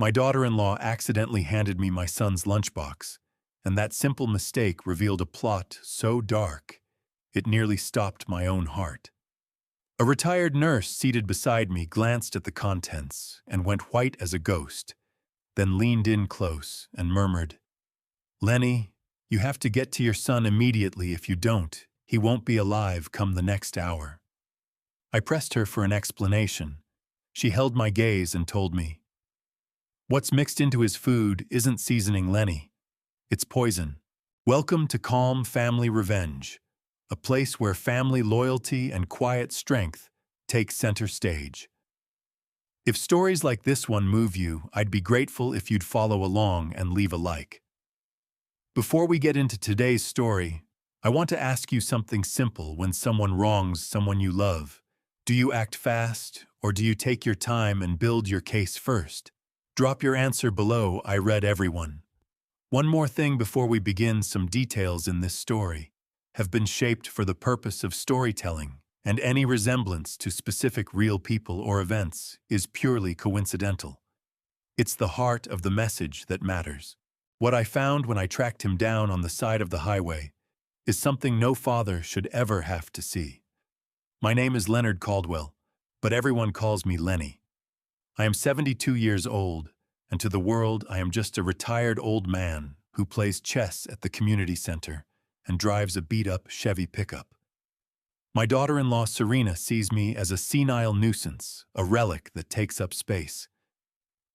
My daughter-in-law accidentally handed me my son's lunchbox, and that simple mistake revealed a plot so dark, it nearly stopped my own heart. A retired nurse seated beside me glanced at the contents and went white as a ghost, then leaned in close and murmured, "Lenny, you have to get to your son immediately. If you don't, he won't be alive come the next hour." I pressed her for an explanation. She held my gaze and told me, "What's mixed into his food isn't seasoning, Lenny. It's poison. Welcome to calm family revenge, a place where family loyalty and quiet strength take center stage." If stories like this one move you, I'd be grateful if you'd follow along and leave a like. Before we get into today's story, I want to ask you something simple. When someone wrongs someone you love, do you act fast or do you take your time and build your case first? Drop your answer below. I read everyone. One more thing before we begin: some details in this story have been shaped for the purpose of storytelling, and any resemblance to specific real people or events is purely coincidental. It's the heart of the message that matters. What I found when I tracked him down on the side of the highway is something no father should ever have to see. My name is Leonard Caldwell, but everyone calls me Lenny. I am 72 years old, and to the world I am just a retired old man who plays chess at the community center and drives a beat-up Chevy pickup. My daughter-in-law Serena sees me as a senile nuisance, a relic that takes up space.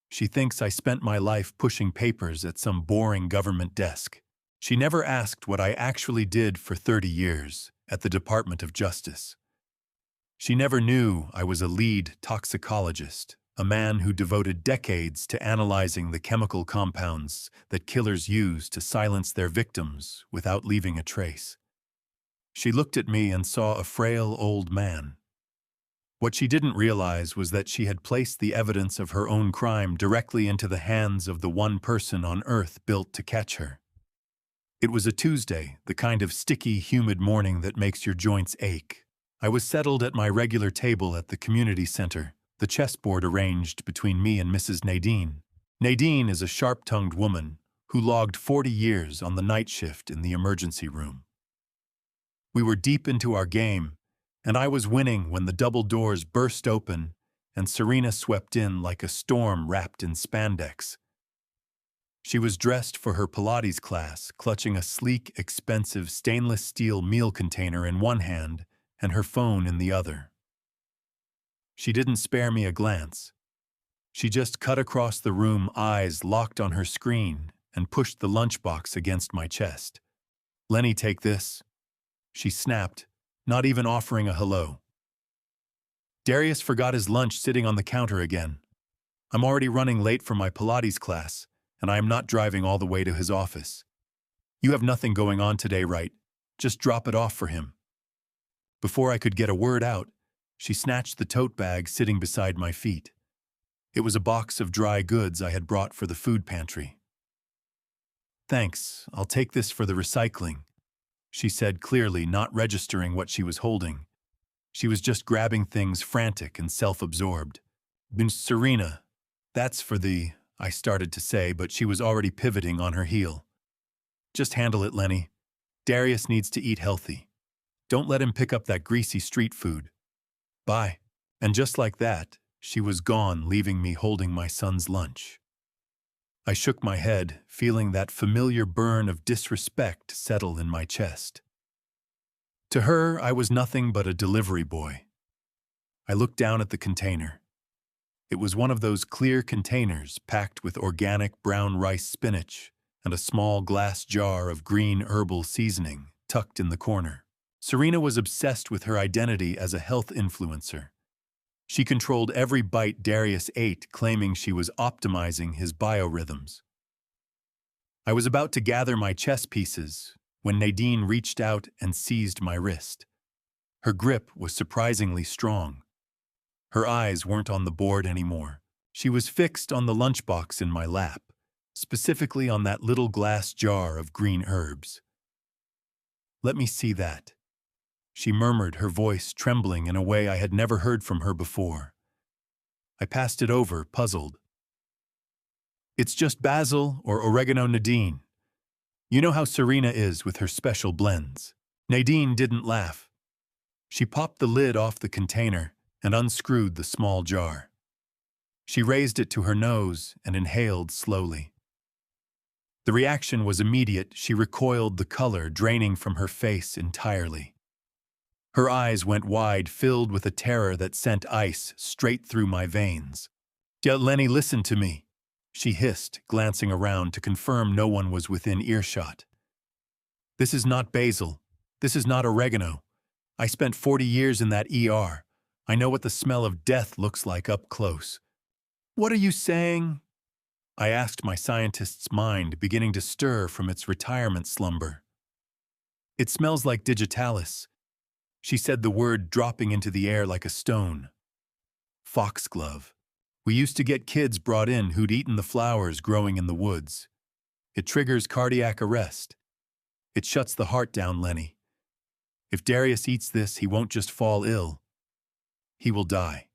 She thinks I spent my life pushing papers at some boring government desk. She never asked what I actually did for 30 years at the Department of Justice. She never knew I was a lead toxicologist, a man who devoted decades to analyzing the chemical compounds that killers use to silence their victims without leaving a trace. She looked at me and saw a frail old man. What she didn't realize was that she had placed the evidence of her own crime directly into the hands of the one person on earth built to catch her. It was a Tuesday, the kind of sticky, humid morning that makes your joints ache. I was settled at my regular table at the community center, the chessboard arranged between me and Mrs. Nadine. Nadine is a sharp-tongued woman who logged 40 years on the night shift in the emergency room. We were deep into our game, and I was winning when the double doors burst open and Serena swept in like a storm wrapped in spandex. She was dressed for her Pilates class, clutching a sleek, expensive stainless steel meal container in one hand and her phone in the other. She didn't spare me a glance. She just cut across the room, eyes locked on her screen, and pushed the lunchbox against my chest. "Lenny, take this," she snapped, not even offering a hello. Darius forgot his lunch sitting on the counter again. I'm already running late for my Pilates class, and I am not driving all the way to his office. You have nothing going on today, right? Just drop it off for him. Before I could get a word out, she snatched the tote bag sitting beside my feet. It was a box of dry goods I had brought for the food pantry. "Thanks, I'll take this for the recycling," she said clearly, not registering what she was holding. She was just grabbing things, frantic and self-absorbed. "Serena, that's for the," I started to say, but she was already pivoting on her heel. "Just handle it, Lenny. Darius needs to eat healthy. Don't let him pick up that greasy street food. Bye." And just like that, she was gone, leaving me holding my son's lunch. I shook my head, feeling that familiar burn of disrespect settle in my chest. To her, I was nothing but a delivery boy. I looked down at the container. It was one of those clear containers packed with organic brown rice spinach and a small glass jar of green herbal seasoning tucked in the corner. Serena was obsessed with her identity as a health influencer. She controlled every bite Darius ate, claiming she was optimizing his biorhythms. I was about to gather my chess pieces when Nadine reached out and seized my wrist. Her grip was surprisingly strong. Her eyes weren't on the board anymore. She was fixed on the lunchbox in my lap, specifically on that little glass jar of green herbs. "Let me see that," she murmured, her voice trembling in a way I had never heard from her before. I passed it over, puzzled. It's just basil or oregano, Nadine. You know how Serena is with her special blends. Nadine didn't laugh. She popped the lid off the container and unscrewed the small jar. She raised it to her nose and inhaled slowly. The reaction was immediate. She recoiled, the color draining from her face entirely. Her eyes went wide, filled with a terror that sent ice straight through my veins. Lenny, listen to me, she hissed, glancing around to confirm no one was within earshot. This is not basil. This is not oregano. I spent 40 years in that ER. I know what the smell of death looks like up close. What are you saying? I asked, my scientist's mind beginning to stir from its retirement slumber. It smells like digitalis. She said the word dropping into the air like a stone. Foxglove. We used to get kids brought in who'd eaten the flowers growing in the woods. It triggers cardiac arrest. It shuts the heart down, Lenny. If Darius eats this, he won't just fall ill. He will die.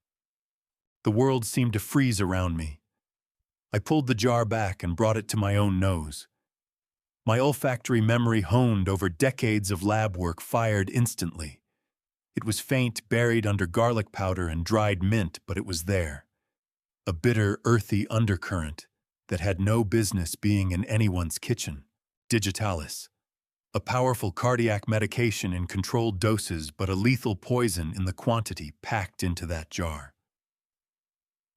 The world seemed to freeze around me. I pulled the jar back and brought it to my own nose. My olfactory memory, honed over decades of lab work, fired instantly. It was faint, buried under garlic powder and dried mint, but it was there. A bitter, earthy undercurrent that had no business being in anyone's kitchen. Digitalis. A powerful cardiac medication in controlled doses, but a lethal poison in the quantity packed into that jar.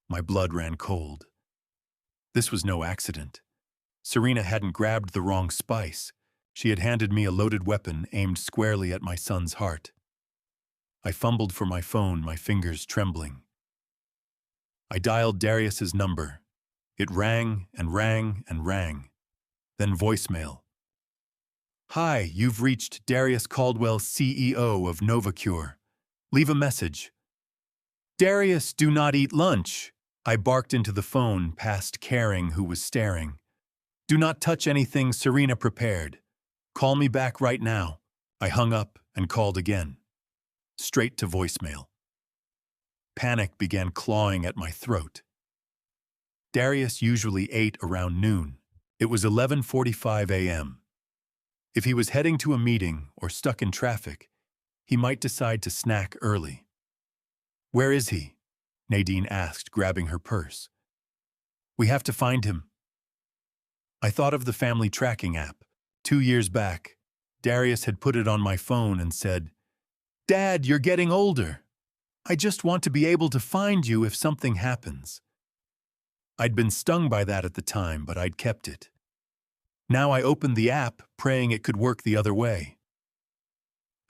My blood ran cold. This was no accident. Serena hadn't grabbed the wrong spice. She had handed me a loaded weapon aimed squarely at my son's heart. I fumbled for my phone, my fingers trembling. I dialed Darius's number. It rang and rang and rang. Then voicemail. Hi, you've reached Darius Caldwell, CEO of NovaCure. Leave a message. Darius, do not eat lunch. I barked into the phone past Caring, who was staring. Do not touch anything Serena prepared. Call me back right now. I hung up and called again. Straight to voicemail. Panic began clawing at my throat. Darius usually ate around noon. It was 11:45 a.m. If he was heading to a meeting or stuck in traffic, he might decide to snack early. Where is he? Nadine asked, grabbing her purse. We have to find him. I thought of the family tracking app. 2 years back, Darius had put it on my phone and said, Dad, you're getting older. I just want to be able to find you if something happens. I'd been stung by that at the time, but I'd kept it. Now I opened the app, praying it could work the other way.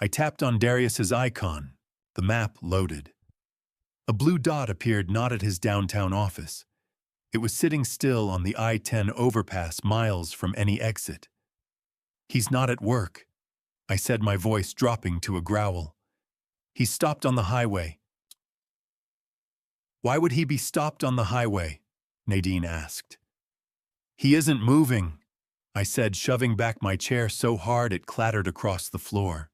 I tapped on Darius's icon. The map loaded. A blue dot appeared not at his downtown office. It was sitting still on the I-10 overpass, miles from any exit. He's not at work, I said, my voice dropping to a growl. He stopped on the highway. Why would he be stopped on the highway? Nadine asked. He isn't moving, I said, shoving back my chair so hard it clattered across the floor.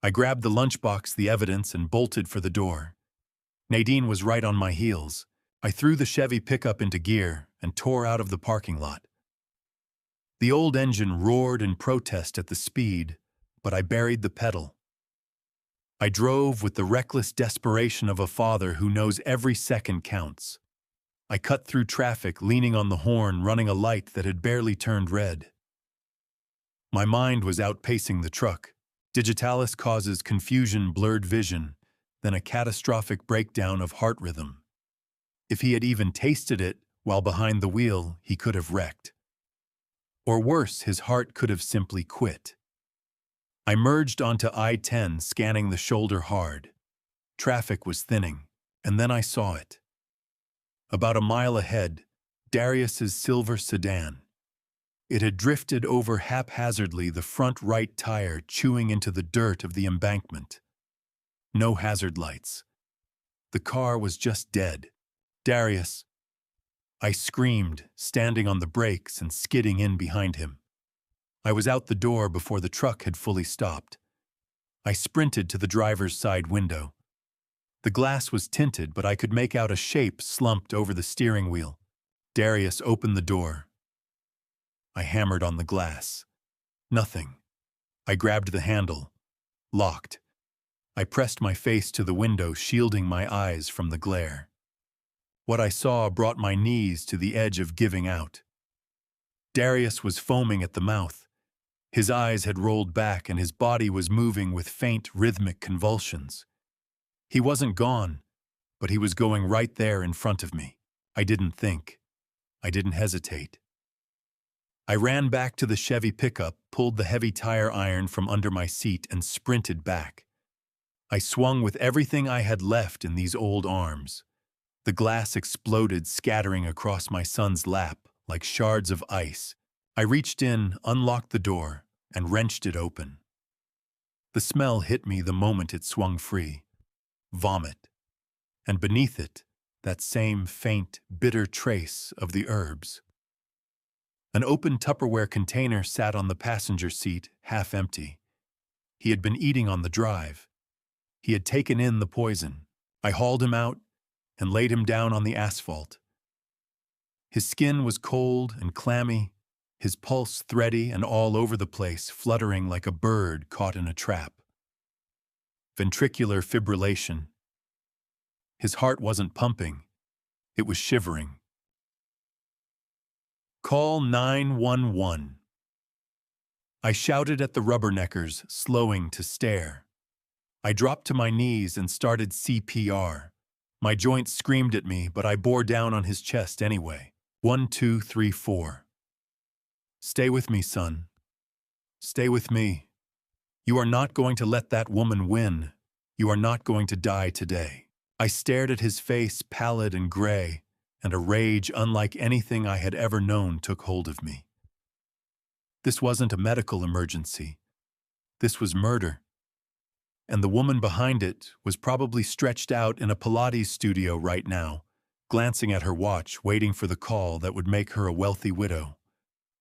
I grabbed the lunchbox, the evidence, and bolted for the door. Nadine was right on my heels. I threw the Chevy pickup into gear and tore out of the parking lot. The old engine roared in protest at the speed, but I buried the pedal. I drove with the reckless desperation of a father who knows every second counts. I cut through traffic, leaning on the horn, running a light that had barely turned red. My mind was outpacing the truck. Digitalis causes confusion, blurred vision, then a catastrophic breakdown of heart rhythm. If he had even tasted it while behind the wheel, he could have wrecked. Or worse, his heart could have simply quit. I merged onto I-10, scanning the shoulder hard. Traffic was thinning, and then I saw it. About a mile ahead, Darius's silver sedan. It had drifted over haphazardly, the front right tire chewing into the dirt of the embankment. No hazard lights. The car was just dead. Darius! I screamed, standing on the brakes and skidding in behind him. I was out the door before the truck had fully stopped. I sprinted to the driver's side window. The glass was tinted, but I could make out a shape slumped over the steering wheel. Darius opened the door. I hammered on the glass. Nothing. I grabbed the handle. Locked. I pressed my face to the window, shielding my eyes from the glare. What I saw brought my knees to the edge of giving out. Darius was foaming at the mouth. His eyes had rolled back and his body was moving with faint, rhythmic convulsions. He wasn't gone, but he was going right there in front of me. I didn't think. I didn't hesitate. I ran back to the Chevy pickup, pulled the heavy tire iron from under my seat, and sprinted back. I swung with everything I had left in these old arms. The glass exploded, scattering across my son's lap like shards of ice. I reached in, unlocked the door, and wrenched it open. The smell hit me the moment it swung free. Vomit. And beneath it, that same faint, bitter trace of the herbs. An open Tupperware container sat on the passenger seat, half empty. He had been eating on the drive. He had taken in the poison. I hauled him out and laid him down on the asphalt. His skin was cold and clammy, his pulse thready and all over the place, fluttering like a bird caught in a trap. Ventricular fibrillation. His heart wasn't pumping, it was shivering. Call 911. I shouted at the rubberneckers, slowing to stare. I dropped to my knees and started CPR. My joints screamed at me, but I bore down on his chest anyway. 1, 2, 3, 4. Stay with me, son. Stay with me. You are not going to let that woman win. You are not going to die today. I stared at his face, pallid and gray, and a rage unlike anything I had ever known took hold of me. This wasn't a medical emergency. This was murder. And the woman behind it was probably stretched out in a Pilates studio right now, glancing at her watch, waiting for the call that would make her a wealthy widow.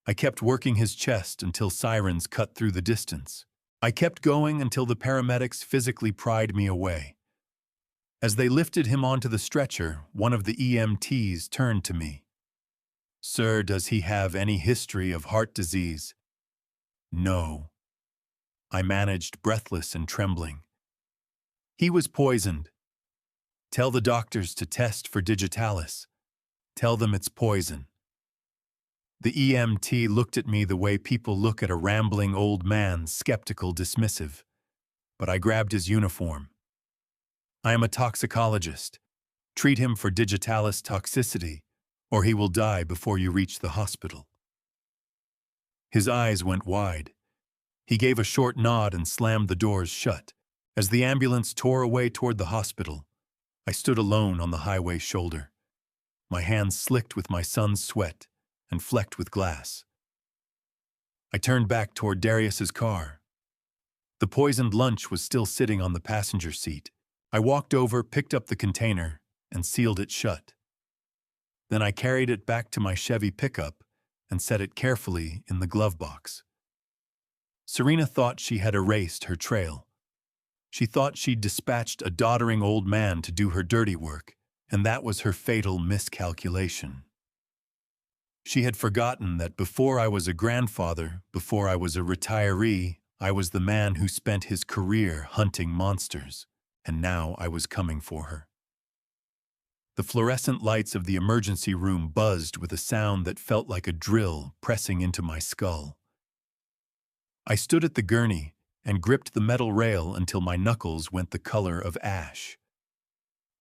I kept working his chest until sirens cut through the distance. I kept going until the paramedics physically pried me away. As they lifted him onto the stretcher, one of the EMTs turned to me. "Sir, does he have any history of heart disease?" "No." I managed, breathless and trembling. "He was poisoned. Tell the doctors to test for digitalis. Tell them it's poison." The EMT looked at me the way people look at a rambling old man, skeptical, dismissive. But I grabbed his uniform. "I am a toxicologist. Treat him for digitalis toxicity, or he will die before you reach the hospital." His eyes went wide. He gave a short nod and slammed the doors shut. As the ambulance tore away toward the hospital, I stood alone on the highway shoulder, my hands slicked with my son's sweat and flecked with glass. I turned back toward Darius's car. The poisoned lunch was still sitting on the passenger seat. I walked over, picked up the container, and sealed it shut. Then I carried it back to my Chevy pickup and set it carefully in the glove box. Serena thought she had erased her trail. She thought she'd dispatched a doddering old man to do her dirty work, and that was her fatal miscalculation. She had forgotten that before I was a grandfather, before I was a retiree, I was the man who spent his career hunting monsters, and now I was coming for her. The fluorescent lights of the emergency room buzzed with a sound that felt like a drill pressing into my skull. I stood at the gurney and gripped the metal rail until my knuckles went the color of ash.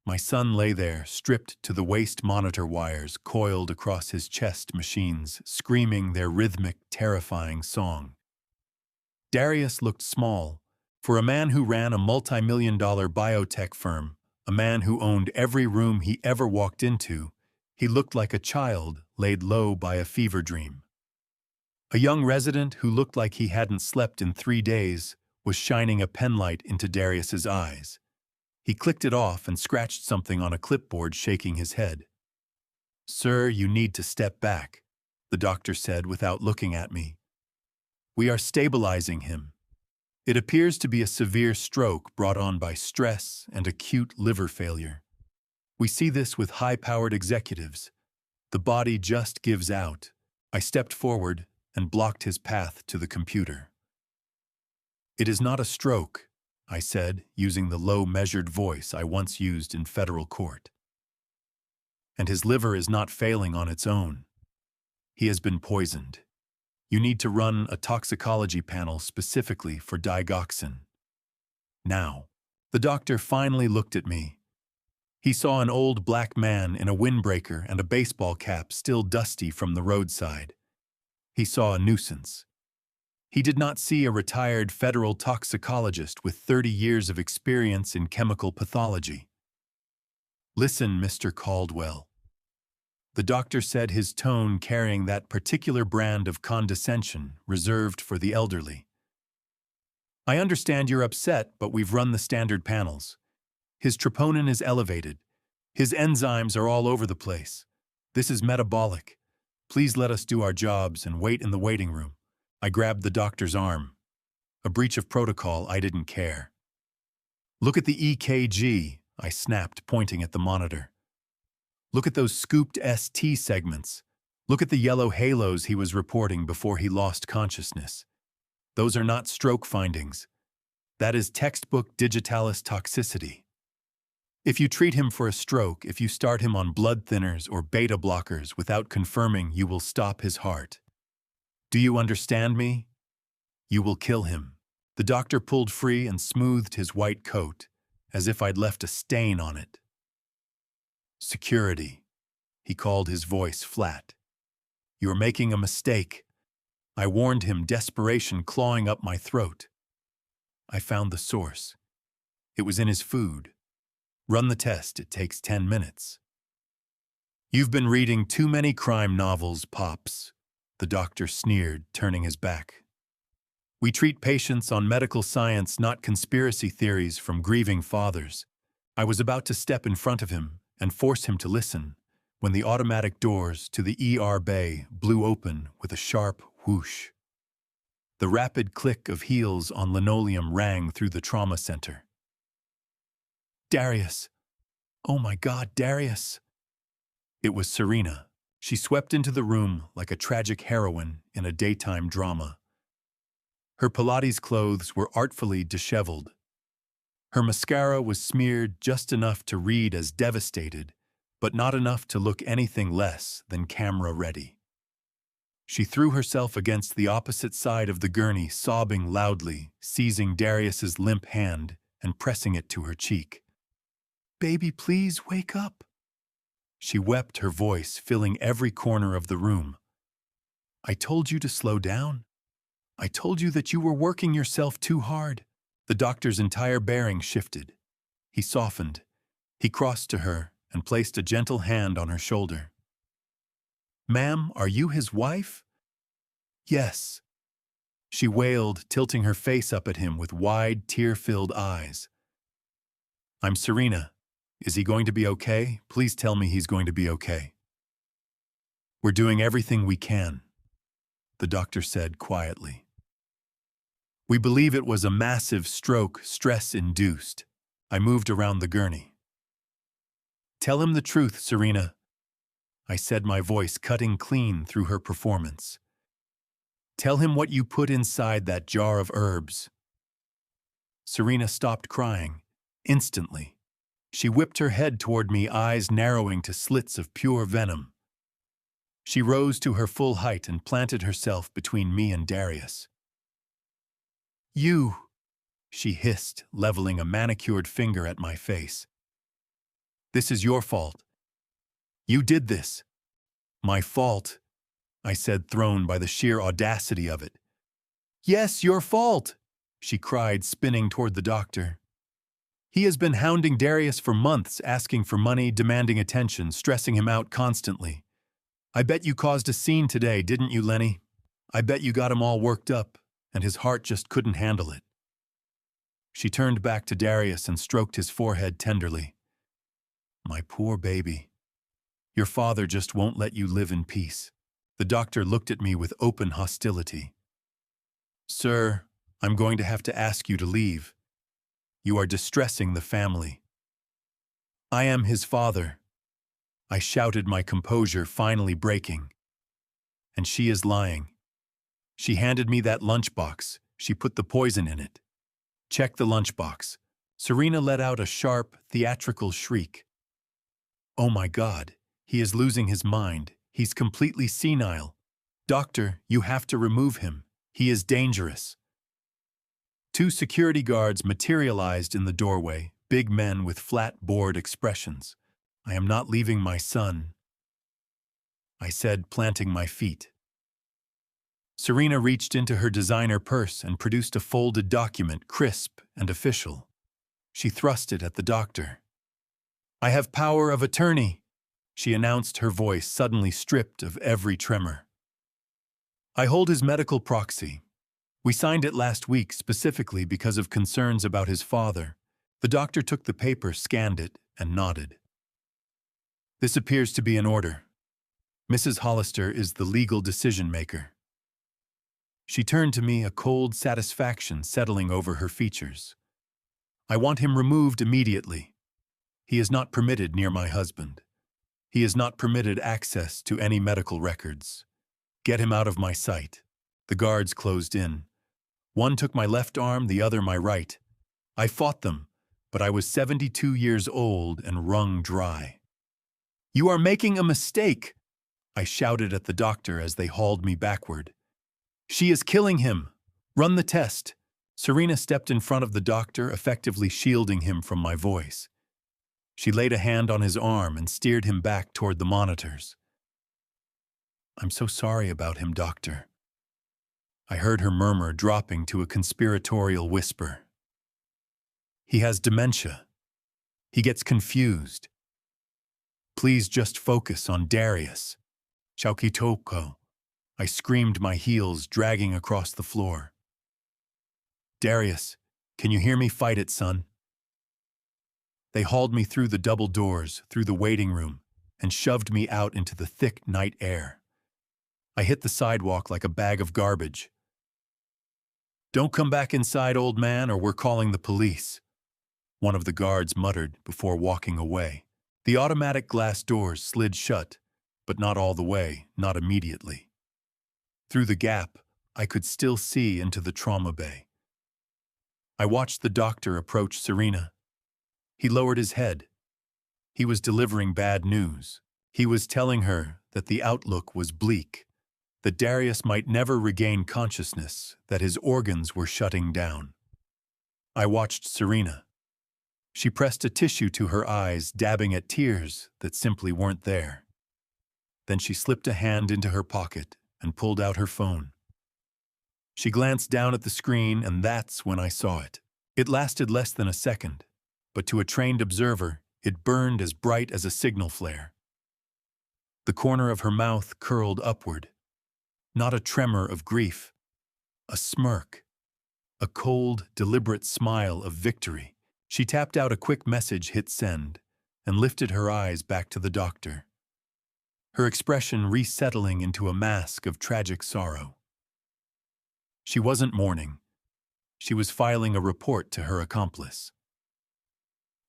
My son lay there, stripped to the waist monitor wires coiled across his chest machines, screaming their rhythmic, terrifying song. Darius looked small. For a man who ran a multi-million-dollar biotech firm, a man who owned every room he ever walked into, he looked like a child laid low by a fever dream. A young resident who looked like he hadn't slept in 3 days was shining a penlight into Darius's eyes. He clicked it off and scratched something on a clipboard, shaking his head. "Sir, you need to step back," the doctor said without looking at me. "We are stabilizing him. It appears to be a severe stroke brought on by stress and acute liver failure. We see this with high-powered executives. The body just gives out. I stepped forward and blocked his path to the computer. It is not a stroke, I said, using the low, measured voice I once used in federal court. And his liver is not failing on its own. He has been poisoned. You need to run a toxicology panel specifically for digoxin. Now, the doctor finally looked at me. He saw an old black man in a windbreaker and a baseball cap still dusty from the roadside. He saw a nuisance. He did not see a retired federal toxicologist with 30 years of experience in chemical pathology. "Listen, Mr. Caldwell," the doctor said, his tone carrying that particular brand of condescension reserved for the elderly. "I understand you're upset, but we've run the standard panels. His troponin is elevated. His enzymes are all over the place. This is metabolic. Please let us do our jobs and wait in the waiting room." I grabbed the doctor's arm. A breach of protocol, I didn't care. "Look at the EKG," I snapped, pointing at the monitor. "Look at those scooped ST segments. Look at the yellow halos he was reporting before he lost consciousness. Those are not stroke findings. That is textbook digitalis toxicity. If you treat him for a stroke, if you start him on blood thinners or beta blockers without confirming, you will stop his heart. Do you understand me? You will kill him." The doctor pulled free and smoothed his white coat, as if I'd left a stain on it. "Security," he called, his voice flat. "You're making a mistake." I warned him, desperation clawing up my throat. I found the source. It was in his food. "Run the test. It takes 10 minutes. "You've been reading too many crime novels, Pops," the doctor sneered, turning his back. "We treat patients on medical science, not conspiracy theories from grieving fathers." I was about to step in front of him and force him to listen when the automatic doors to the ER bay blew open with a sharp whoosh. The rapid click of heels on linoleum rang through the trauma center. "Darius! Oh my God, Darius!" It was Serena. She swept into the room like a tragic heroine in a daytime drama. Her Pilates clothes were artfully disheveled. Her mascara was smeared just enough to read as devastated, but not enough to look anything less than camera-ready. She threw herself against the opposite side of the gurney, sobbing loudly, seizing Darius's limp hand and pressing it to her cheek. "Baby, please wake up." She wept, her voice filling every corner of the room. "I told you to slow down. I told you that you were working yourself too hard." The doctor's entire bearing shifted. He softened. He crossed to her and placed a gentle hand on her shoulder. "Ma'am, are you his wife?" "Yes," she wailed, tilting her face up at him with wide, tear-filled eyes. "I'm Serena. Is he going to be okay? Please tell me he's going to be okay." "We're doing everything we can," the doctor said quietly. "We believe it was a massive stroke, stress-induced." I moved around the gurney. "Tell him the truth, Serena," I said, my voice cutting clean through her performance. "Tell him what you put inside that jar of herbs." Serena stopped crying, instantly. She whipped her head toward me, eyes narrowing to slits of pure venom. She rose to her full height and planted herself between me and Darius. "You," she hissed, leveling a manicured finger at my face. "This is your fault. You did this." "My fault," I said, thrown by the sheer audacity of it. "Yes, your fault," she cried, spinning toward the doctor. "He has been hounding Darius for months, asking for money, demanding attention, stressing him out constantly. I bet you caused a scene today, didn't you, Lenny? I bet you got him all worked up, and his heart just couldn't handle it." She turned back to Darius and stroked his forehead tenderly. "My poor baby. Your father just won't let you live in peace." The doctor looked at me with open hostility. "Sir, I'm going to have to ask you to leave. You are distressing the family." "I am his father." I shouted, my composure finally breaking. And she is lying. She handed me that lunchbox. She put the poison in it. Check the lunchbox. Serena let out a sharp, theatrical shriek. Oh my God, he is losing his mind. He's completely senile. Doctor, you have to remove him. He is dangerous. Two security guards materialized in the doorway, big men with flat, bored expressions. I am not leaving my son, I said, planting my feet. Serena reached into her designer purse and produced a folded document, crisp and official. She thrust it at the doctor. I have power of attorney, she announced, her voice suddenly stripped of every tremor. I hold his medical proxy. We signed it last week specifically because of concerns about his father. The doctor took the paper, scanned it, and nodded. This appears to be in order. Mrs. Hollister is the legal decision-maker. She turned to me, a cold satisfaction settling over her features. I want him removed immediately. He is not permitted near my husband. He is not permitted access to any medical records. Get him out of my sight. The guards closed in. One took my left arm, the other my right. I fought them, but I was 72 years old and wrung dry. You are making a mistake, I shouted at the doctor as they hauled me backward. She is killing him. Run the test. Serena stepped in front of the doctor, effectively shielding him from my voice. She laid a hand on his arm and steered him back toward the monitors. I'm so sorry about him, doctor. I heard her murmur, dropping to a conspiratorial whisper. He has dementia. He gets confused. Please just focus on Darius. Chaukitoko. I screamed, my heels dragging across the floor. Darius, can you hear me? Fight it, son. They hauled me through the double doors, through the waiting room, and shoved me out into the thick night air. I hit the sidewalk like a bag of garbage. Don't come back inside, old man, or we're calling the police, one of the guards muttered before walking away. The automatic glass doors slid shut, but not all the way, not immediately. Through the gap, I could still see into the trauma bay. I watched the doctor approach Serena. He lowered his head. He was delivering bad news. He was telling her that the outlook was bleak, that Darius might never regain consciousness, that his organs were shutting down. I watched Serena. She pressed a tissue to her eyes, dabbing at tears that simply weren't there. Then she slipped a hand into her pocket and pulled out her phone. She glanced down at the screen, and that's when I saw it. It lasted less than a second, but to a trained observer, it burned as bright as a signal flare. The corner of her mouth curled upward. Not a tremor of grief, a smirk, a cold, deliberate smile of victory. She tapped out a quick message, hit send, and lifted her eyes back to the doctor, her expression resettling into a mask of tragic sorrow. She wasn't mourning. She was filing a report to her accomplice.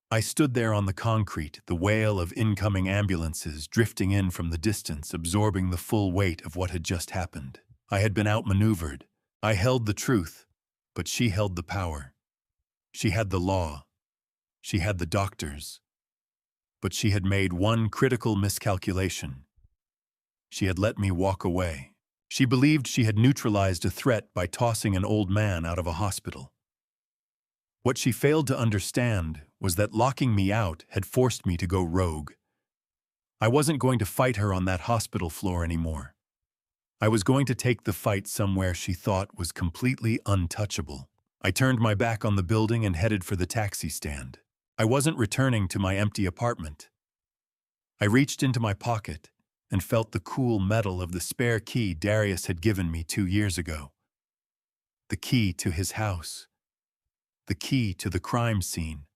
I stood there on the concrete, the wail of incoming ambulances drifting in from the distance, absorbing the full weight of what had just happened. I had been outmaneuvered. I held the truth, but she held the power. She had the law. She had the doctors. But she had made one critical miscalculation. She had let me walk away. She believed she had neutralized a threat by tossing an old man out of a hospital. What she failed to understand was that locking me out had forced me to go rogue. I wasn't going to fight her on that hospital floor anymore. I was going to take the fight somewhere she thought was completely untouchable. I turned my back on the building and headed for the taxi stand. I wasn't returning to my empty apartment. I reached into my pocket and felt the cool metal of the spare key Darius had given me 2 years ago. The key to his house. The key to the crime scene.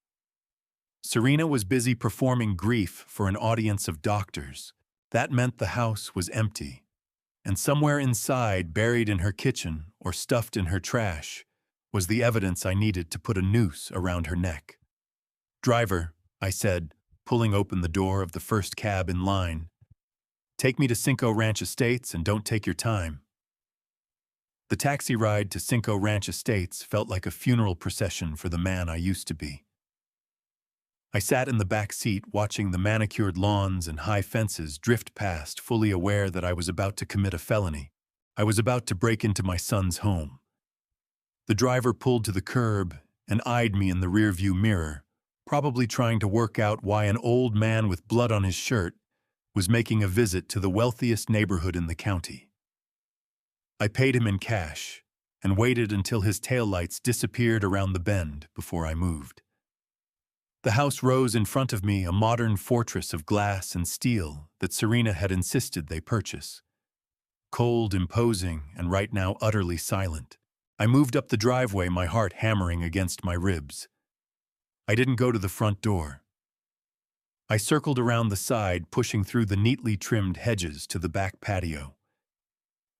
Serena was busy performing grief for an audience of doctors. That meant the house was empty. And somewhere inside, buried in her kitchen or stuffed in her trash, was the evidence I needed to put a noose around her neck. Driver, I said, pulling open the door of the first cab in line. "Take me to Cinco Ranch Estates and don't take your time." The taxi ride to Cinco Ranch Estates felt like a funeral procession for the man I used to be. I sat in the back seat watching the manicured lawns and high fences drift past, fully aware that I was about to commit a felony. I was about to break into my son's home. The driver pulled to the curb and eyed me in the rearview mirror, probably trying to work out why an old man with blood on his shirt was making a visit to the wealthiest neighborhood in the county. I paid him in cash and waited until his taillights disappeared around the bend before I moved. The house rose in front of me, a modern fortress of glass and steel that Serena had insisted they purchase. Cold, imposing, and right now utterly silent. I moved up the driveway, my heart hammering against my ribs. I didn't go to the front door. I circled around the side, pushing through the neatly trimmed hedges to the back patio.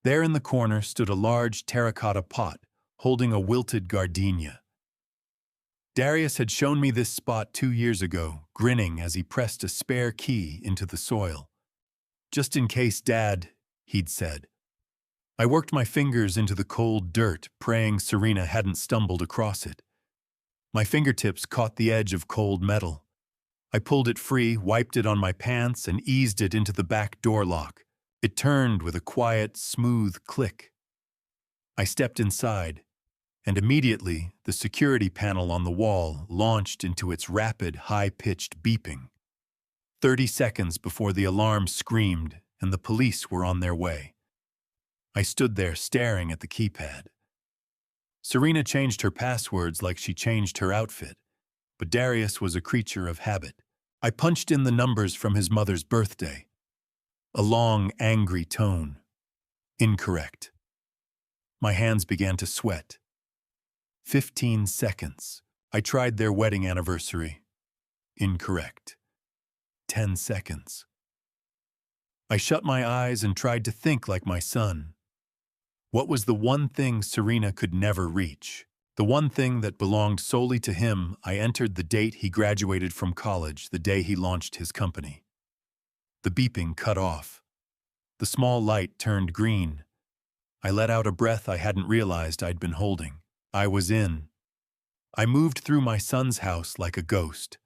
There in the corner stood a large terracotta pot holding a wilted gardenia. Darius had shown me this spot 2 years ago, grinning as he pressed a spare key into the soil. "Just in case, Dad," he'd said. I worked my fingers into the cold dirt, praying Serena hadn't stumbled across it. My fingertips caught the edge of cold metal. I pulled it free, wiped it on my pants, and eased it into the back door lock. It turned with a quiet, smooth click. I stepped inside, and immediately the security panel on the wall launched into its rapid, high-pitched beeping. 30 seconds before the alarm screamed and the police were on their way. I stood there staring at the keypad. Serena changed her passwords like she changed her outfit, but Darius was a creature of habit. I punched in the numbers from his mother's birthday. A long, angry tone. Incorrect. My hands began to sweat. 15 seconds. I tried their wedding anniversary. Incorrect. 10 seconds. I shut my eyes and tried to think like my son. What was the one thing Serena could never reach? The one thing that belonged solely to him? I entered the date he graduated from college, the day he launched his company. The beeping cut off. The small light turned green. I let out a breath I hadn't realized I'd been holding. I was in. I moved through my son's house like a ghost.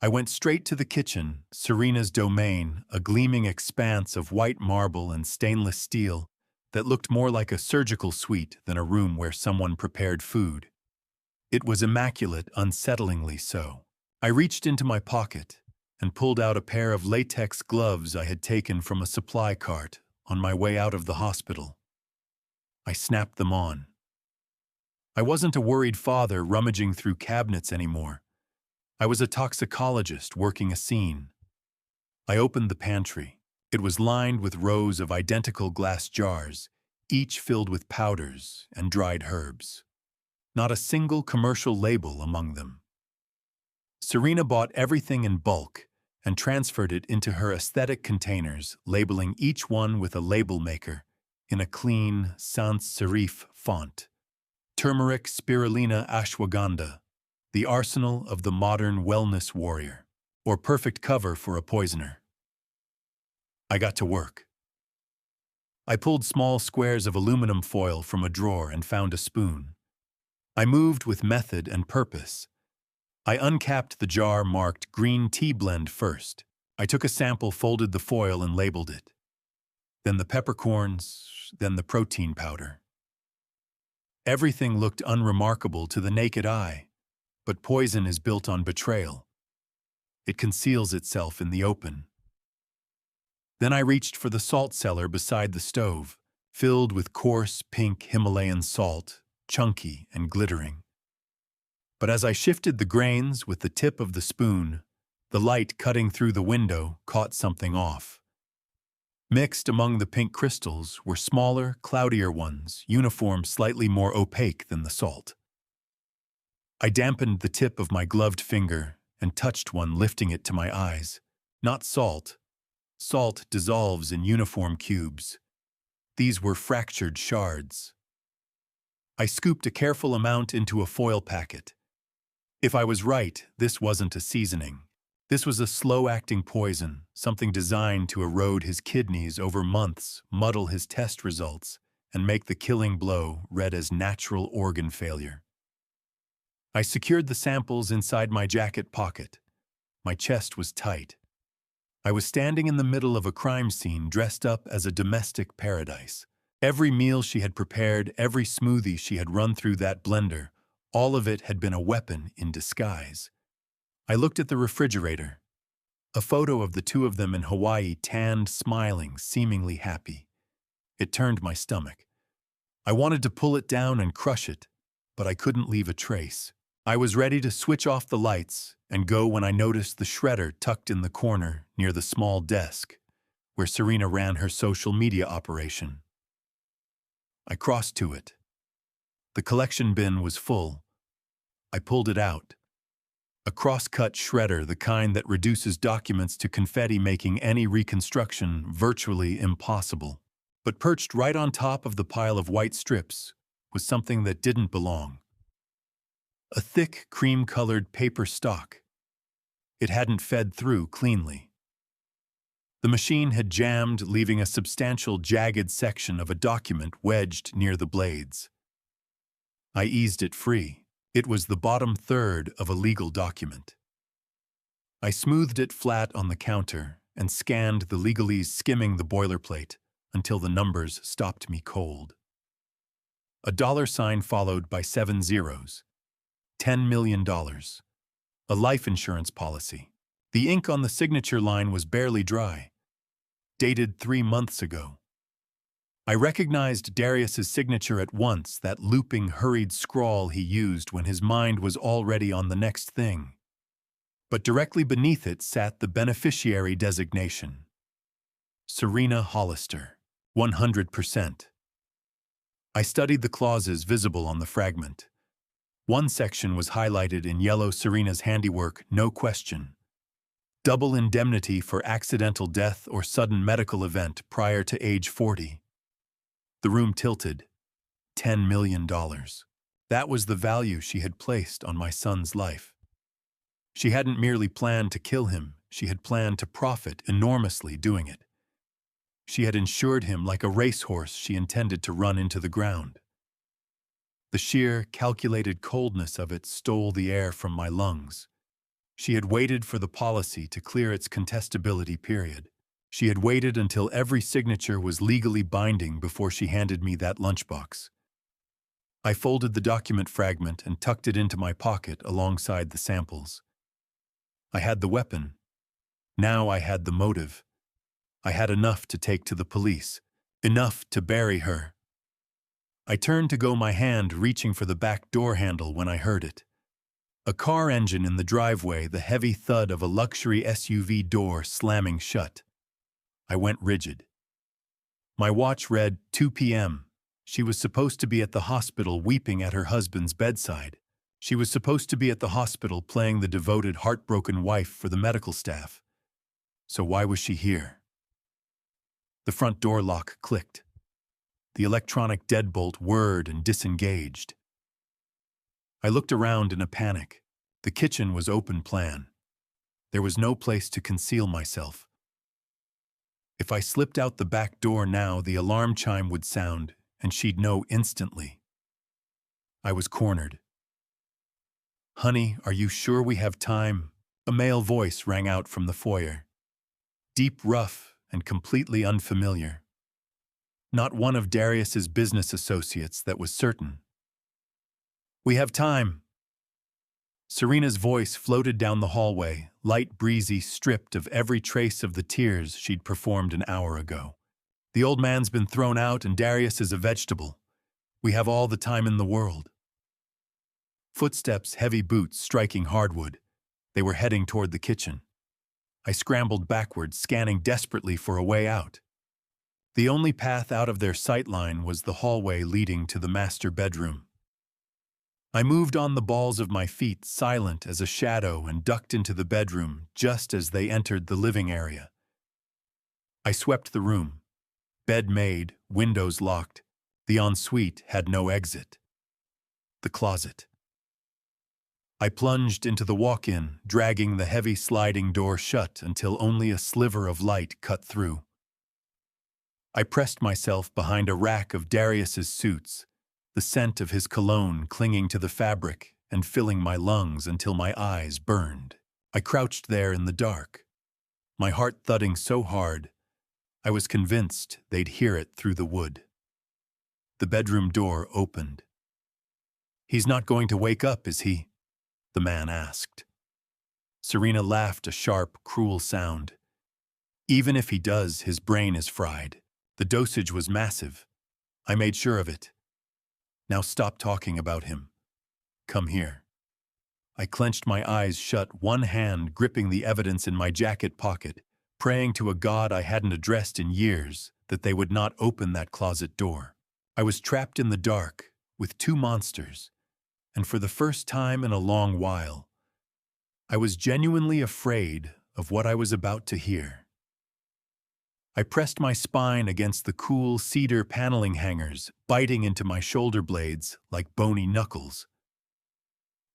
I went straight to the kitchen, Serena's domain, a gleaming expanse of white marble and stainless steel that looked more like a surgical suite than a room where someone prepared food. It was immaculate, unsettlingly so. I reached into my pocket and pulled out a pair of latex gloves I had taken from a supply cart on my way out of the hospital. I snapped them on. I wasn't a worried father rummaging through cabinets anymore. I was a toxicologist working a scene. I opened the pantry. It was lined with rows of identical glass jars, each filled with powders and dried herbs. Not a single commercial label among them. Serena bought everything in bulk and transferred it into her aesthetic containers, labeling each one with a label maker in a clean, sans serif font. Turmeric spirulina ashwagandha, the arsenal of the modern wellness warrior, or perfect cover for a poisoner. I got to work. I pulled small squares of aluminum foil from a drawer and found a spoon. I moved with method and purpose. I uncapped the jar marked green tea blend first. I took a sample, folded the foil, and labeled it. Then the peppercorns, then the protein powder. Everything looked unremarkable to the naked eye, but poison is built on betrayal. It conceals itself in the open. Then I reached for the salt cellar beside the stove, filled with coarse pink Himalayan salt, chunky and glittering. But as I shifted the grains with the tip of the spoon, the light cutting through the window caught something off. Mixed among the pink crystals were smaller, cloudier ones, uniform, slightly more opaque than the salt. I dampened the tip of my gloved finger and touched one, lifting it to my eyes. Not salt. Salt dissolves in uniform cubes. These were fractured shards. I scooped a careful amount into a foil packet. If I was right, this wasn't a seasoning. This was a slow-acting poison, something designed to erode his kidneys over months, muddle his test results, and make the killing blow read as natural organ failure. I secured the samples inside my jacket pocket. My chest was tight. I was standing in the middle of a crime scene dressed up as a domestic paradise. Every meal she had prepared, every smoothie she had run through that blender, all of it had been a weapon in disguise. I looked at the refrigerator. A photo of the two of them in Hawaii, tanned, smiling, seemingly happy. It turned my stomach. I wanted to pull it down and crush it, but I couldn't leave a trace. I was ready to switch off the lights and go when I noticed the shredder tucked in the corner near the small desk where Serena ran her social media operation. I crossed to it. The collection bin was full. I pulled it out. A cross-cut shredder, the kind that reduces documents to confetti, making any reconstruction virtually impossible. But perched right on top of the pile of white strips was something that didn't belong. A thick, cream-colored paper stock. It hadn't fed through cleanly. The machine had jammed, leaving a substantial, jagged section of a document wedged near the blades. I eased it free. It was the bottom third of a legal document. I smoothed it flat on the counter and scanned the legalese, skimming the boilerplate until the numbers stopped me cold. A dollar sign followed by 7 zeros. $10 million. A life insurance policy. The ink on the signature line was barely dry. Dated 3 months ago. I recognized Darius's signature at once, that looping, hurried scrawl he used when his mind was already on the next thing. But directly beneath it sat the beneficiary designation. Serena Hollister, 100%. I studied the clauses visible on the fragment. One section was highlighted in yellow: Serena's handiwork, no question. Double indemnity for accidental death or sudden medical event prior to age 40. The room tilted. $10 million. That was the value she had placed on my son's life. She hadn't merely planned to kill him, she had planned to profit enormously doing it. She had insured him like a racehorse she intended to run into the ground. The sheer, calculated coldness of it stole the air from my lungs. She had waited for the policy to clear its contestability period. She had waited until every signature was legally binding before she handed me that lunchbox. I folded the document fragment and tucked it into my pocket alongside the samples. I had the weapon. Now I had the motive. I had enough to take to the police. Enough to bury her. I turned to go, my hand reaching for the back door handle, when I heard it. A car engine in the driveway, the heavy thud of a luxury SUV door slamming shut. I went rigid. My watch read 2 p.m. She was supposed to be at the hospital weeping at her husband's bedside. She was supposed to be at the hospital playing the devoted, heartbroken wife for the medical staff. So why was she here? The front door lock clicked. The electronic deadbolt whirred and disengaged. I looked around in a panic. The kitchen was open plan. There was no place to conceal myself. If I slipped out the back door now, the alarm chime would sound, and she'd know instantly. I was cornered. "Honey, are you sure we have time?" A male voice rang out from the foyer. Deep, rough, and completely unfamiliar. Not one of Darius's business associates, that was certain. "We have time." Serena's voice floated down the hallway, light, breezy, stripped of every trace of the tears she'd performed an hour ago. "The old man's been thrown out and Darius is a vegetable. We have all the time in the world." Footsteps, heavy boots striking hardwood. They were heading toward the kitchen. I scrambled backwards, scanning desperately for a way out. The only path out of their sightline was the hallway leading to the master bedroom. I moved on the balls of my feet, silent as a shadow, and ducked into the bedroom just as they entered the living area. I swept the room. Bed made, windows locked. The ensuite had no exit. The closet. I plunged into the walk-in, dragging the heavy sliding door shut until only a sliver of light cut through. I pressed myself behind a rack of Darius's suits, the scent of his cologne clinging to the fabric and filling my lungs until my eyes burned. I crouched there in the dark, my heart thudding so hard, I was convinced they'd hear it through the wood. The bedroom door opened. "He's not going to wake up, is he?" the man asked. Serena laughed a sharp, cruel sound. "Even if he does, his brain is fried. The dosage was massive. I made sure of it. Now stop talking about him. Come here." I clenched my eyes shut, one hand gripping the evidence in my jacket pocket, praying to a God I hadn't addressed in years that they would not open that closet door. I was trapped in the dark with two monsters, and for the first time in a long while, I was genuinely afraid of what I was about to hear. I pressed my spine against the cool cedar paneling hangers, biting into my shoulder blades like bony knuckles.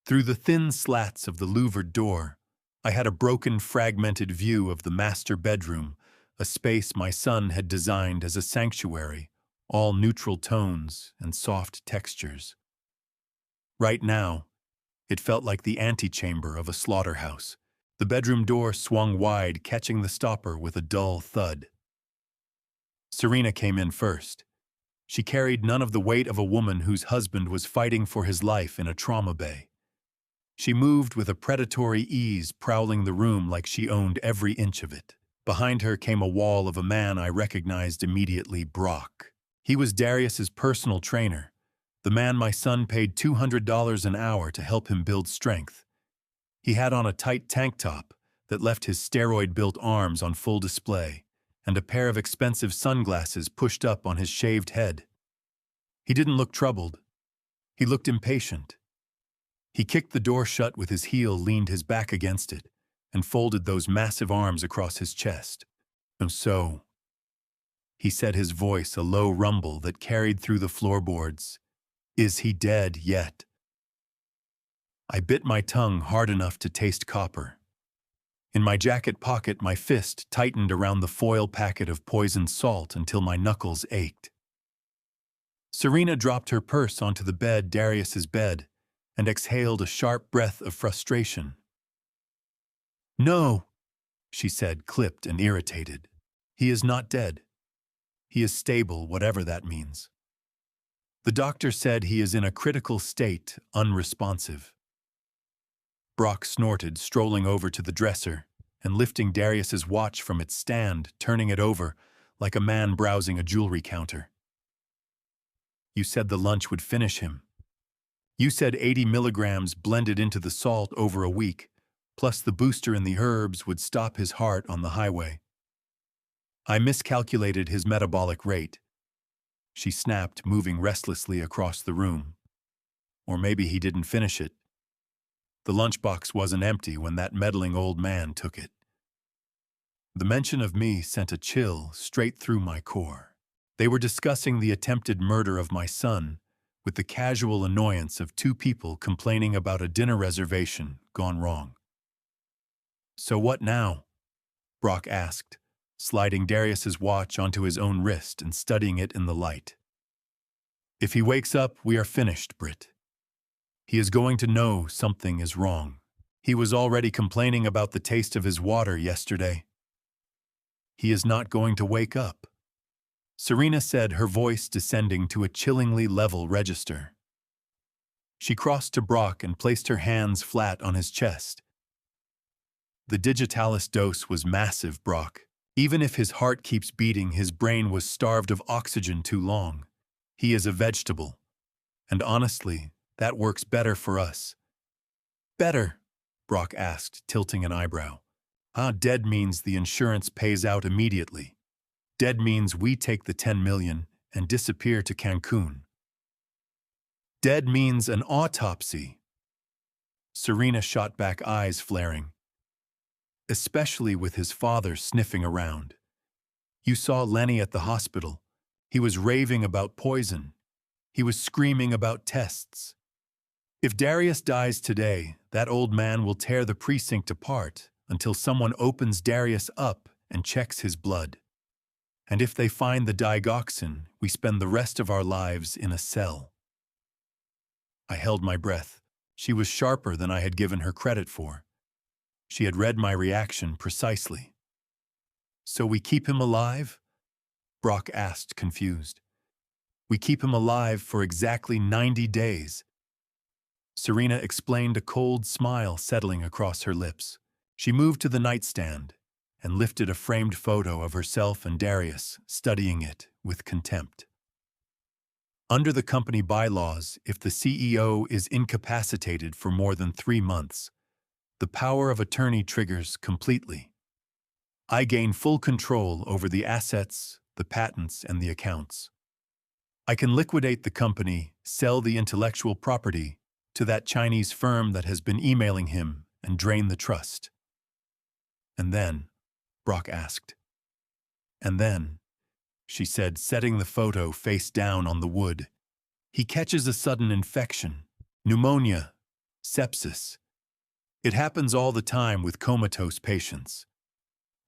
Through the thin slats of the louvered door, I had a broken, fragmented view of the master bedroom, a space my son had designed as a sanctuary, all neutral tones and soft textures. Right now, it felt like the antechamber of a slaughterhouse. The bedroom door swung wide, catching the stopper with a dull thud. Serena came in first. She carried none of the weight of a woman whose husband was fighting for his life in a trauma bay. She moved with a predatory ease, prowling the room like she owned every inch of it. Behind her came a wall of a man I recognized immediately, Brock. He was Darius's personal trainer, the man my son paid $200 an hour to help him build strength. He had on a tight tank top that left his steroid-built arms on full display, and a pair of expensive sunglasses pushed up on his shaved head. He didn't look troubled. He looked impatient. He kicked the door shut with his heel, leaned his back against it, and folded those massive arms across his chest. "So," he said, his voice a low rumble that carried through the floorboards, "is he dead yet?" I bit my tongue hard enough to taste copper. In my jacket pocket, my fist tightened around the foil packet of poisoned salt until my knuckles ached. Serena dropped her purse onto the bed, Darius's bed, and exhaled a sharp breath of frustration. "No," she said, clipped and irritated. "He is not dead. He is stable, whatever that means. The doctor said he is in a critical state, unresponsive." Brock snorted, strolling over to the dresser and lifting Darius's watch from its stand, turning it over like a man browsing a jewelry counter. "You said the lunch would finish him. You said 80 milligrams blended into the salt over a week, plus the booster in the herbs would stop his heart on the highway. I miscalculated his metabolic rate," she snapped, moving restlessly across the room. "Or maybe he didn't finish it. The lunchbox wasn't empty when that meddling old man took it." The mention of me sent a chill straight through my core. They were discussing the attempted murder of my son, with the casual annoyance of two people complaining about a dinner reservation gone wrong. "So what now?" Brock asked, sliding Darius's watch onto his own wrist and studying it in the light. "If he wakes up, we are finished, Britt. He is going to know something is wrong. He was already complaining about the taste of his water yesterday. He is not going to wake up," Serena said, her voice descending to a chillingly level register. She crossed to Brock and placed her hands flat on his chest. "The digitalis dose was massive, Brock. Even if his heart keeps beating, his brain was starved of oxygen too long. He is a vegetable. And honestly, that works better for us." "Better?" Brock asked, tilting an eyebrow. "Dead means the insurance pays out immediately. Dead means we take the 10 million and disappear to Cancun. Dead means an autopsy." Serena shot back, eyes flaring. "Especially with his father sniffing around. You saw Lenny at the hospital. He was raving about poison. He was screaming about tests. If Darius dies today, that old man will tear the precinct apart until someone opens Darius up and checks his blood. And if they find the digoxin, we spend the rest of our lives in a cell. I held my breath. She was sharper than I had given her credit for. She had read my reaction precisely. "So we keep him alive?" Brock asked, confused. "We keep him alive for exactly 90 days. Serena explained, a cold smile settling across her lips. She moved to the nightstand and lifted a framed photo of herself and Darius, studying it with contempt. Under the company bylaws, if the CEO is incapacitated for more than 3 months, the power of attorney triggers completely. I gain full control over the assets, the patents, and the accounts. I can liquidate the company, sell the intellectual property to that Chinese firm that has been emailing him, and drain the trust. And then, Brock asked. And then, she said, setting the photo face down on the wood, he catches a sudden infection, pneumonia, sepsis. It happens all the time with comatose patients.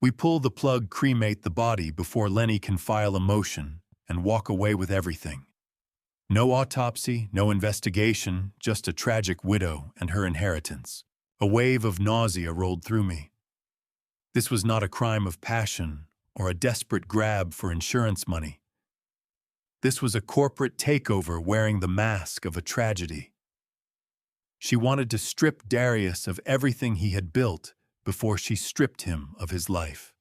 We pull the plug, cremate the body before Lenny can file a motion and walk away with everything. No autopsy, no investigation, just a tragic widow and her inheritance. A wave of nausea rolled through me. This was not a crime of passion or a desperate grab for insurance money. This was a corporate takeover wearing the mask of a tragedy. She wanted to strip Darius of everything he had built before she stripped him of his life.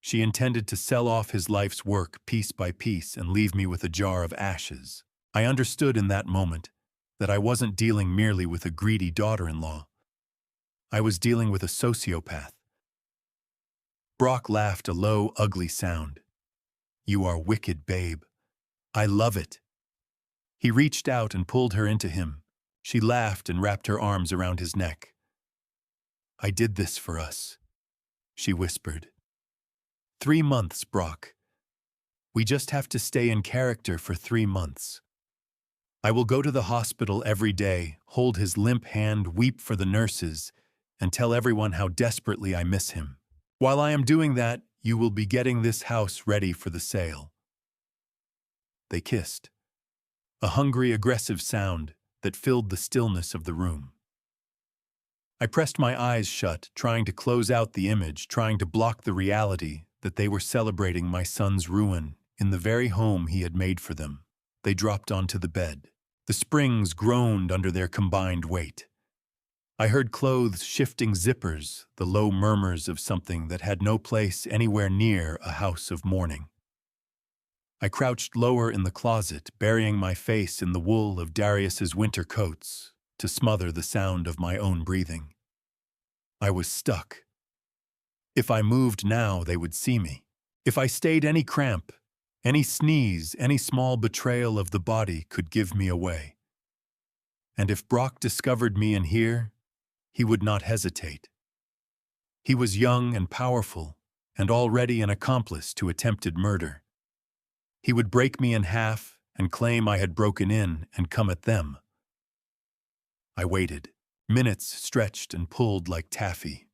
She intended to sell off his life's work piece by piece and leave me with a jar of ashes. I understood in that moment that I wasn't dealing merely with a greedy daughter-in-law. I was dealing with a sociopath. Brock laughed, a low, ugly sound. "You are wicked, babe. I love it." He reached out and pulled her into him. She laughed and wrapped her arms around his neck. "I did this for us," she whispered. 3 months, Brock. We just have to stay in character for 3 months. I will go to the hospital every day, hold his limp hand, weep for the nurses, and tell everyone how desperately I miss him. While I am doing that, you will be getting this house ready for the sale." They kissed. A hungry, aggressive sound that filled the stillness of the room. I pressed my eyes shut, trying to close out the image, trying to block the reality that they were celebrating my son's ruin in the very home he had made for them. They dropped onto the bed. The springs groaned under their combined weight. I heard clothes shifting zippers, the low murmurs of something that had no place anywhere near a house of mourning. I crouched lower in the closet, burying my face in the wool of Darius's winter coats to smother the sound of my own breathing. I was stuck. If I moved now, they would see me. If I stayed, any cramp, any sneeze, any small betrayal of the body could give me away. And if Brock discovered me in here, he would not hesitate. He was young and powerful, and already an accomplice to attempted murder. He would break me in half and claim I had broken in and come at them. I waited. Minutes stretched and pulled like taffy.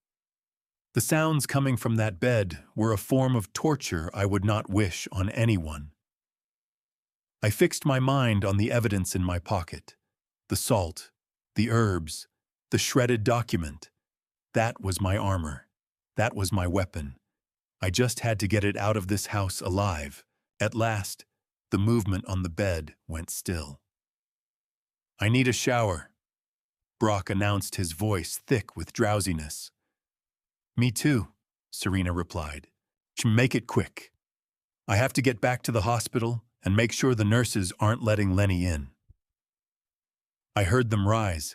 The sounds coming from that bed were a form of torture I would not wish on anyone. I fixed my mind on the evidence in my pocket. The salt, the herbs, the shredded document. That was my armor. That was my weapon. I just had to get it out of this house alive. At last, the movement on the bed went still. "I need a shower," Brock announced, his voice thick with drowsiness. "Me too," Serena replied. "Make it quick. I have to get back to the hospital and make sure the nurses aren't letting Lenny in." I heard them rise.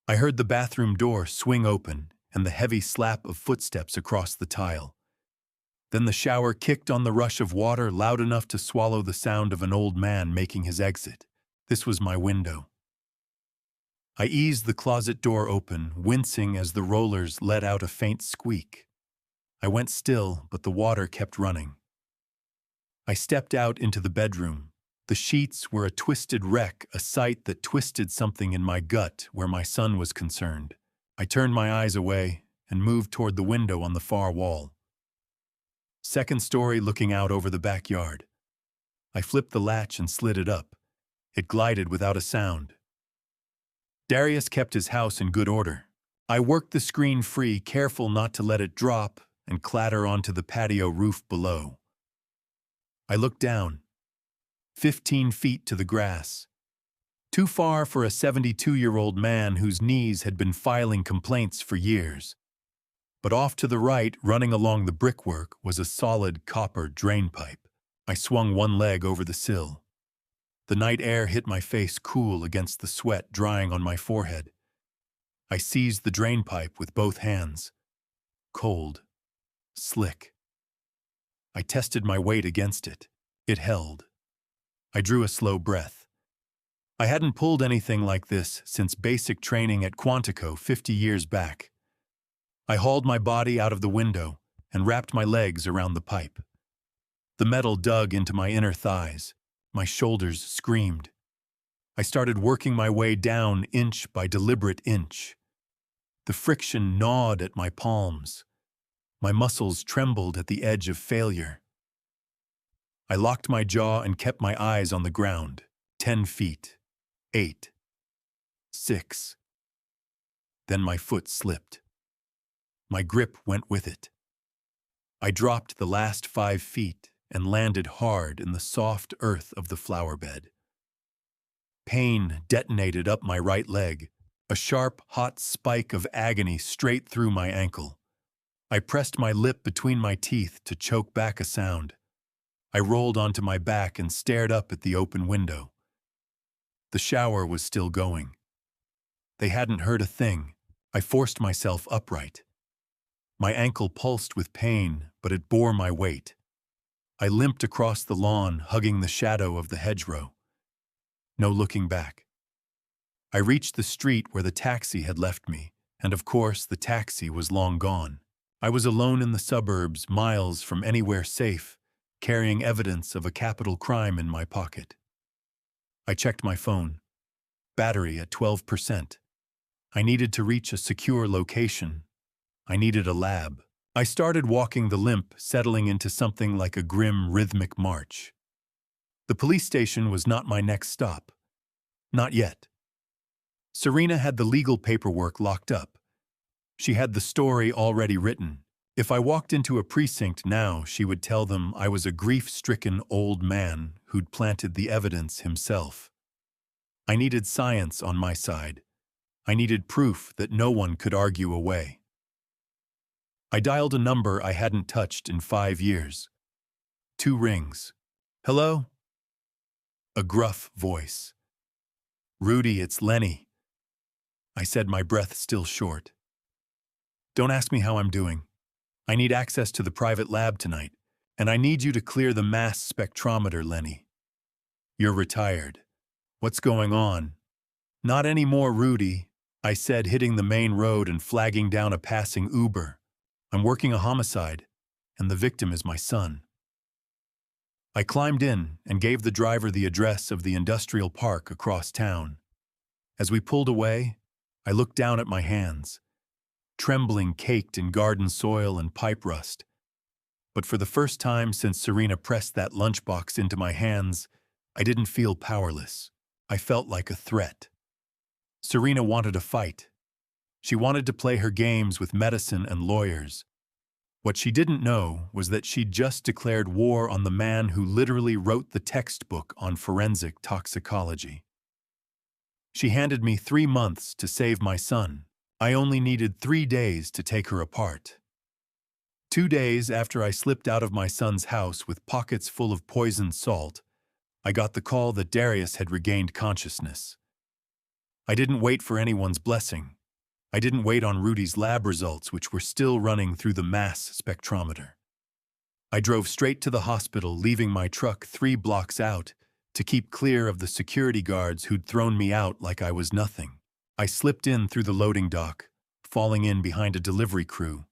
I heard the bathroom door swing open and the heavy slap of footsteps across the tile. Then the shower kicked on the rush of water loud enough to swallow the sound of an old man making his exit. This was my window. I eased the closet door open, wincing as the rollers let out a faint squeak. I went still, but the water kept running. I stepped out into the bedroom. The sheets were a twisted wreck, a sight that twisted something in my gut where my son was concerned. I turned my eyes away and moved toward the window on the far wall. Second story looking out over the backyard. I flipped the latch and slid it up. It glided without a sound. Darius kept his house in good order. I worked the screen free, careful not to let it drop and clatter onto the patio roof below. I looked down, 15 feet to the grass. Too far for a 72-year-old man whose knees had been filing complaints for years. But off to the right, running along the brickwork, was a solid copper drain pipe. I swung one leg over the sill. The night air hit my face cool against the sweat drying on my forehead. I seized the drain pipe with both hands. Cold. Slick. I tested my weight against it. It held. I drew a slow breath. I hadn't pulled anything like this since basic training at Quantico 50 years back. I hauled my body out of the window and wrapped my legs around the pipe. The metal dug into my inner thighs. My shoulders screamed. I started working my way down inch by deliberate inch. The friction gnawed at my palms. My muscles trembled at the edge of failure. I locked my jaw and kept my eyes on the ground. 10 feet. 8. 6. Then my foot slipped. My grip went with it. I dropped the last 5 feet and landed hard in the soft earth of the flower bed. Pain detonated up my right leg, a sharp, hot spike of agony straight through my ankle. I pressed my lip between my teeth to choke back a sound. I rolled onto my back and stared up at the open window. The shower was still going. They hadn't heard a thing. I forced myself upright. My ankle pulsed with pain, but it bore my weight. I limped across the lawn, hugging the shadow of the hedgerow. No looking back. I reached the street where the taxi had left me, and of course the taxi was long gone. I was alone in the suburbs, miles from anywhere safe, carrying evidence of a capital crime in my pocket. I checked my phone. Battery at 12%. I needed to reach a secure location. I needed a lab. I started walking the limp, settling into something like a grim, rhythmic march. The police station was not my next stop. Not yet. Serena had the legal paperwork locked up. She had the story already written. If I walked into a precinct now, she would tell them I was a grief-stricken old man who'd planted the evidence himself. I needed science on my side. I needed proof that no one could argue away. I dialed a number I hadn't touched in 5 years. 2 rings. Hello? A gruff voice. Rudy, it's Lenny. I said, my breath still short. Don't ask me how I'm doing. I need access to the private lab tonight, and I need you to clear the mass spectrometer, Lenny. You're retired. What's going on? Not anymore, Rudy, I said, hitting the main road and flagging down a passing Uber. I'm working a homicide, and the victim is my son. I climbed in and gave the driver the address of the industrial park across town. As we pulled away, I looked down at my hands, trembling, caked in garden soil and pipe rust. But for the first time since Serena pressed that lunchbox into my hands, I didn't feel powerless. I felt like a threat. Serena wanted a fight. She wanted to play her games with medicine and lawyers. What she didn't know was that she'd just declared war on the man who literally wrote the textbook on forensic toxicology. She handed me 3 months to save my son. I only needed 3 days to take her apart. 2 days after I slipped out of my son's house with pockets full of poisoned salt, I got the call that Darius had regained consciousness. I didn't wait for anyone's blessing. I didn't wait on Rudy's lab results, which were still running through the mass spectrometer. I drove straight to the hospital, leaving my truck 3 blocks out to keep clear of the security guards who'd thrown me out like I was nothing. I slipped in through the loading dock, falling in behind a delivery crew,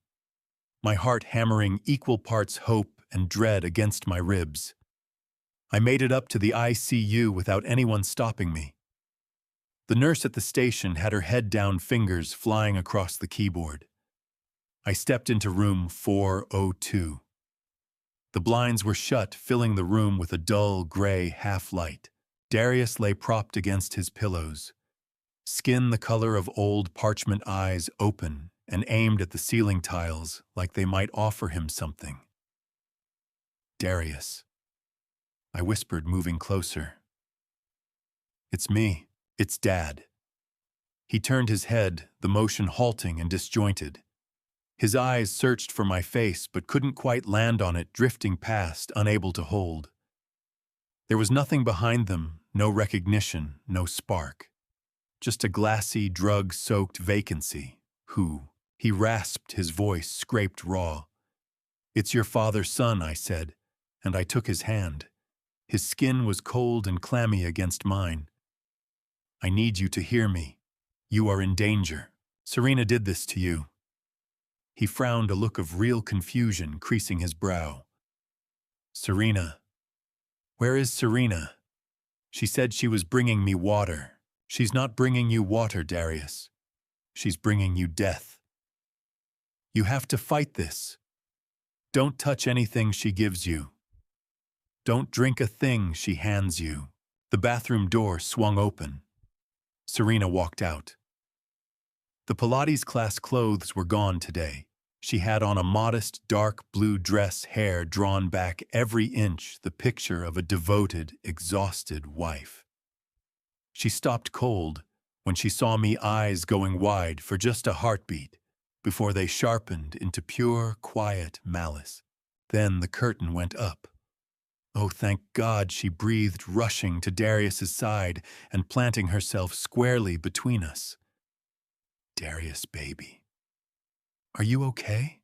my heart hammering equal parts hope and dread against my ribs. I made it up to the ICU without anyone stopping me. The nurse at the station had her head down, fingers flying across the keyboard. I stepped into room 402. The blinds were shut, filling the room with a dull, gray half-light. Darius lay propped against his pillows, skin the color of old parchment, eyes open and aimed at the ceiling tiles like they might offer him something. "Darius," I whispered, moving closer. "It's me. It's Dad." He turned his head, the motion halting and disjointed. His eyes searched for my face but couldn't quite land on it, drifting past, unable to hold. There was nothing behind them, no recognition, no spark. Just a glassy, drug-soaked vacancy. "Who?" He rasped, his voice scraped raw. "It's your father's son," I said, and I took his hand. His skin was cold and clammy against mine. "I need you to hear me. You are in danger. Serena did this to you." He frowned, a look of real confusion creasing his brow. "Serena? Where is Serena? She said she was bringing me water." "She's not bringing you water, Darius. She's bringing you death. You have to fight this. Don't touch anything she gives you. Don't drink a thing she hands you." The bathroom door swung open. Serena walked out. The Pilates class clothes were gone today. She had on a modest, dark blue dress, hair drawn back every inch, the picture of a devoted, exhausted wife. She stopped cold when she saw me, eyes going wide for just a heartbeat, before they sharpened into pure, quiet malice. Then the curtain went up. "Oh, thank God," she breathed, rushing to Darius's side and planting herself squarely between us. "Darius, baby. Are you okay?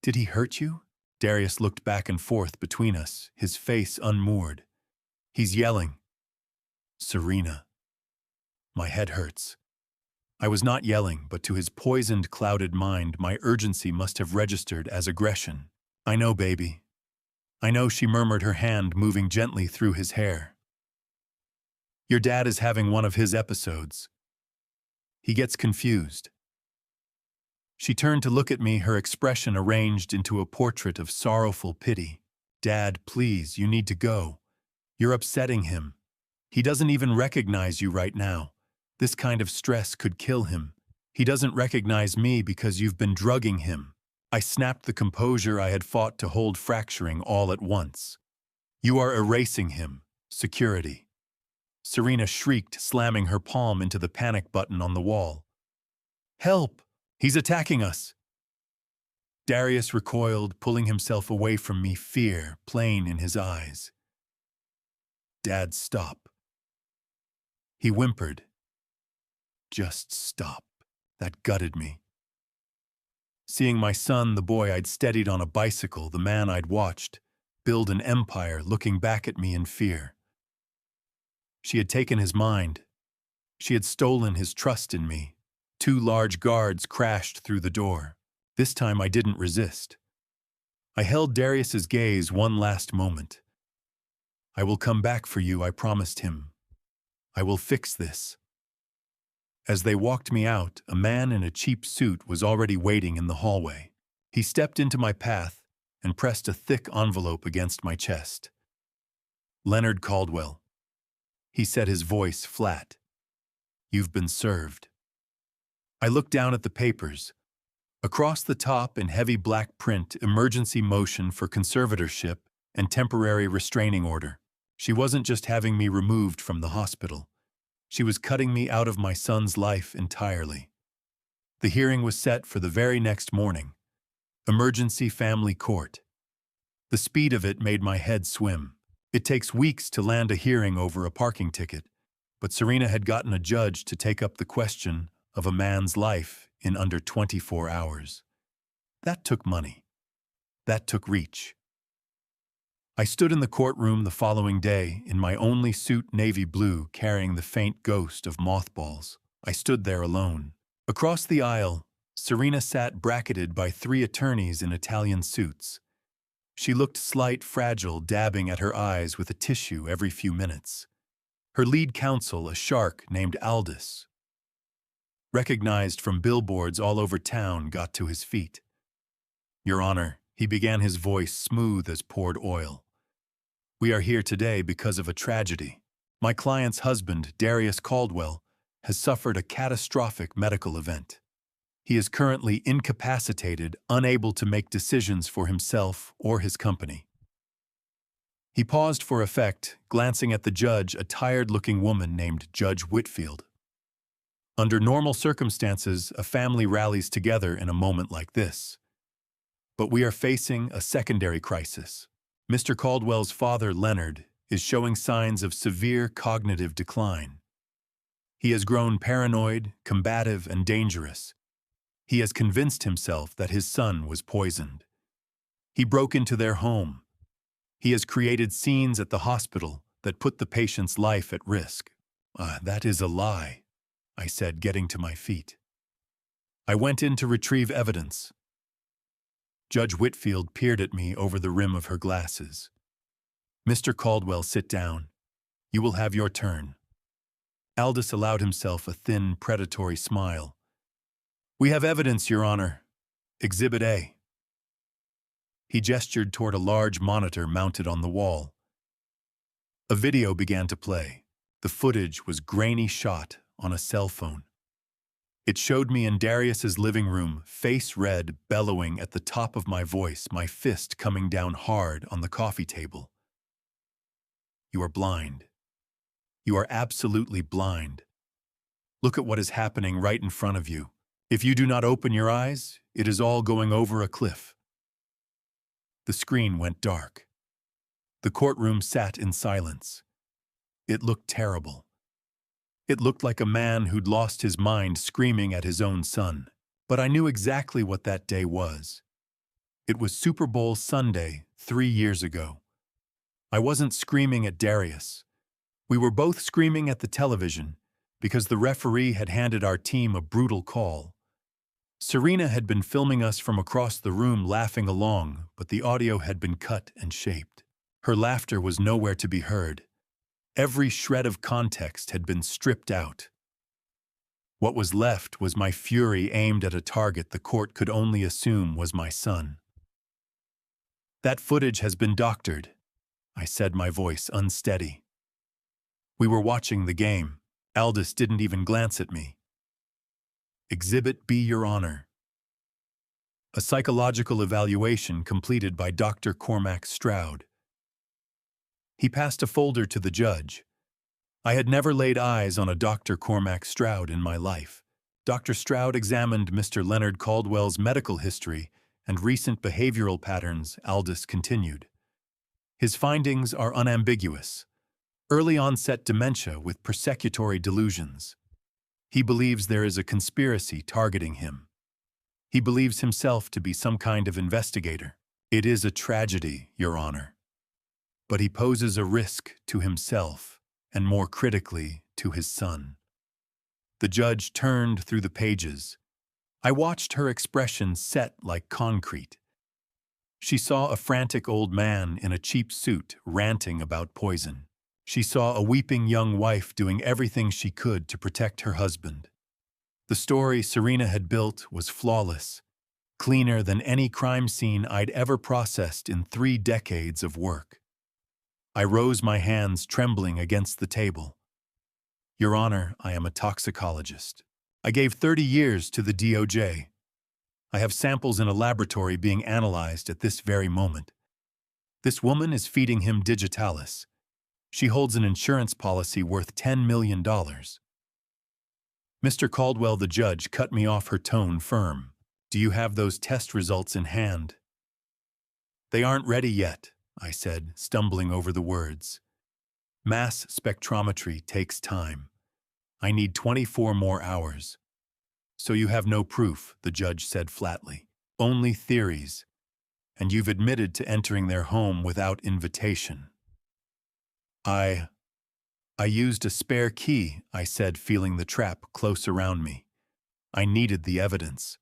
Did he hurt you?" Darius looked back and forth between us, his face unmoored. "He's yelling. Serena." My head hurts. I was not yelling, but to his poisoned, clouded mind, my urgency must have registered as aggression. "I know, baby. I know," she murmured, her hand moving gently through his hair. "Your dad is having one of his episodes. He gets confused." She turned to look at me, her expression arranged into a portrait of sorrowful pity. "Dad, please, you need to go. You're upsetting him. He doesn't even recognize you right now. This kind of stress could kill him. He doesn't recognize me because you've been drugging him." I snapped, the composure I had fought to hold fracturing all at once. "You are erasing him. Security." Serena shrieked, slamming her palm into the panic button on the wall. "Help! He's attacking us!" Darius recoiled, pulling himself away from me, fear plain in his eyes. "Dad, stop." He whimpered. "Just stop." That gutted me. Seeing my son, the boy I'd steadied on a bicycle, the man I'd watched, build an empire, looking back at me in fear. She had taken his mind. She had stolen his trust in me. 2 large guards crashed through the door. This time I didn't resist. I held Darius's gaze one last moment. "I will come back for you," I promised him. "I will fix this." As they walked me out, a man in a cheap suit was already waiting in the hallway. He stepped into my path and pressed a thick envelope against my chest. "Leonard Caldwell," he said, his voice flat. "You've been served." I looked down at the papers. Across the top, in heavy black print, emergency motion for conservatorship and temporary restraining order. She wasn't just having me removed from the hospital. She was cutting me out of my son's life entirely. The hearing was set for the very next morning. Emergency family court. The speed of it made my head swim. It takes weeks to land a hearing over a parking ticket, but Serena had gotten a judge to take up the question of a man's life in under 24 hours. That took money. That took reach. I stood in the courtroom the following day in my only suit, navy blue, carrying the faint ghost of mothballs. I stood there alone. Across the aisle, Serena sat bracketed by 3 attorneys in Italian suits. She looked slight, fragile, dabbing at her eyes with a tissue every few minutes. Her lead counsel, a shark named Aldous, recognized from billboards all over town, got to his feet. "Your Honor," he began, his voice smooth as poured oil. "We are here today because of a tragedy. My client's husband, Darius Caldwell, has suffered a catastrophic medical event. He is currently incapacitated, unable to make decisions for himself or his company." He paused for effect, glancing at the judge, a tired-looking woman named Judge Whitfield. Under normal circumstances, a family rallies together in a moment like this. But we are facing a secondary crisis. Mr. Caldwell's father, Leonard, is showing signs of severe cognitive decline. He has grown paranoid, combative, and dangerous. He has convinced himself that his son was poisoned. He broke into their home. He has created scenes at the hospital that put the patient's life at risk. That is a lie," I said, getting to my feet. "I went in to retrieve evidence." Judge Whitfield peered at me over the rim of her glasses. "Mr. Caldwell, sit down. You will have your turn." Aldous allowed himself a thin, predatory smile. "We have evidence, Your Honor. Exhibit A." He gestured toward a large monitor mounted on the wall. A video began to play. The footage was grainy shot on a cell phone. It showed me in Darius's living room, face red, bellowing at the top of my voice, my fist coming down hard on the coffee table. "You are blind. You are absolutely blind. Look at what is happening right in front of you. If you do not open your eyes, it is all going over a cliff." The screen went dark. The courtroom sat in silence. It looked terrible. It looked like a man who'd lost his mind screaming at his own son. But I knew exactly what that day was. It was Super Bowl Sunday 3 years ago. I wasn't screaming at Darius. We were both screaming at the television because the referee had handed our team a brutal call. Serena had been filming us from across the room laughing along, but the audio had been cut and shaped. Her laughter was nowhere to be heard. Every shred of context had been stripped out. What was left was my fury aimed at a target the court could only assume was my son. "That footage has been doctored," I said, my voice unsteady. "We were watching the game. Aldous didn't even glance at me." "Exhibit B, Your Honor." A psychological evaluation completed by Dr. Cormac Stroud. He passed a folder to the judge. I had never laid eyes on a Dr. Cormac Stroud in my life. Dr. Stroud examined Mr. Leonard Caldwell's medical history and recent behavioral patterns. Aldous continued. "His findings are unambiguous. Early onset dementia with persecutory delusions. He believes there is a conspiracy targeting him. He believes himself to be some kind of investigator. It is a tragedy, Your Honor. But he poses a risk to himself, and more critically, to his son." The judge turned through the pages. I watched her expression set like concrete. She saw a frantic old man in a cheap suit ranting about poison. She saw a weeping young wife doing everything she could to protect her husband. The story Serena had built was flawless, cleaner than any crime scene I'd ever processed in 3 decades of work. I rose, my hands trembling against the table. "Your Honor, I am a toxicologist. I gave 30 years to the DOJ. I have samples in a laboratory being analyzed at this very moment. This woman is feeding him digitalis. She holds an insurance policy worth $10 million. Mr. Caldwell, the judge, cut me off, her tone firm. "Do you have those test results in hand?" "They aren't ready yet," I said, stumbling over the words. "Mass spectrometry takes time. I need 24 more hours." "So you have no proof," the judge said flatly. "Only theories. And you've admitted to entering their home without invitation." I used a spare key," I said, feeling the trap close around me. "I needed the evidence."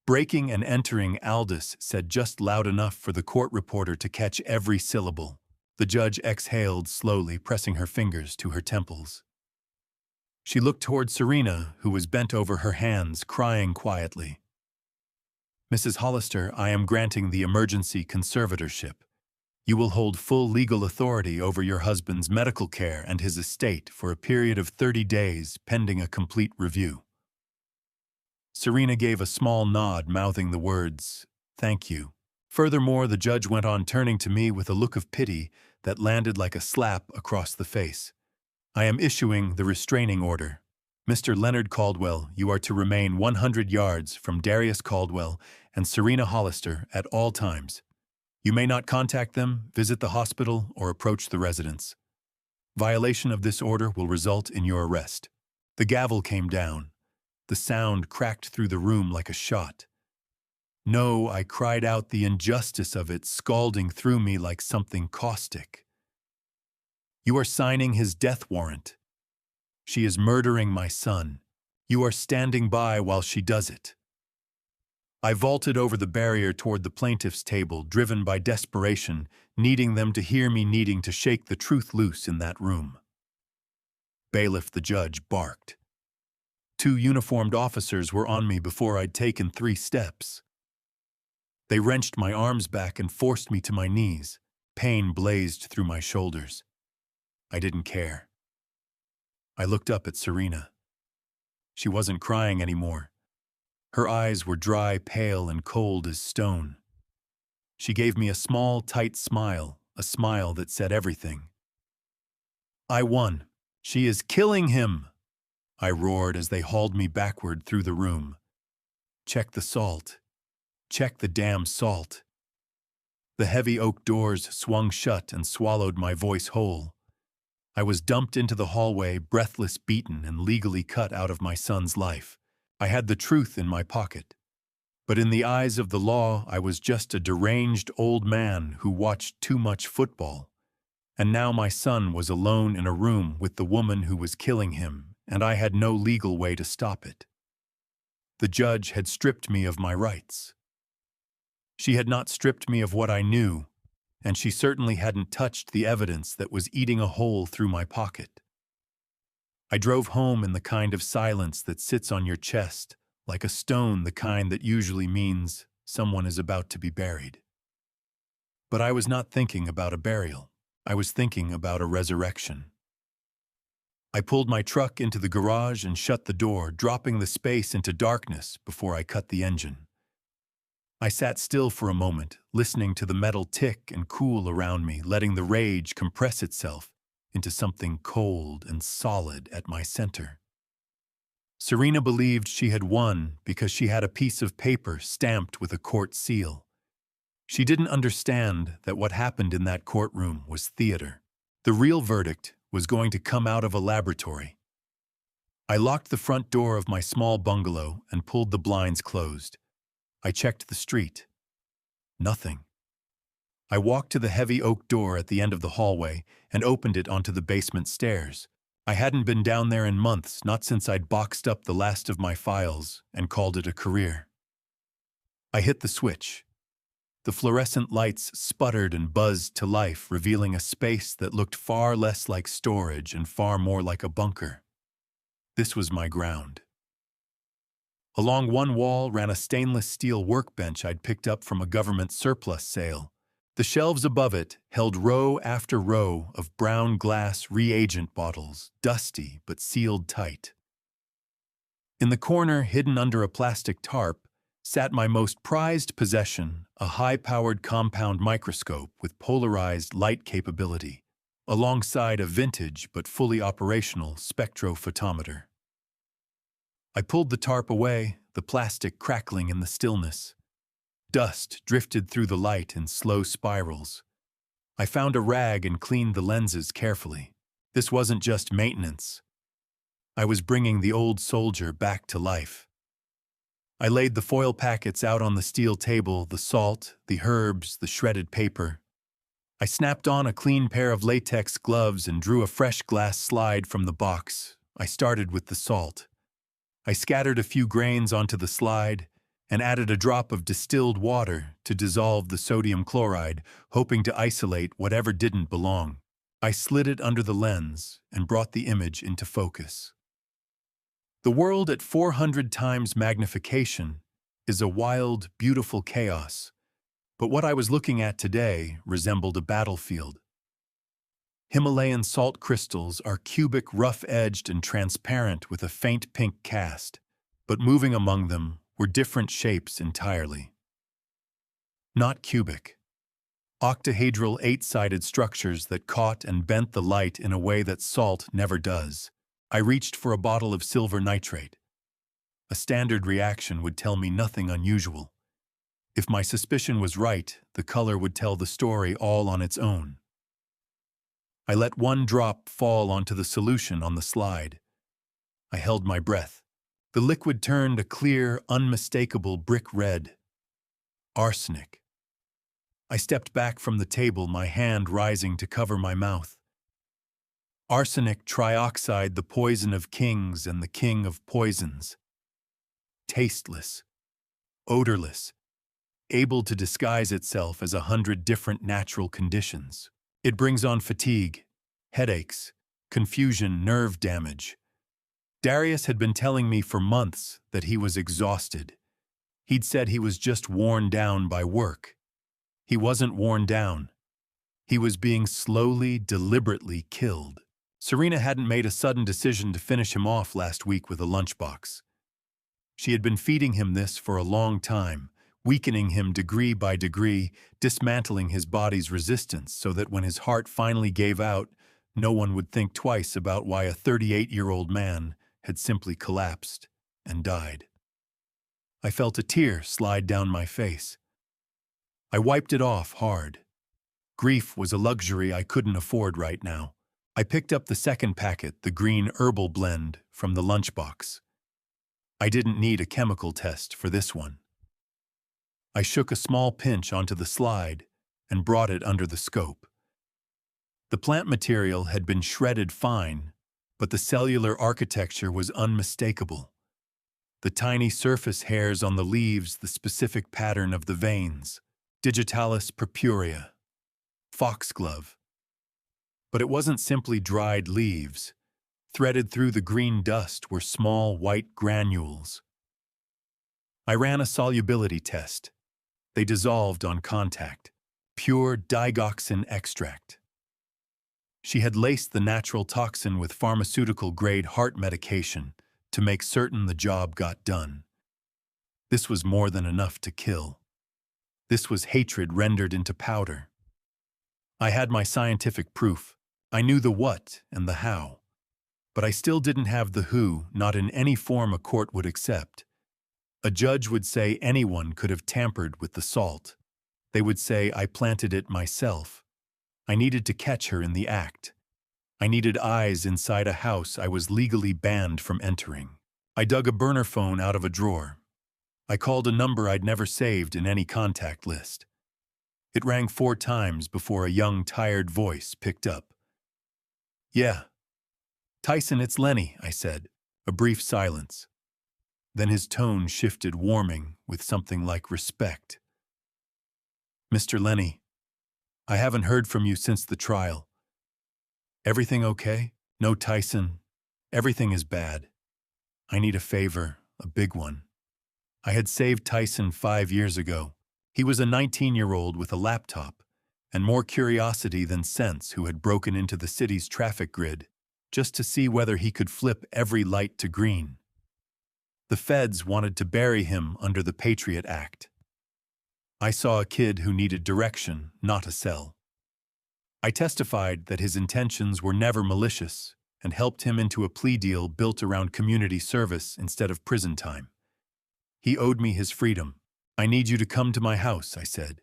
Breaking and entering, Aldous said just loud enough for the court reporter to catch every syllable. The judge exhaled slowly, pressing her fingers to her temples. She looked toward Serena, who was bent over her hands, crying quietly. "Mrs. Hollister, I am granting the emergency conservatorship. You will hold full legal authority over your husband's medical care and his estate for a period of 30 days, pending a complete review." Serena gave a small nod, mouthing the words, "Thank you." Furthermore, the judge went on, turning to me with a look of pity that landed like a slap across the face. "I am issuing the restraining order. Mr. Leonard Caldwell, you are to remain 100 yards from Darius Caldwell and Serena Hollister at all times. You may not contact them, visit the hospital, or approach the residence. Violation of this order will result in your arrest." The gavel came down. The sound cracked through the room like a shot. "No," I cried out, the injustice of it scalding through me like something caustic. "You are signing his death warrant. She is murdering my son. You are standing by while she does it." I vaulted over the barrier toward the plaintiff's table, driven by desperation, needing them to hear me, needing to shake the truth loose in that room. "Bailiff," the judge barked. 2 uniformed officers were on me before I'd taken 3 steps. They wrenched my arms back and forced me to my knees. Pain blazed through my shoulders. I didn't care. I looked up at Serena. She wasn't crying anymore. Her eyes were dry, pale, and cold as stone. She gave me a small, tight smile, a smile that said everything. "I won. She is killing him!" I roared as they hauled me backward through the room. "Check the salt. Check the damn salt." The heavy oak doors swung shut and swallowed my voice whole. I was dumped into the hallway, breathless, beaten, and legally cut out of my son's life. I had the truth in my pocket. But in the eyes of the law, I was just a deranged old man who watched too much football. And now my son was alone in a room with the woman who was killing him, and I had no legal way to stop it. The judge had stripped me of my rights. She had not stripped me of what I knew, and she certainly hadn't touched the evidence that was eating a hole through my pocket. I drove home in the kind of silence that sits on your chest, like a stone, the kind that usually means someone is about to be buried. But I was not thinking about a burial. I was thinking about a resurrection. I pulled my truck into the garage and shut the door, dropping the space into darkness before I cut the engine. I sat still for a moment, listening to the metal tick and cool around me, letting the rage compress itself into something cold and solid at my center. Serena believed she had won because she had a piece of paper stamped with a court seal. She didn't understand that what happened in that courtroom was theater. The real verdict was going to come out of a laboratory. I locked the front door of my small bungalow and pulled the blinds closed. I checked the street. Nothing. I walked to the heavy oak door at the end of the hallway and opened it onto the basement stairs. I hadn't been down there in months, not since I'd boxed up the last of my files and called it a career. I hit the switch. The fluorescent lights sputtered and buzzed to life, revealing a space that looked far less like storage and far more like a bunker. This was my ground. Along one wall ran a stainless steel workbench I'd picked up from a government surplus sale. The shelves above it held row after row of brown glass reagent bottles, dusty but sealed tight. In the corner, hidden under a plastic tarp, sat my most prized possession, a high-powered compound microscope with polarized light capability, alongside a vintage but fully operational spectrophotometer. I pulled the tarp away, the plastic crackling in the stillness. Dust drifted through the light in slow spirals. I found a rag and cleaned the lenses carefully. This wasn't just maintenance. I was bringing the old soldier back to life. I laid the foil packets out on the steel table, the salt, the herbs, the shredded paper. I snapped on a clean pair of latex gloves and drew a fresh glass slide from the box. I started with the salt. I scattered a few grains onto the slide, and added a drop of distilled water to dissolve the sodium chloride, hoping to isolate whatever didn't belong. I slid it under the lens and brought the image into focus. The world at 400 times magnification is a wild, beautiful chaos, but what I was looking at today resembled a battlefield. Himalayan salt crystals are cubic, rough-edged, and transparent with a faint pink cast, but moving among them were different shapes entirely. Not cubic. Octahedral, eight-sided structures that caught and bent the light in a way that salt never does. I reached for a bottle of silver nitrate. A standard reaction would tell me nothing unusual. If my suspicion was right, the color would tell the story all on its own. I let one drop fall onto the solution on the slide. I held my breath. The liquid turned a clear, unmistakable brick red. Arsenic. I stepped back from the table, my hand rising to cover my mouth. Arsenic trioxide, the poison of kings and the king of poisons. Tasteless, odorless, able to disguise itself as 100 different natural conditions. It brings on fatigue, headaches, confusion, nerve damage. Darius had been telling me for months that he was exhausted. He'd said he was just worn down by work. He wasn't worn down. He was being slowly, deliberately killed. Serena hadn't made a sudden decision to finish him off last week with a lunchbox. She had been feeding him this for a long time, weakening him degree by degree, dismantling his body's resistance so that when his heart finally gave out, no one would think twice about why a 38-year-old man had simply collapsed and died. I felt a tear slide down my face. I wiped it off hard. Grief was a luxury I couldn't afford right now. I picked up the second packet, the green herbal blend, from the lunchbox. I didn't need a chemical test for this one. I shook a small pinch onto the slide and brought it under the scope. The plant material had been shredded fine, but the cellular architecture was unmistakable. The tiny surface hairs on the leaves, the specific pattern of the veins, digitalis purpurea, foxglove. But it wasn't simply dried leaves. Threaded through the green dust were small white granules. I ran a solubility test. They dissolved on contact. Pure digoxin extract. She had laced the natural toxin with pharmaceutical-grade heart medication to make certain the job got done. This was more than enough to kill. This was hatred rendered into powder. I had my scientific proof. I knew the what and the how. But I still didn't have the who, not in any form a court would accept. A judge would say anyone could have tampered with the salt. They would say I planted it myself. I needed to catch her in the act. I needed eyes inside a house I was legally banned from entering. I dug a burner phone out of a drawer. I called a number I'd never saved in any contact list. It rang 4 times before a young, tired voice picked up. "Yeah. Tyson, it's Lenny," I said. A brief silence. Then his tone shifted, warming with something like respect. "Mr. Lenny, I haven't heard from you since the trial. Everything okay?" "No, Tyson. Everything is bad. I need a favor, a big one. I had saved Tyson 5 years ago. He was a 19-year-old with a laptop and more curiosity than sense who had broken into the city's traffic grid just to see whether he could flip every light to green. The feds wanted to bury him under the Patriot Act. I saw a kid who needed direction, not a cell. I testified that his intentions were never malicious and helped him into a plea deal built around community service instead of prison time. He owed me his freedom. "I need you to come to my house," I said.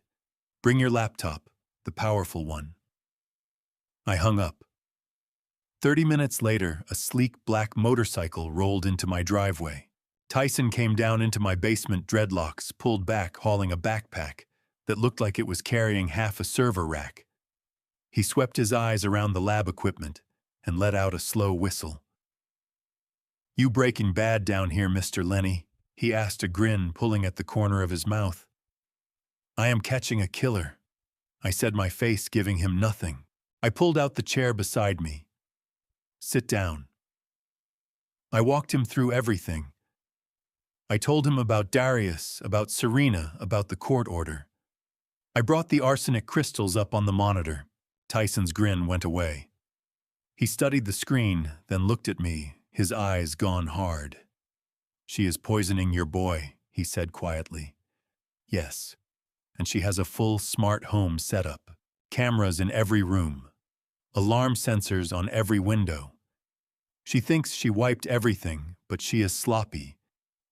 "Bring your laptop, the powerful one." I hung up. 30 minutes later, a sleek black motorcycle rolled into my driveway. Tyson came down into my basement, dreadlocks pulled back, hauling a backpack that looked like it was carrying half a server rack. He swept his eyes around the lab equipment and let out a slow whistle. "You breaking bad down here, Mr. Lenny. he asked, a grin pulling at the corner of his mouth. I am catching a killer, I said, my face giving him nothing. I pulled out the chair beside me. Sit down. I walked him through everything. I told him about Darius, about Serena, about the court order. I brought the arsenic crystals up on the monitor. Tyson's grin went away. He studied the screen, then looked at me, his eyes gone hard. She is poisoning your boy, he said quietly. Yes, and she has a full smart home setup. Cameras in every room. Alarm sensors on every window. She thinks she wiped everything, but she is sloppy.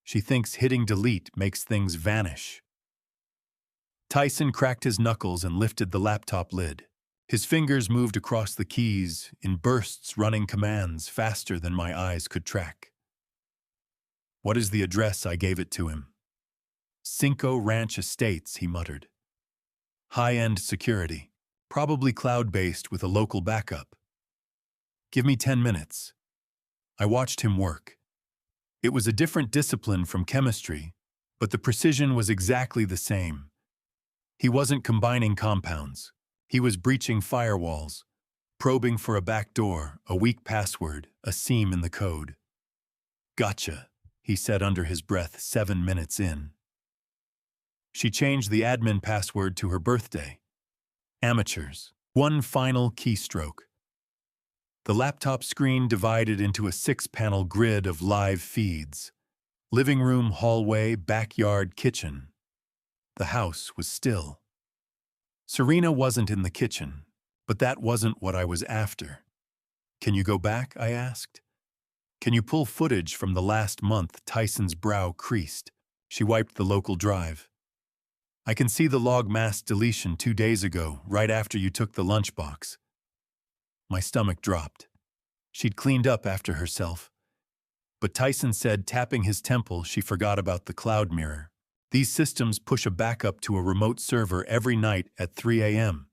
She thinks hitting delete makes things vanish. Tyson cracked his knuckles and lifted the laptop lid. His fingers moved across the keys, in bursts running commands faster than my eyes could track. What is the address? I gave it to him. Cinco Ranch Estates, he muttered. High-end security, probably cloud-based with a local backup. Give me 10 minutes. I watched him work. It was a different discipline from chemistry, but the precision was exactly the same. He wasn't combining compounds. He was breaching firewalls, probing for a back door, a weak password, a seam in the code. Gotcha, he said under his breath 7 minutes in. She changed the admin password to her birthday. Amateurs. One final keystroke. The laptop screen divided into a 6-panel grid of live feeds. Living room, hallway, backyard, kitchen. The house was still. Serena wasn't in the kitchen, but that wasn't what I was after. Can you go back? I asked. Can you pull footage from the last month? Tyson's brow creased. She wiped the local drive. I can see the log mass deletion 2 days ago, right after you took the lunchbox. My stomach dropped. She'd cleaned up after herself. But Tyson said, tapping his temple, she forgot about the cloud mirror. These systems push a backup to a remote server every night at 3 a.m.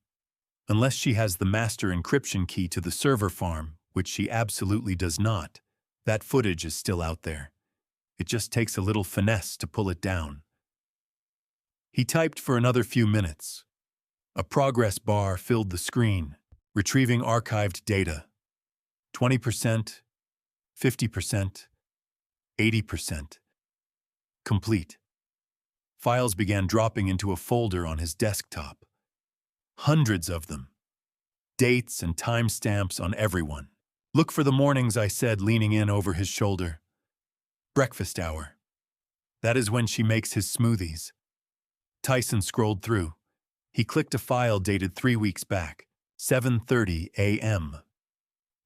Unless she has the master encryption key to the server farm, which she absolutely does not, that footage is still out there. It just takes a little finesse to pull it down. He typed for another few minutes. A progress bar filled the screen, retrieving archived data. 20%, 50%, 80%. Complete. Files began dropping into a folder on his desktop. Hundreds of them. Dates and timestamps on everyone. Look for the mornings, I said, leaning in over his shoulder. Breakfast hour. That is when she makes his smoothies. Tyson scrolled through. He clicked a file dated 3 weeks back, 7:30 a.m.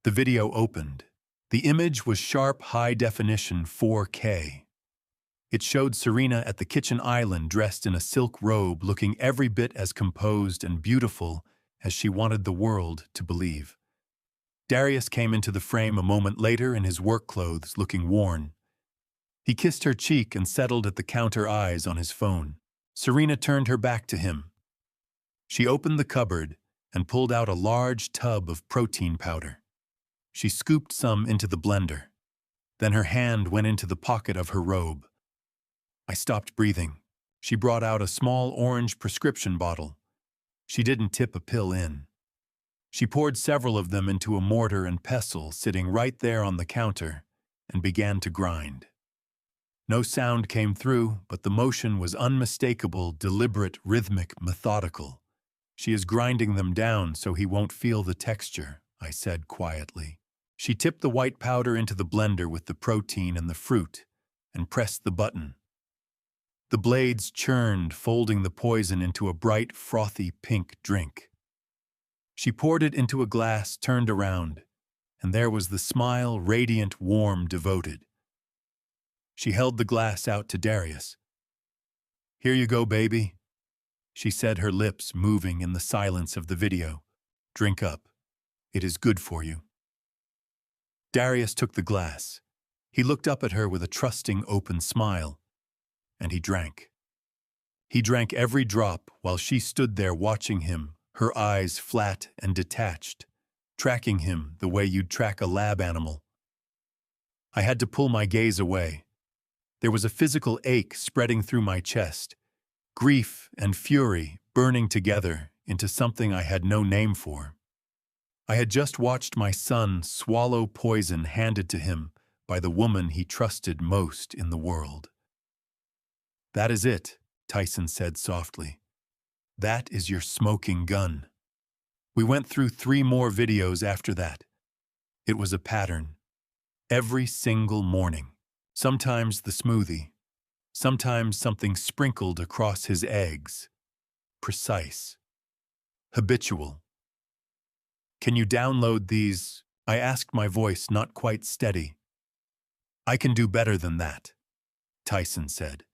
The video opened. The image was sharp, high-definition 4K. It showed Serena at the kitchen island dressed in a silk robe, looking every bit as composed and beautiful as she wanted the world to believe. Darius came into the frame a moment later in his work clothes, looking worn. He kissed her cheek and settled at the counter, eyes on his phone. Serena turned her back to him. She opened the cupboard and pulled out a large tub of protein powder. She scooped some into the blender. Then her hand went into the pocket of her robe. I stopped breathing. She brought out a small orange prescription bottle. She didn't tip a pill in. She poured several of them into a mortar and pestle sitting right there on the counter and began to grind. No sound came through, but the motion was unmistakable, deliberate, rhythmic, methodical. She is grinding them down so he won't feel the texture, I said quietly. She tipped the white powder into the blender with the protein and the fruit and pressed the button. The blades churned, folding the poison into a bright, frothy pink drink. She poured it into a glass, turned around, and there was the smile, radiant, warm, devoted. She held the glass out to Darius. Here you go, baby, she said, her lips moving in the silence of the video. Drink up. It is good for you. Darius took the glass. He looked up at her with a trusting, open smile. And he drank. He drank every drop while she stood there watching him, her eyes flat and detached, tracking him the way you'd track a lab animal. I had to pull my gaze away. There was a physical ache spreading through my chest, grief and fury burning together into something I had no name for. I had just watched my son swallow poison handed to him by the woman he trusted most in the world. "That is it," Tyson said softly. "That is your smoking gun." We went through 3 more videos after that. It was a pattern. Every single morning. Sometimes the smoothie. Sometimes something sprinkled across his eggs. Precise. Habitual. "Can you download these?" I asked, my voice not quite steady. "I can do better than that," Tyson said.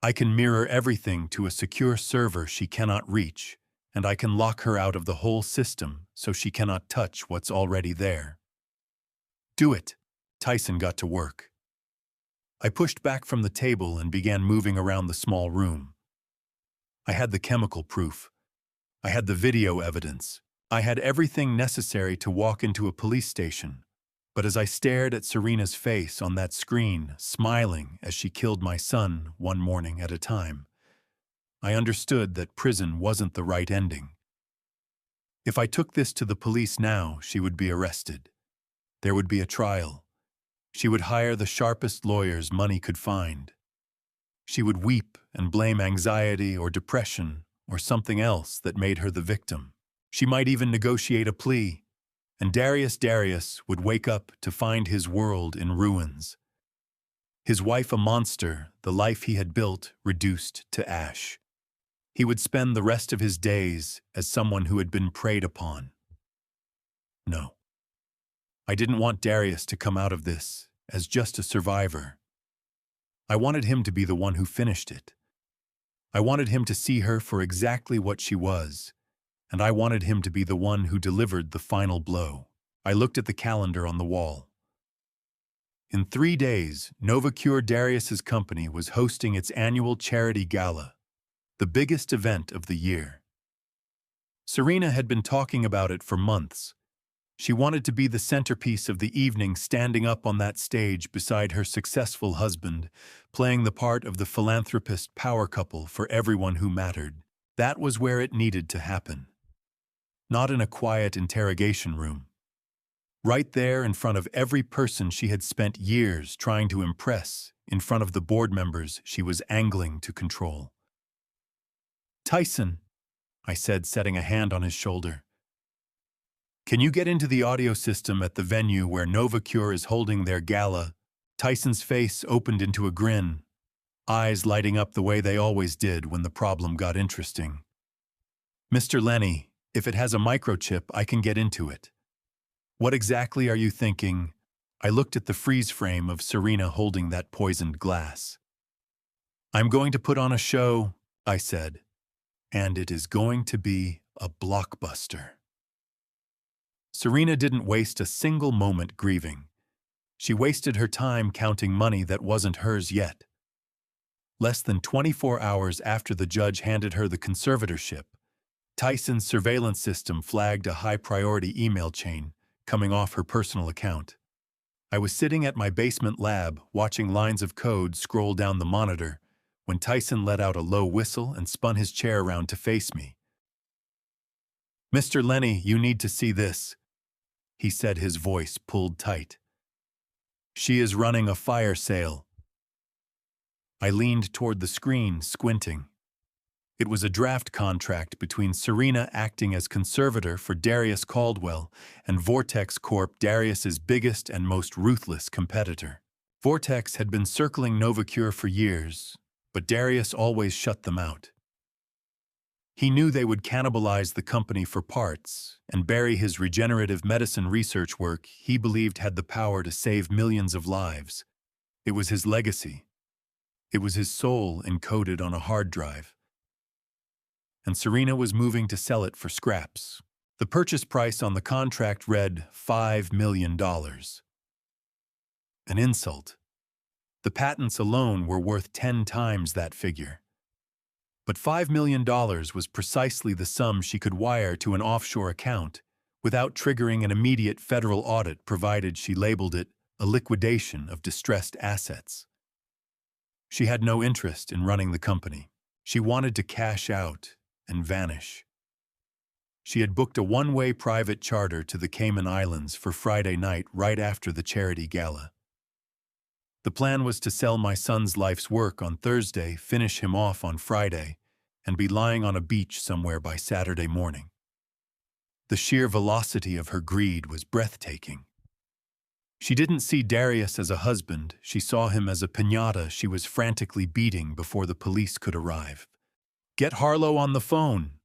"I can mirror everything to a secure server she cannot reach, and I can lock her out of the whole system so she cannot touch what's already there." "Do it." Tyson got to work. I pushed back from the table and began moving around the small room. I had the chemical proof. I had the video evidence. I had everything necessary to walk into a police station. But as I stared at Serena's face on that screen, smiling as she killed my son one morning at a time, I understood that prison wasn't the right ending. If I took this to the police now, she would be arrested. There would be a trial. She would hire the sharpest lawyers money could find. She would weep and blame anxiety or depression or something else that made her the victim. She might even negotiate a plea, and Darius would wake up to find his world in ruins. His wife a monster, the life he had built reduced to ash. He would spend the rest of his days as someone who had been preyed upon. No. I didn't want Darius to come out of this as just a survivor. I wanted him to be the one who finished it. I wanted him to see her for exactly what she was, and I wanted him to be the one who delivered the final blow. I looked at the calendar on the wall. In 3 days, Novacure Darius's company was hosting its annual charity gala, the biggest event of the year. Serena had been talking about it for months. She wanted to be the centerpiece of the evening, standing up on that stage beside her successful husband, playing the part of the philanthropist power couple for everyone who mattered. That was where it needed to happen. Not in a quiet interrogation room. Right there in front of every person she had spent years trying to impress, in front of the board members she was angling to control. "Tyson," I said, setting a hand on his shoulder. "Can you get into the audio system at the venue where Novacure is holding their gala?" Tyson's face opened into a grin, eyes lighting up the way they always did when the problem got interesting. "Mr. Lenny, if it has a microchip, I can get into it." "What exactly are you thinking?" I looked at the freeze frame of Serena holding that poisoned glass. "I'm going to put on a show," I said, "and it is going to be a blockbuster." Serena didn't waste a single moment grieving. She wasted her time counting money that wasn't hers yet. Less than 24 hours after the judge handed her the conservatorship, Tyson's surveillance system flagged a high-priority email chain coming off her personal account. I was sitting at my basement lab watching lines of code scroll down the monitor when Tyson let out a low whistle and spun his chair around to face me. "Mr. Lenny, you need to see this," he said, his voice pulled tight. "She is running a fire sale." I leaned toward the screen, squinting. It was a draft contract between Serena acting as conservator for Darius Caldwell and Vortex Corp, Darius's biggest and most ruthless competitor. Vortex had been circling Novacure for years, but Darius always shut them out. He knew they would cannibalize the company for parts and bury his regenerative medicine research work he believed had the power to save millions of lives. It was his legacy. It was his soul encoded on a hard drive. And Serena was moving to sell it for scraps. The purchase price on the contract read $5 million. An insult. The patents alone were worth 10 times that figure. But $5 million was precisely the sum she could wire to an offshore account without triggering an immediate federal audit, provided she labeled it a liquidation of distressed assets. She had no interest in running the company. She wanted to cash out and vanish. She had booked a one-way private charter to the Cayman Islands for Friday night right after the charity gala. The plan was to sell my son's life's work on Thursday, finish him off on Friday, and be lying on a beach somewhere by Saturday morning. The sheer velocity of her greed was breathtaking. She didn't see Darius as a husband, she saw him as a piñata she was frantically beating before the police could arrive. "Get Harlow on the phone,"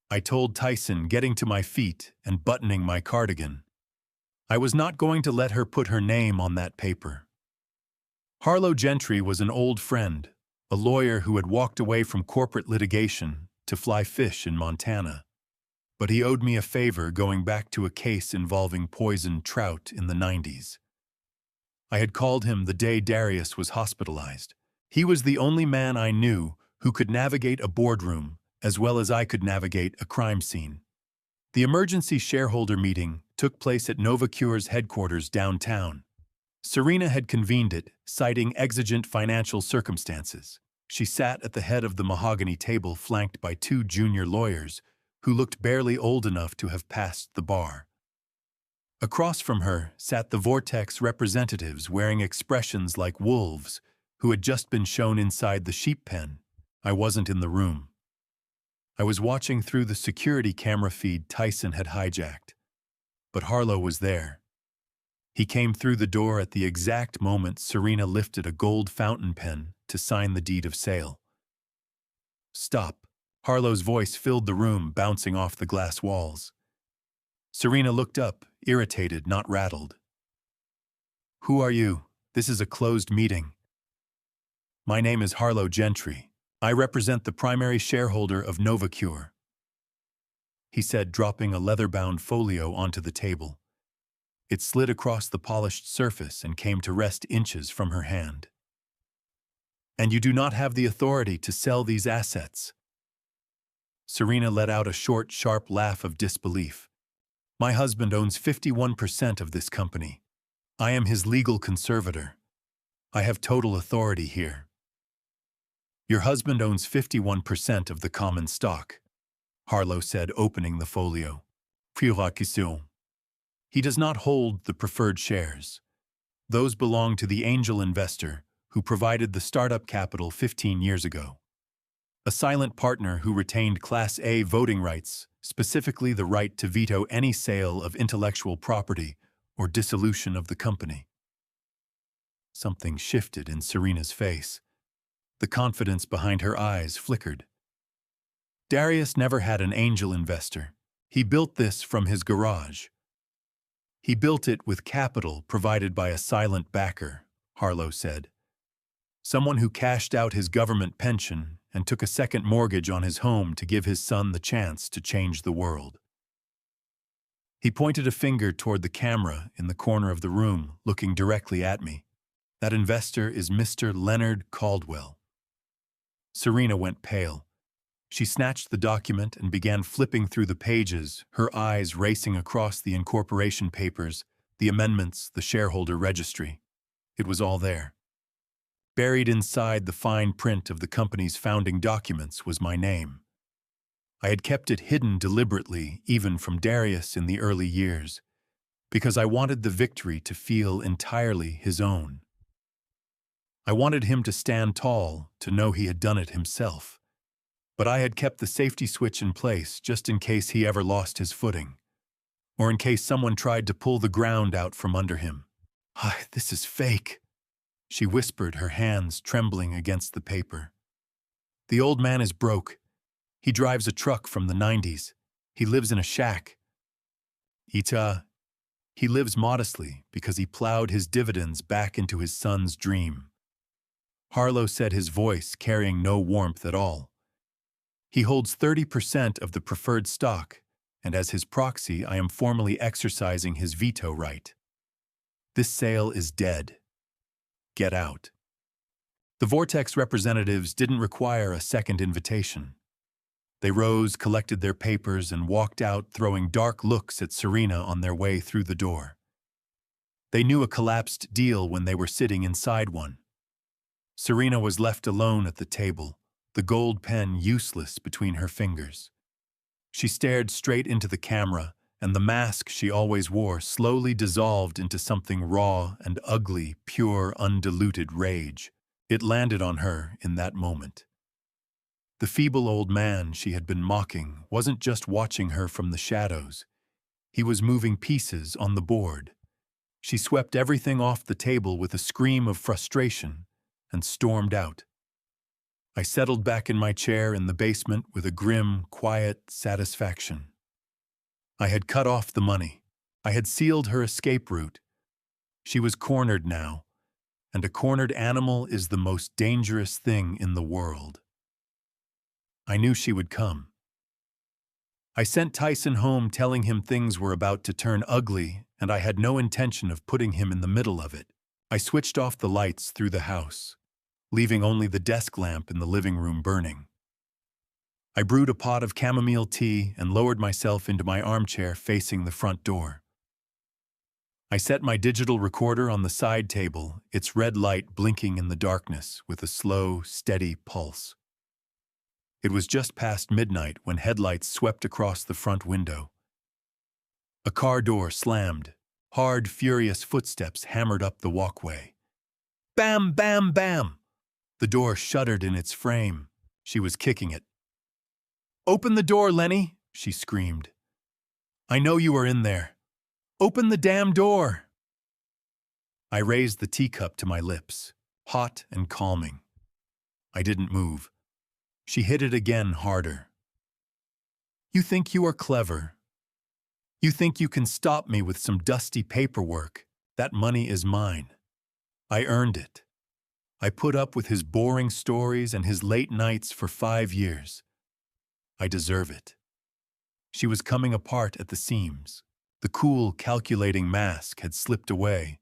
I told Tyson, getting to my feet and buttoning my cardigan. I was not going to let her put her name on that paper. Harlow Gentry was an old friend, a lawyer who had walked away from corporate litigation to fly fish in Montana. But he owed me a favor going back to a case involving poisoned trout in the 90s. I had called him the day Darius was hospitalized. He was the only man I knew who could navigate a boardroom as well as I could navigate a crime scene. The emergency shareholder meeting took place at Novacure's headquarters downtown. Serena had convened it, citing exigent financial circumstances. She sat at the head of the mahogany table flanked by two junior lawyers who looked barely old enough to have passed the bar. Across from her sat the Vortex representatives wearing expressions like wolves who had just been shown inside the sheep pen. I wasn't in the room. I was watching through the security camera feed Tyson had hijacked. But Harlow was there. He came through the door at the exact moment Serena lifted a gold fountain pen to sign the deed of sale. "Stop." Harlow's voice filled the room, bouncing off the glass walls. Serena looked up, irritated, not rattled. "Who are you? This is a closed meeting." "My name is Harlow Gentry. I represent the primary shareholder of Novacure," he said, dropping a leather-bound folio onto the table. It slid across the polished surface and came to rest inches from her hand. "And you do not have the authority to sell these assets." Serena let out a short, sharp laugh of disbelief. "My husband owns 51% of this company. I am his legal conservator. I have total authority here." "Your husband owns 51% of the common stock," Harlow said, opening the folio. "He does not hold the preferred shares. Those belong to the angel investor who provided the startup capital 15 years ago. A silent partner who retained Class A voting rights, specifically the right to veto any sale of intellectual property or dissolution of the company." Something shifted in Serena's face. The confidence behind her eyes flickered. "Darius never had an angel investor. He built this from his garage." "He built it with capital provided by a silent backer," Harlow said. "Someone who cashed out his government pension and took a second mortgage on his home to give his son the chance to change the world." He pointed a finger toward the camera in the corner of the room, looking directly at me. "That investor is Mr. Leonard Caldwell." Serena went pale. She snatched the document and began flipping through the pages, her eyes racing across the incorporation papers, the amendments, the shareholder registry. It was all there. Buried inside the fine print of the company's founding documents was my name. I had kept it hidden deliberately, even from Darius in the early years, because I wanted the victory to feel entirely his own. I wanted him to stand tall, to know he had done it himself. But I had kept the safety switch in place just in case he ever lost his footing, or in case someone tried to pull the ground out from under him. "This is fake," she whispered, her hands trembling against the paper. "The old man is broke. He drives a truck from the 90s. He lives in a shack. He lives modestly because he plowed his dividends back into his son's dream." Harlow said, his voice carrying no warmth at all. "He holds 30% of the preferred stock, and as his proxy, I am formally exercising his veto right. This sale is dead. Get out." The Vortex representatives didn't require a second invitation. They rose, collected their papers, and walked out, throwing dark looks at Serena on their way through the door. They knew a collapsed deal when they were sitting inside one. Serena was left alone at the table, the gold pen useless between her fingers. She stared straight into the camera, and the mask she always wore slowly dissolved into something raw and ugly, pure, undiluted rage. It landed on her in that moment. The feeble old man she had been mocking wasn't just watching her from the shadows. He was moving pieces on the board. She swept everything off the table with a scream of frustration and stormed out. I settled back in my chair in the basement with a grim, quiet satisfaction. I had cut off the money. I had sealed her escape route. She was cornered now, and a cornered animal is the most dangerous thing in the world. I knew she would come. I sent Tyson home telling him things were about to turn ugly, and I had no intention of putting him in the middle of it. I switched off the lights through the house, leaving only the desk lamp in the living room burning. I brewed a pot of chamomile tea and lowered myself into my armchair facing the front door. I set my digital recorder on the side table, its red light blinking in the darkness with a slow, steady pulse. It was just past midnight when headlights swept across the front window. A car door slammed. Hard, furious footsteps hammered up the walkway. Bam, bam, bam! The door shuddered in its frame. She was kicking it. "Open the door, Lenny!" she screamed. "I know you are in there. Open the damn door!" I raised the teacup to my lips, hot and calming. I didn't move. She hit it again harder. "You think you are clever. You think you can stop me with some dusty paperwork. That money is mine. I earned it. I put up with his boring stories and his late nights for 5 years. I deserve it." She was coming apart at the seams. The cool, calculating mask had slipped away,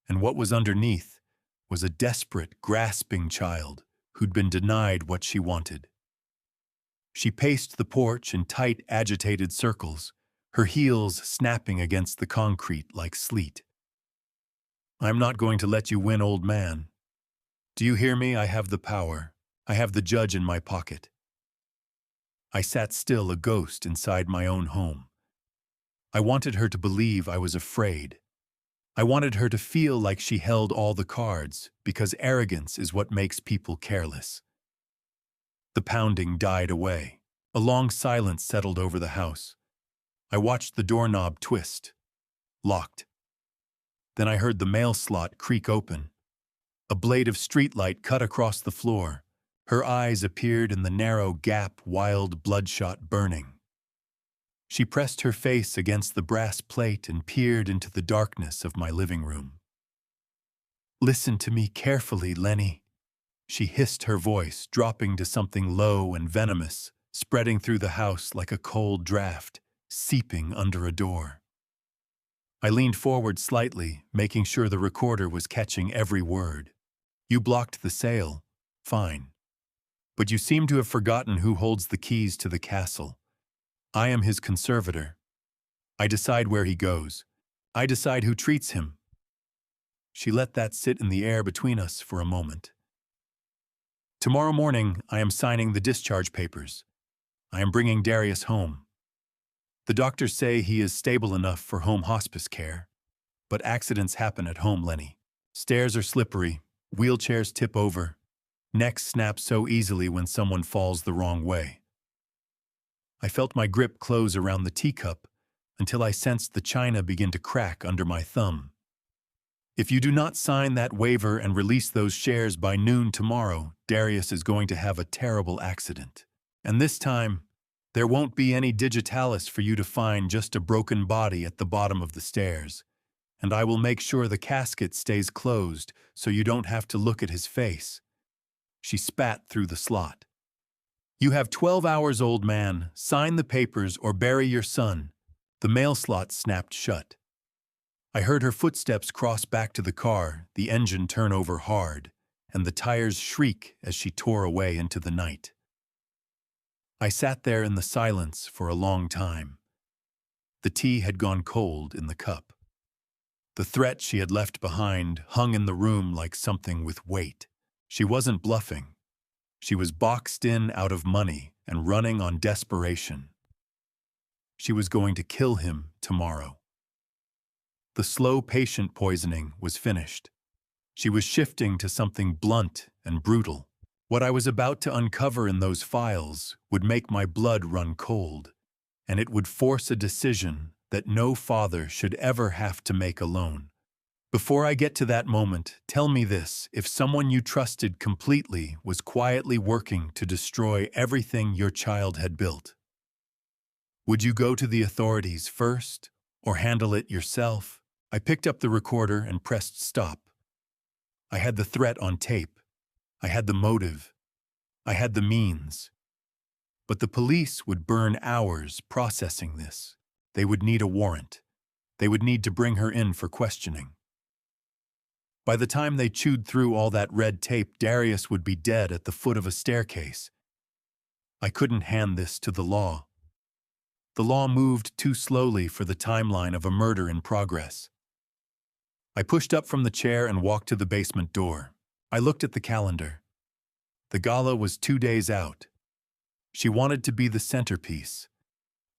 and what was underneath was a desperate, grasping child who'd been denied what she wanted. She paced the porch in tight, agitated circles, her heels snapping against the concrete like sleet. "I'm not going to let you win, old man. Do you hear me? I have the power. I have the judge in my pocket." I sat still, a ghost inside my own home. I wanted her to believe I was afraid. I wanted her to feel like she held all the cards, because arrogance is what makes people careless. The pounding died away. A long silence settled over the house. I watched the doorknob twist. Locked. Then I heard the mail slot creak open. A blade of streetlight cut across the floor. Her eyes appeared in the narrow gap, wild, bloodshot burning. She pressed her face against the brass plate and peered into the darkness of my living room. "Listen to me carefully, Lenny," she hissed, her voice dropping to something low and venomous, spreading through the house like a cold draft, seeping under a door. I leaned forward slightly, making sure the recorder was catching every word. "You blocked the sale. Fine. But you seem to have forgotten who holds the keys to the castle. I am his conservator. I decide where he goes. I decide who treats him." She let that sit in the air between us for a moment. "Tomorrow morning, I am signing the discharge papers. I am bringing Darius home. The doctors say he is stable enough for home hospice care. But accidents happen at home, Lenny. Stairs are slippery, wheelchairs tip over, necks snap so easily when someone falls the wrong way." I felt my grip close around the teacup until I sensed the china begin to crack under my thumb. "If you do not sign that waiver and release those shares by noon tomorrow, Darius is going to have a terrible accident. And this time, there won't be any digitalis for you to find, just a broken body at the bottom of the stairs. And I will make sure the casket stays closed so you don't have to look at his face." She spat through the slot. "You have 12 hours, old man. Sign the papers or bury your son." The mail slot snapped shut. I heard her footsteps cross back to the car, the engine turn over hard, and the tires shriek as she tore away into the night. I sat there in the silence for a long time. The tea had gone cold in the cup. The threat she had left behind hung in the room like something with weight. She wasn't bluffing. She was boxed in out of money and running on desperation. She was going to kill him tomorrow. The slow, patient poisoning was finished. She was shifting to something blunt and brutal. What I was about to uncover in those files would make my blood run cold, and it would force a decision that no father should ever have to make alone. Before I get to that moment, tell me this: if someone you trusted completely was quietly working to destroy everything your child had built, would you go to the authorities first or handle it yourself? I picked up the recorder and pressed stop. I had the threat on tape. I had the motive. I had the means. But the police would burn hours processing this. They would need a warrant. They would need to bring her in for questioning. By the time they chewed through all that red tape, Darius would be dead at the foot of a staircase. I couldn't hand this to the law. The law moved too slowly for the timeline of a murder in progress. I pushed up from the chair and walked to the basement door. I looked at the calendar. The gala was 2 days out. She wanted to be the centerpiece.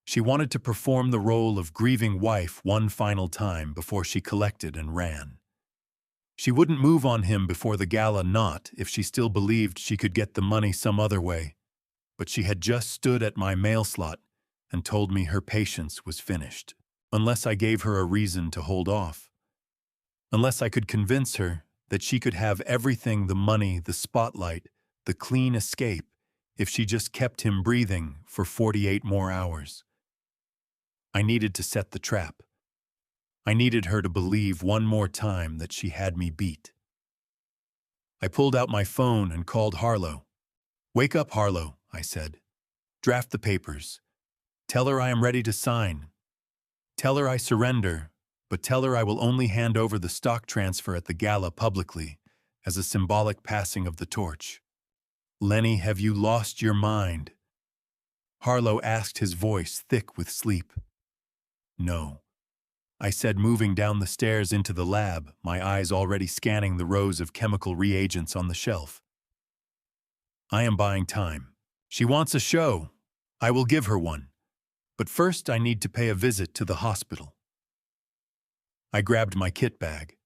She wanted to perform the role of grieving wife one final time before she collected and ran. She wouldn't move on him before the gala, not if she still believed she could get the money some other way. But she had just stood at my mail slot and told me her patience was finished, unless I gave her a reason to hold off. Unless I could convince her that she could have everything: the money, the spotlight, the clean escape, if she just kept him breathing for 48 more hours. I needed to set the trap. I needed her to believe one more time that she had me beat. I pulled out my phone and called Harlow. "Wake up, Harlow," I said. "Draft the papers. Tell her I am ready to sign. Tell her I surrender, but tell her I will only hand over the stock transfer at the gala publicly, as a symbolic passing of the torch." "Lenny, have you lost your mind?" Harlow asked, his voice thick with sleep. "No," I said, moving down the stairs into the lab, my eyes already scanning the rows of chemical reagents on the shelf. "I am buying time. She wants a show. I will give her one. But first I need to pay a visit to the hospital." I grabbed my kit bag.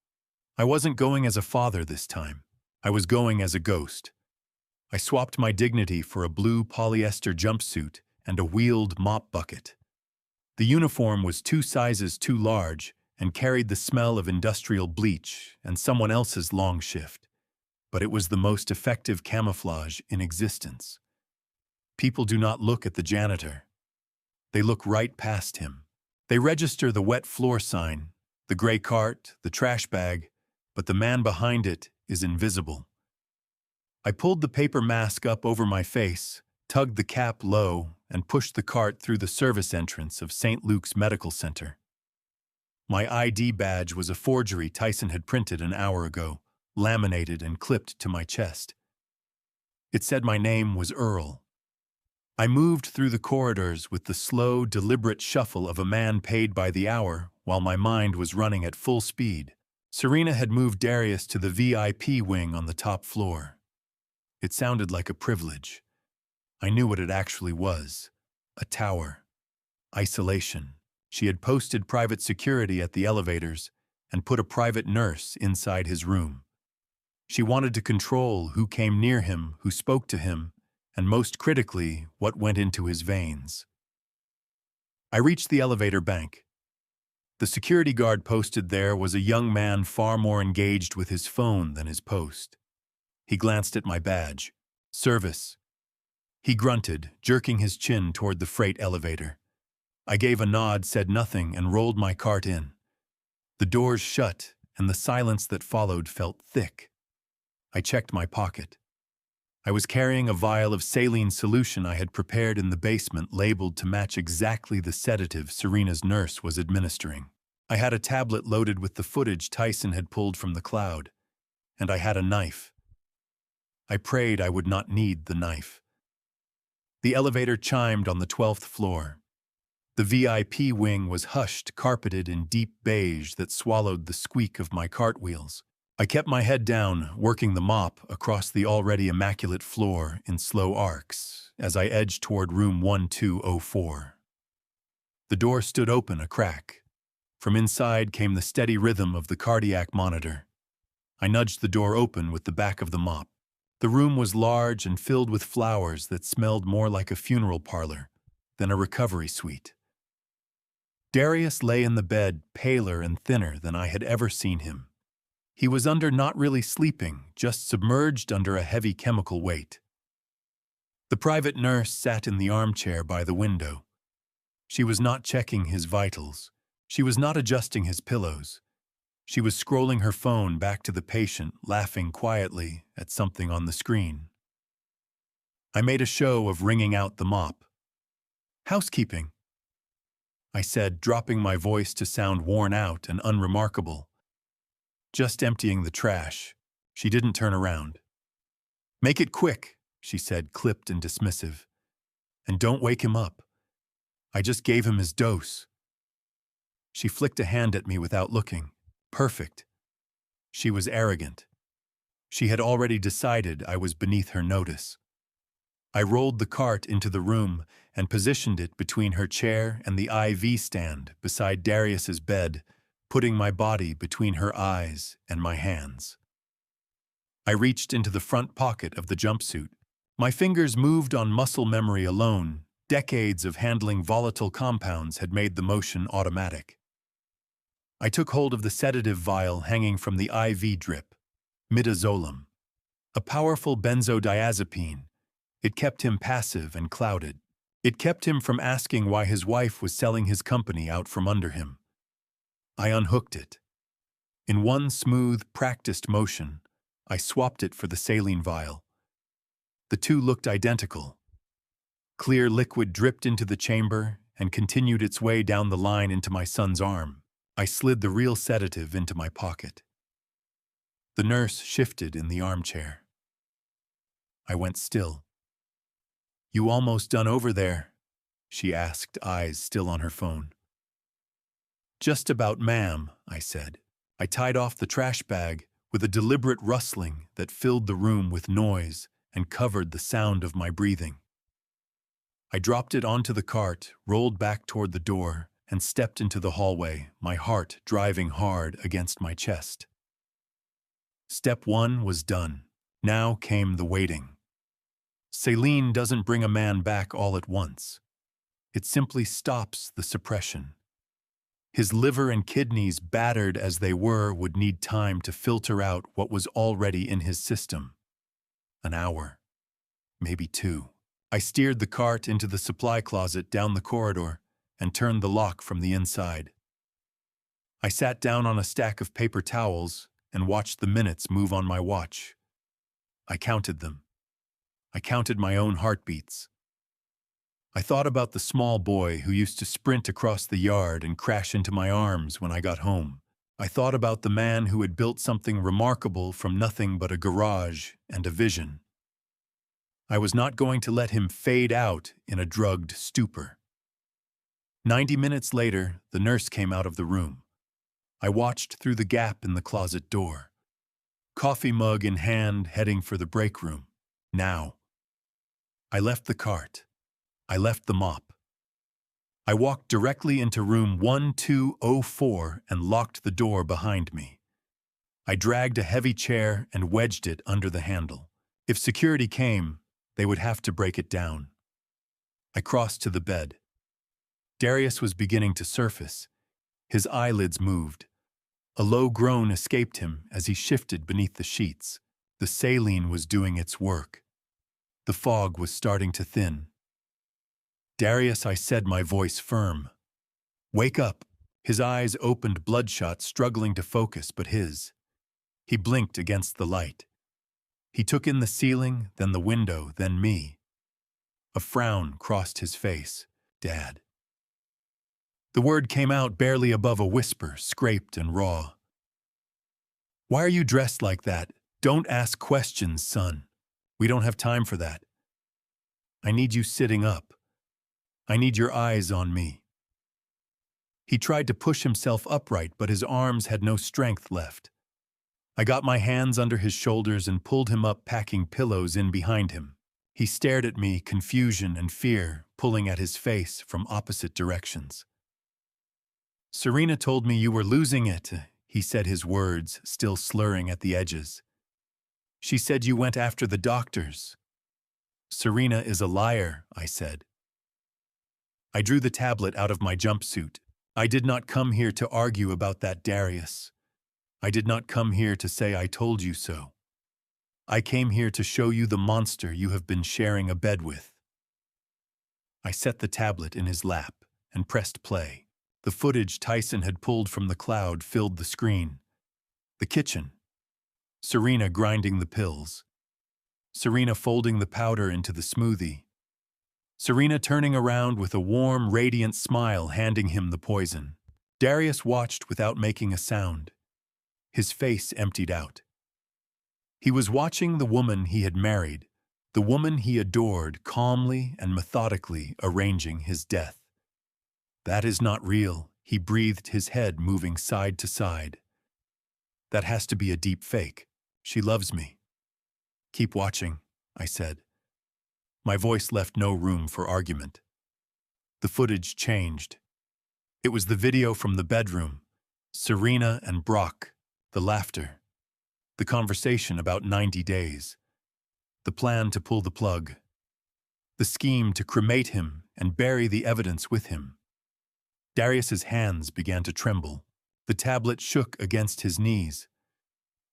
I wasn't going as a father this time. I was going as a ghost. I swapped my dignity for a blue polyester jumpsuit and a wheeled mop bucket. The uniform was 2 sizes too large and carried the smell of industrial bleach and someone else's long shift. But it was the most effective camouflage in existence. People do not look at the janitor. They look right past him. They register the wet floor sign, the gray cart, the trash bag, but the man behind it is invisible. I pulled the paper mask up over my face, tugged the cap low, and pushed the cart through the service entrance of St. Luke's Medical Center. My ID badge was a forgery Tyson had printed an hour ago, laminated and clipped to my chest. It said my name was Earl. I moved through the corridors with the slow, deliberate shuffle of a man paid by the hour while my mind was running at full speed. Serena had moved Darius to the VIP wing on the top floor. It sounded like a privilege. I knew what it actually was: a tower. Isolation. She had posted private security at the elevators and put a private nurse inside his room. She wanted to control who came near him, who spoke to him, and most critically, what went into his veins. I reached the elevator bank. The security guard posted there was a young man far more engaged with his phone than his post. He glanced at my badge. "Service." He grunted, jerking his chin toward the freight elevator. I gave a nod, said nothing, and rolled my cart in. The doors shut, and the silence that followed felt thick. I checked my pocket. I was carrying a vial of saline solution I had prepared in the basement, labeled to match exactly the sedative Serena's nurse was administering. I had a tablet loaded with the footage Tyson had pulled from the cloud. And I had a knife. I prayed I would not need the knife. The elevator chimed on the 12th floor. The VIP wing was hushed, carpeted in deep beige that swallowed the squeak of my cartwheels. I kept my head down, working the mop across the already immaculate floor in slow arcs as I edged toward room 1204. The door stood open a crack. From inside came the steady rhythm of the cardiac monitor. I nudged the door open with the back of the mop. The room was large and filled with flowers that smelled more like a funeral parlor than a recovery suite. Darius lay in the bed, paler and thinner than I had ever seen him. He was not really sleeping, just submerged under a heavy chemical weight. The private nurse sat in the armchair by the window. She was not checking his vitals. She was not adjusting his pillows. She was scrolling her phone back to the patient, laughing quietly at something on the screen. I made a show of wringing out the mop. "Housekeeping," I said, dropping my voice to sound worn out and unremarkable. "Just emptying the trash." She didn't turn around. "Make it quick," she said, clipped and dismissive. "And don't wake him up. I just gave him his dose." She flicked a hand at me without looking. Perfect. She was arrogant. She had already decided I was beneath her notice. I rolled the cart into the room and positioned it between her chair and the IV stand beside Darius's bed, putting my body between her eyes and my hands. I reached into the front pocket of the jumpsuit. My fingers moved on muscle memory alone. Decades of handling volatile compounds had made the motion automatic. I took hold of the sedative vial hanging from the IV drip, midazolam, a powerful benzodiazepine. It kept him passive and clouded. It kept him from asking why his wife was selling his company out from under him. I unhooked it. In one smooth, practiced motion, I swapped it for the saline vial. The two looked identical. Clear liquid dripped into the chamber and continued its way down the line into my son's arm. I slid the real sedative into my pocket. The nurse shifted in the armchair. I went still. "You almost done over there?" she asked, eyes still on her phone. "Just about, ma'am," I said. I tied off the trash bag with a deliberate rustling that filled the room with noise and covered the sound of my breathing. I dropped it onto the cart, rolled back toward the door, and stepped into the hallway, my heart driving hard against my chest. Step 1 was done. Now came the waiting. Saline doesn't bring a man back all at once. It simply stops the suppression. His liver and kidneys, battered as they were, would need time to filter out what was already in his system. An hour, maybe 2. I steered the cart into the supply closet down the corridor and turned the lock from the inside. I sat down on a stack of paper towels and watched the minutes move on my watch. I counted them. I counted my own heartbeats. I thought about the small boy who used to sprint across the yard and crash into my arms when I got home. I thought about the man who had built something remarkable from nothing but a garage and a vision. I was not going to let him fade out in a drugged stupor. 90 minutes later, the nurse came out of the room. I watched through the gap in the closet door. Coffee mug in hand, heading for the break room. Now. I left the cart. I left the mop. I walked directly into room 1204 and locked the door behind me. I dragged a heavy chair and wedged it under the handle. If security came, they would have to break it down. I crossed to the bed. Darius was beginning to surface. His eyelids moved. A low groan escaped him as he shifted beneath the sheets. The saline was doing its work. The fog was starting to thin. "Darius," I said, my voice firm. "Wake up." His eyes opened bloodshot, struggling to focus, but his. He blinked against the light. He took in the ceiling, then the window, then me. A frown crossed his face. "Dad." The word came out barely above a whisper, scraped and raw. "Why are you dressed like that? Don't ask questions, son. We don't have time for that. I need you sitting up. I need your eyes on me." He tried to push himself upright, but his arms had no strength left. I got my hands under his shoulders and pulled him up, packing pillows in behind him. He stared at me, confusion and fear pulling at his face from opposite directions. "Serena told me you were losing it," he said, his words still slurring at the edges. "She said you went after the doctors." "Serena is a liar," I said. I drew the tablet out of my jumpsuit. "I did not come here to argue about that, Darius. I did not come here to say I told you so. I came here to show you the monster you have been sharing a bed with." I set the tablet in his lap and pressed play. The footage Tyson had pulled from the cloud filled the screen. The kitchen. Serena grinding the pills. Serena folding the powder into the smoothie. Serena turning around with a warm, radiant smile, handing him the poison. Darius watched without making a sound. His face emptied out. He was watching the woman he had married, the woman he adored, calmly and methodically arranging his death. "That is not real," he breathed, his head moving side to side. "That has to be a deep fake. She loves me." "Keep watching," I said. My voice left no room for argument. The footage changed. It was the video from the bedroom. Serena and Brock, the laughter, the conversation about 90 days, the plan to pull the plug, the scheme to cremate him and bury the evidence with him. Darius's hands began to tremble. The tablet shook against his knees.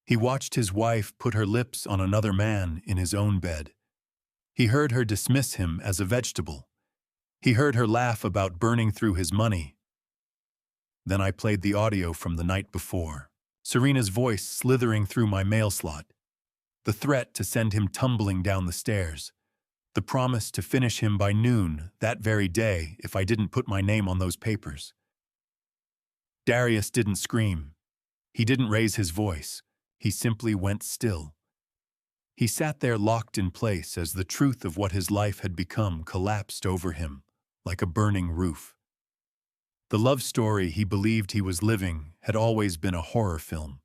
He watched his wife put her lips on another man in his own bed. He heard her dismiss him as a vegetable. He heard her laugh about burning through his money. Then I played the audio from the night before. Serena's voice slithering through my mail slot. The threat to send him tumbling down the stairs. The promise to finish him by noon that very day if I didn't put my name on those papers. Darius didn't scream. He didn't raise his voice. He simply went still. He sat there locked in place as the truth of what his life had become collapsed over him like a burning roof. The love story he believed he was living had always been a horror film.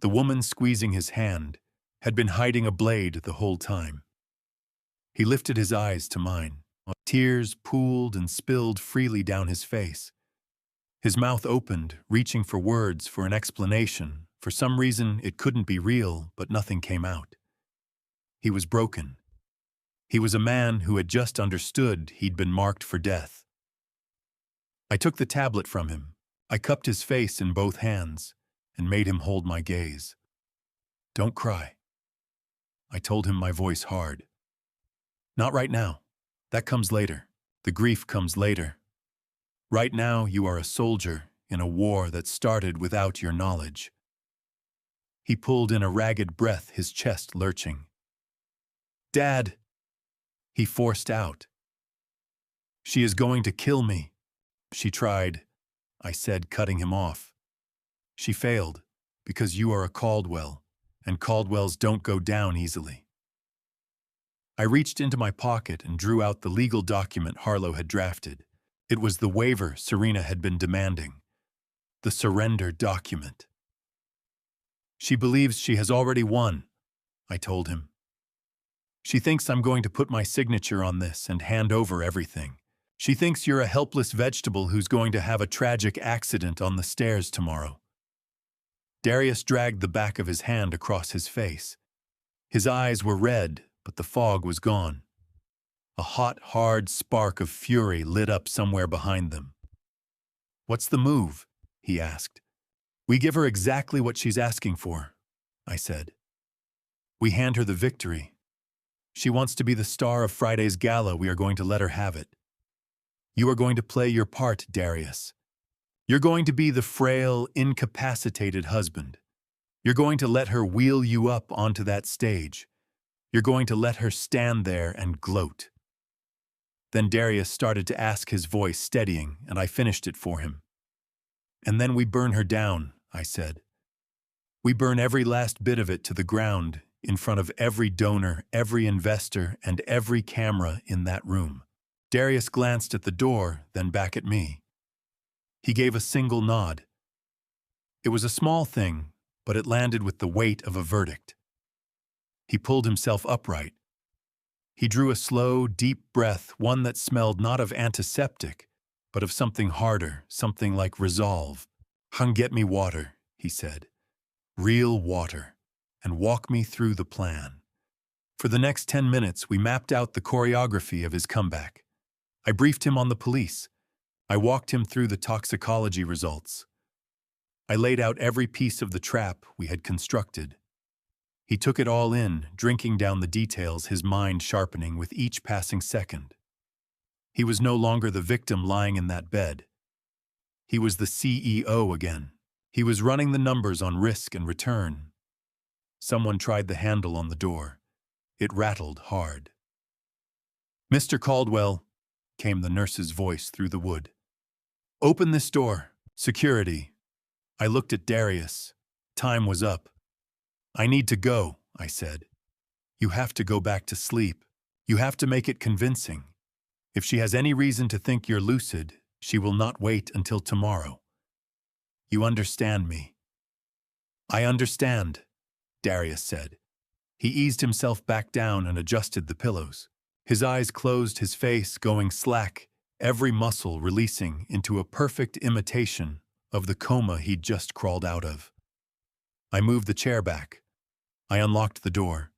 The woman squeezing his hand had been hiding a blade the whole time. He lifted his eyes to mine. Tears pooled and spilled freely down his face. His mouth opened, reaching for words, for an explanation. For some reason, it couldn't be real, but nothing came out. He was broken. He was a man who had just understood he'd been marked for death. I took the tablet from him. I cupped his face in both hands and made him hold my gaze. "Don't cry," I told him, my voice hard. "Not right now. That comes later. The grief comes later. Right now, you are a soldier in a war that started without your knowledge." He pulled in a ragged breath, his chest lurching. "Dad," he forced out. "She is going to kill me." "She tried," I said, cutting him off. "She failed, because you are a Caldwell, and Caldwells don't go down easily." I reached into my pocket and drew out the legal document Harlow had drafted. It was the waiver Serena had been demanding. The surrender document. "She believes she has already won," I told him. "She thinks I'm going to put my signature on this and hand over everything. She thinks you're a helpless vegetable who's going to have a tragic accident on the stairs tomorrow." Darius dragged the back of his hand across his face. His eyes were red, but the fog was gone. A hot, hard spark of fury lit up somewhere behind them. "What's the move?" he asked. "We give her exactly what she's asking for," I said. "We hand her the victory. She wants to be the star of Friday's gala. We are going to let her have it. You are going to play your part, Darius. You're going to be the frail, incapacitated husband. You're going to let her wheel you up onto that stage. You're going to let her stand there and gloat." Then Darius started to ask, his voice steadying, and I finished it for him. "And then we burn her down," I said. "We burn every last bit of it to the ground, in front of every donor, every investor, and every camera in that room." Darius glanced at the door, then back at me. He gave a single nod. It was a small thing, but it landed with the weight of a verdict. He pulled himself upright. He drew a slow, deep breath, one that smelled not of antiseptic, but of something harder, something like resolve. Get me water," he said. "Real water, and walk me through the plan." For the next 10 minutes, we mapped out the choreography of his comeback. I briefed him on the police. I walked him through the toxicology results. I laid out every piece of the trap we had constructed. He took it all in, drinking down the details, his mind sharpening with each passing second. He was no longer the victim lying in that bed. He was the CEO again. He was running the numbers on risk and return. Someone tried the handle on the door. It rattled hard. "Mr. Caldwell," came the nurse's voice through the wood. "Open this door. Security." I looked at Darius. Time was up. "I need to go," I said. "You have to go back to sleep. You have to make it convincing. If she has any reason to think you're lucid, she will not wait until tomorrow. You understand me?" "I understand," Darius said. He eased himself back down and adjusted the pillows. His eyes closed, his face going slack, every muscle releasing into a perfect imitation of the coma he'd just crawled out of. I moved the chair back. I unlocked the door.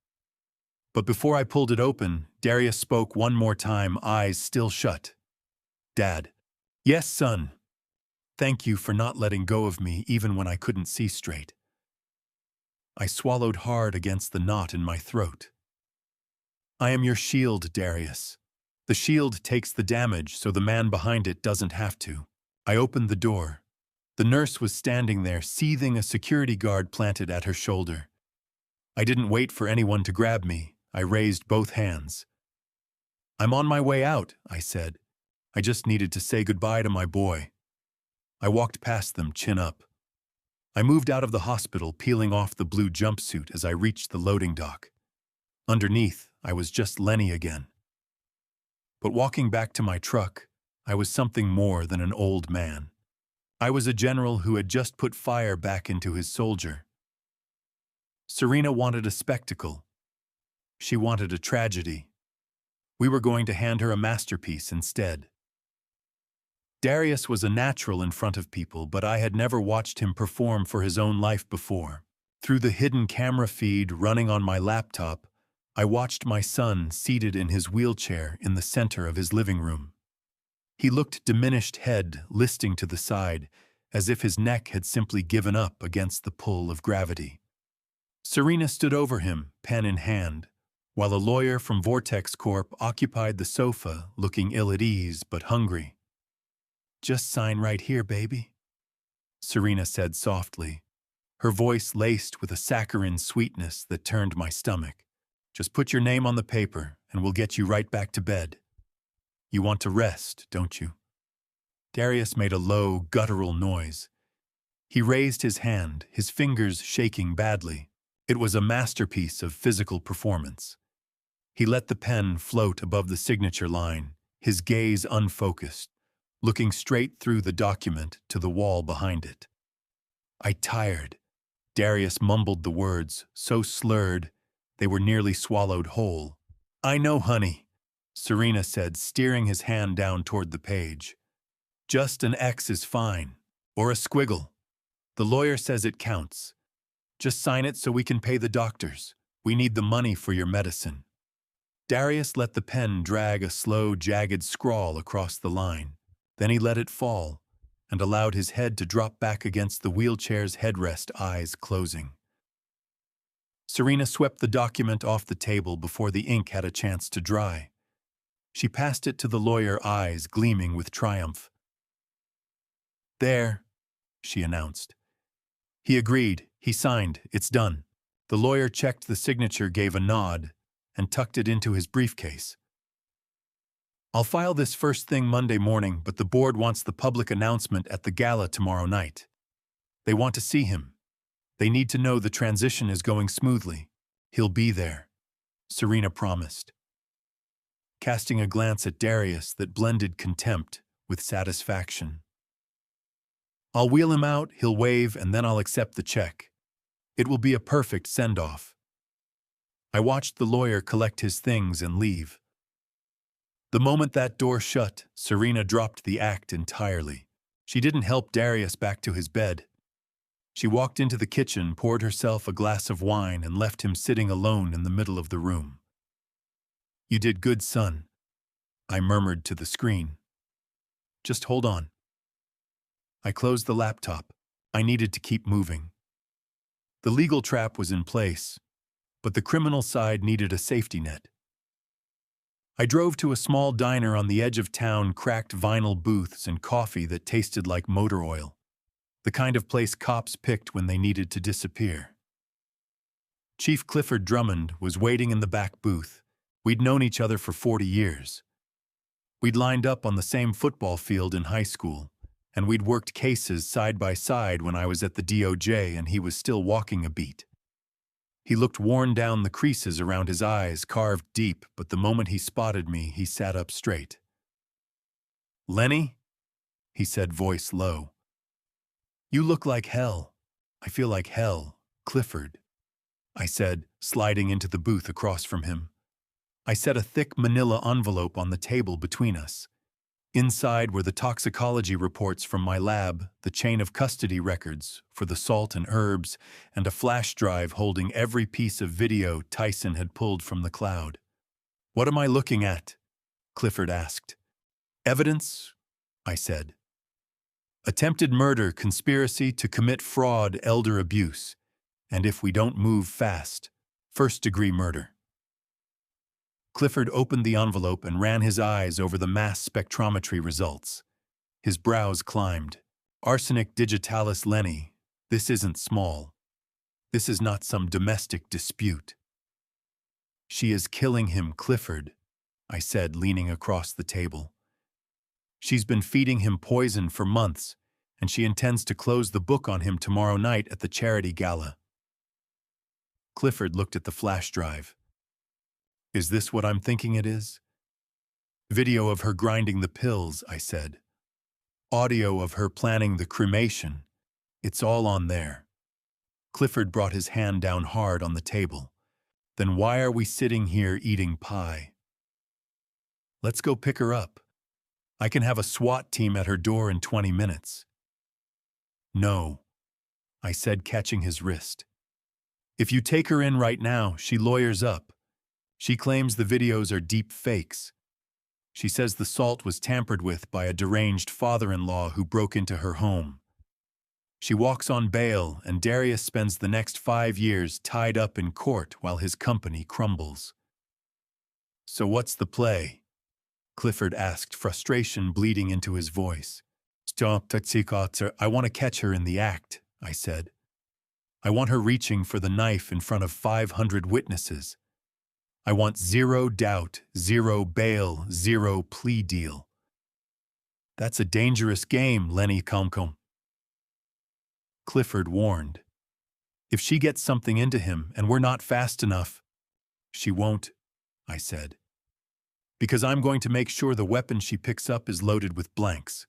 But before I pulled it open, Darius spoke one more time, eyes still shut. "Dad." "Yes, son. Thank you for not letting go of me even when I couldn't see straight." I swallowed hard against the knot in my throat. "I am your shield, Darius. The shield takes the damage so the man behind it doesn't have to." I opened the door. The nurse was standing there, seething, a security guard planted at her shoulder. I didn't wait for anyone to grab me. I raised both hands. "I'm on my way out," I said. "I just needed to say goodbye to my boy." I walked past them, chin up. I moved out of the hospital, peeling off the blue jumpsuit as I reached the loading dock. Underneath, I was just Lenny again. But walking back to my truck, I was something more than an old man. I was a general who had just put fire back into his soldier. Serena wanted a spectacle. She wanted a tragedy. We were going to hand her a masterpiece instead. Darius was a natural in front of people, but I had never watched him perform for his own life before. Through the hidden camera feed running on my laptop, I watched my son seated in his wheelchair in the center of his living room. He looked diminished head listing to the side, as if his neck had simply given up against the pull of gravity. Serena stood over him, pen in hand, while a lawyer from Vortex Corp occupied the sofa, looking ill at ease but hungry. "Just sign right here, baby," Serena said softly, her voice laced with a saccharine sweetness that turned my stomach. "Just put your name on the paper, and we'll get you right back to bed. You want to rest, don't you?" Darius made a low, guttural noise. He raised his hand, his fingers shaking badly. It was a masterpiece of physical performance. He let the pen float above the signature line, his gaze unfocused, looking straight through the document to the wall behind it. "I tired." Darius mumbled the words, so slurred they were nearly swallowed whole. "I know, honey," Serena said, steering his hand down toward the page. "Just an X is fine, or a squiggle. The lawyer says it counts. Just sign it so we can pay the doctors. We need the money for your medicine." Darius let the pen drag a slow, jagged scrawl across the line. Then he let it fall and allowed his head to drop back against the wheelchair's headrest, eyes closing. Serena swept the document off the table before the ink had a chance to dry. She passed it to the lawyer, eyes gleaming with triumph. "There," she announced. He agreed. He signed. "It's done." The lawyer checked the signature, gave a nod, and tucked it into his briefcase. "I'll file this first thing Monday morning, but the board wants the public announcement at the gala tomorrow night. They want to see him. They need to know the transition is going smoothly. He'll be there," Serena promised, casting a glance at Darius that blended contempt with satisfaction. "I'll wheel him out, he'll wave, and then I'll accept the check. It will be a perfect send-off. I watched the lawyer collect his things and leave. The moment that door shut, Serena dropped the act entirely. She didn't help Darius back to his bed. She walked into the kitchen, poured herself a glass of wine, and left him sitting alone in the middle of the room. "You did good, son," I murmured to the screen. "Just hold on." I closed the laptop. I needed to keep moving. The legal trap was in place, but the criminal side needed a safety net. I drove to a small diner on the edge of town, cracked vinyl booths and coffee that tasted like motor oil, the kind of place cops picked when they needed to disappear. Chief Clifford Drummond was waiting in the back booth. We'd known each other for 40 years. We'd lined up on the same football field in high school, and we'd worked cases side by side when I was at the DOJ and he was still walking a beat. He looked worn down, the creases around his eyes carved deep, but the moment he spotted me, he sat up straight. "Lenny?" he said, voice low. "You look like hell." "I feel like hell, Clifford," I said, sliding into the booth across from him. I set a thick manila envelope on the table between us. Inside were the toxicology reports from my lab, the chain of custody records for the salt and herbs, and a flash drive holding every piece of video Tyson had pulled from the cloud. "What am I looking at?" Clifford asked. "Evidence," I said. "Attempted murder, conspiracy to commit fraud, elder abuse, and if we don't move fast, first-degree murder." Clifford opened the envelope and ran his eyes over the mass spectrometry results. His brows climbed. "Arsenic digitalis, Lenny. This isn't small. This is not some domestic dispute." "She is killing him, Clifford," I said, leaning across the table. "She's been feeding him poison for months, and she intends to close the book on him tomorrow night at the charity gala." Clifford looked at the flash drive. "Is this what I'm thinking it is?" "Video of her grinding the pills," I said. "Audio of her planning the cremation. It's all on there." Clifford brought his hand down hard on the table. "Then why are we sitting here eating pie?" "Let's go pick her up. I can have a SWAT team at her door in 20 minutes. "No," I said, catching his wrist. "If you take her in right now, she lawyers up. She claims the videos are deep fakes. She says the salt was tampered with by a deranged father-in-law who broke into her home. She walks on bail, and Darius spends the next 5 years tied up in court while his company crumbles." "So what's the play?" Clifford asked, frustration bleeding into his voice. "I want to catch her in the act," I said. "I want her reaching for the knife in front of 500 witnesses. I want 0 doubt, 0 bail, 0 plea deal." "That's a dangerous game, Lenny Comcom," Clifford warned. "If she gets something into him and we're not fast enough—" "She won't," I said. "Because I'm going to make sure the weapon she picks up is loaded with blanks.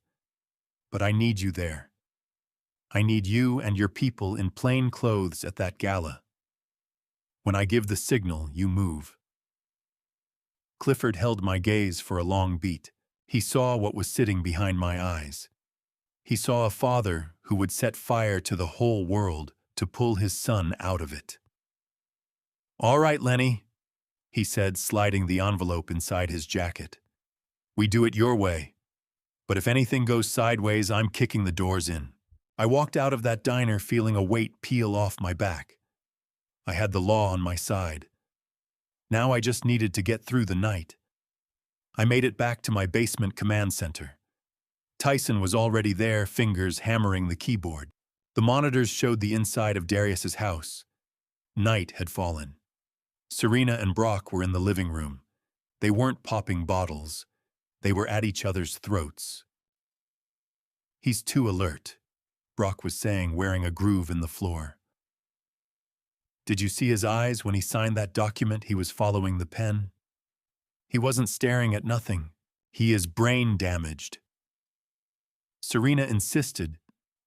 But I need you there. I need you and your people in plain clothes at that gala. When I give the signal, you move." Clifford held my gaze for a long beat. He saw what was sitting behind my eyes. He saw a father who would set fire to the whole world to pull his son out of it. "All right, Lenny," he said, sliding the envelope inside his jacket. "We do it your way. But if anything goes sideways, I'm kicking the doors in." I walked out of that diner feeling a weight peel off my back. I had the law on my side. Now I just needed to get through the night. I made it back to my basement command center. Tyson was already there, fingers hammering the keyboard. The monitors showed the inside of Darius's house. Night had fallen. Serena and Brock were in the living room. They weren't popping bottles. They were at each other's throats. "He's too alert," Brock was saying, wearing a groove in the floor. "Did you see his eyes when he signed that document? He was following the pen. He wasn't staring at nothing. He is brain damaged." Serena insisted,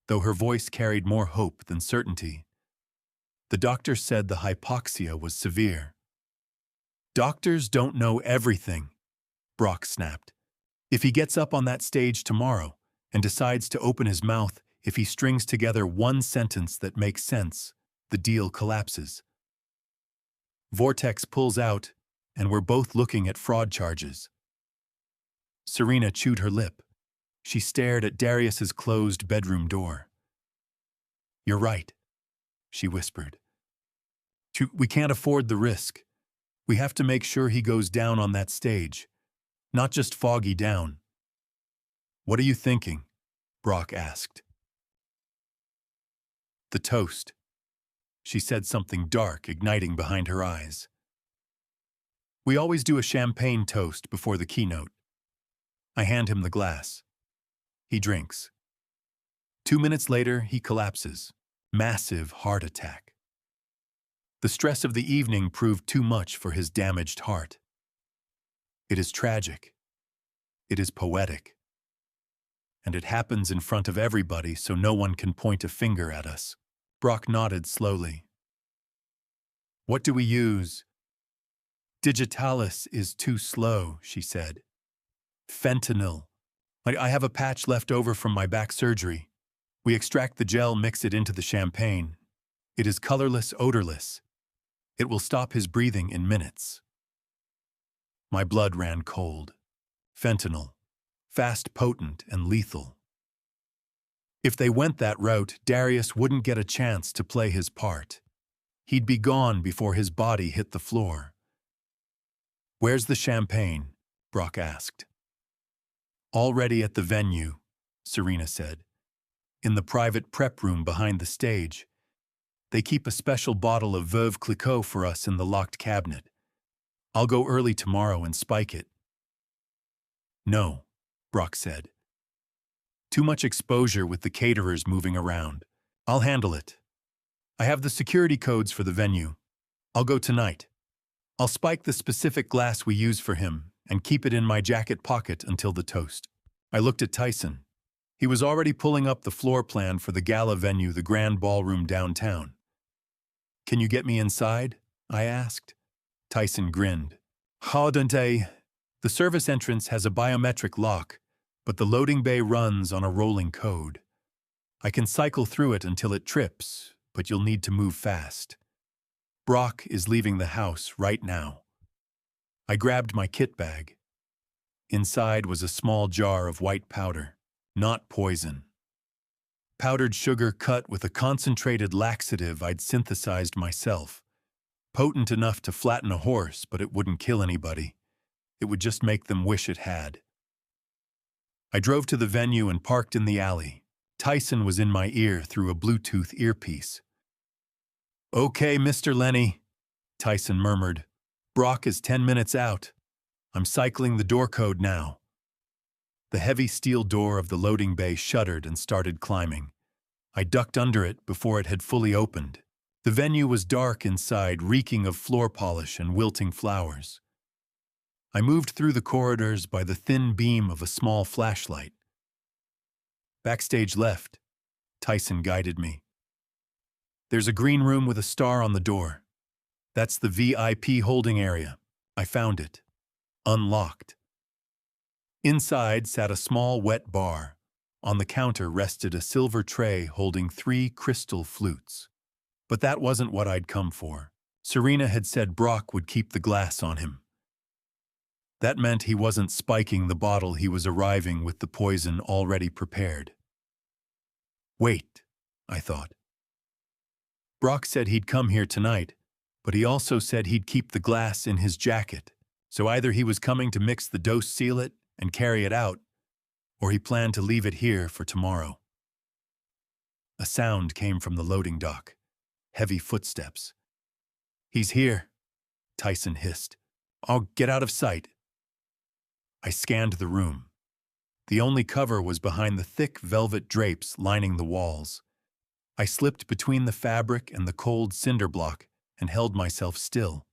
though her voice carried more hope than certainty. The doctor said the hypoxia was severe. Doctors don't know everything, Brock snapped. If he gets up on that stage tomorrow and decides to open his mouth, if he strings together one sentence that makes sense, the deal collapses. Vortex pulls out, and we're both looking at fraud charges. Serena chewed her lip. She stared at Darius's closed bedroom door. You're right, she whispered. We can't afford the risk. We have to make sure he goes down on that stage, not just foggy down. What are you thinking? Brock asked. The toast. She said something dark, igniting behind her eyes. We always do a champagne toast before the keynote. I hand him the glass. He drinks. 2 minutes later, he collapses. Massive heart attack. The stress of the evening proved too much for his damaged heart. It is tragic. It is poetic. And it happens in front of everybody so no one can point a finger at us. Brock nodded slowly. What do we use? Digitalis is too slow, she said. Fentanyl. I have a patch left over from my back surgery. We extract the gel, mix it into the champagne. It is colorless, odorless. It will stop his breathing in minutes. My blood ran cold. Fentanyl. Fast, potent, and lethal. If they went that route, Darius wouldn't get a chance to play his part. He'd be gone before his body hit the floor. Where's the champagne? Brock asked. Already at the venue, Serena said. In the private prep room behind the stage. They keep a special bottle of Veuve Clicquot for us in the locked cabinet. I'll go early tomorrow and spike it. No, Brock said. Too much exposure with the caterers moving around. I'll handle it. I have the security codes for the venue. I'll go tonight. I'll spike the specific glass we use for him and keep it in my jacket pocket until the toast. I looked at Tyson. He was already pulling up the floor plan for the gala venue, the Grand Ballroom downtown. Can you get me inside? I asked. Tyson grinned. How dante? The service entrance has a biometric lock, but the loading bay runs on a rolling code. I can cycle through it until it trips, but you'll need to move fast. Brock is leaving the house right now. I grabbed my kit bag. Inside was a small jar of white powder, not poison. Powdered sugar cut with a concentrated laxative I'd synthesized myself. Potent enough to flatten a horse, but it wouldn't kill anybody. It would just make them wish it had. I drove to the venue and parked in the alley. Tyson was in my ear through a Bluetooth earpiece. Okay, Mr. Lenny, Tyson murmured. Brock is 10 minutes out. I'm cycling the door code now. The heavy steel door of the loading bay shuddered and started climbing. I ducked under it before it had fully opened. The venue was dark inside, reeking of floor polish and wilting flowers. I moved through the corridors by the thin beam of a small flashlight. Backstage left, Tyson guided me. There's a green room with a star on the door. That's the VIP holding area. I found it. Unlocked. Inside sat a small wet bar. On the counter rested a silver tray holding 3 crystal flutes. But that wasn't what I'd come for. Serena had said Brock would keep the glass on him. That meant he wasn't spiking the bottle he was arriving with the poison already prepared. Wait, I thought. Brock said he'd come here tonight, but he also said he'd keep the glass in his jacket. So either he was coming to mix the dose, seal it, and carry it out, or he planned to leave it here for tomorrow. A sound came from the loading dock. Heavy footsteps. He's here, Tyson hissed. I'll get out of sight. I scanned the room. The only cover was behind the thick velvet drapes lining the walls. I slipped between the fabric and the cold cinder block and held myself still.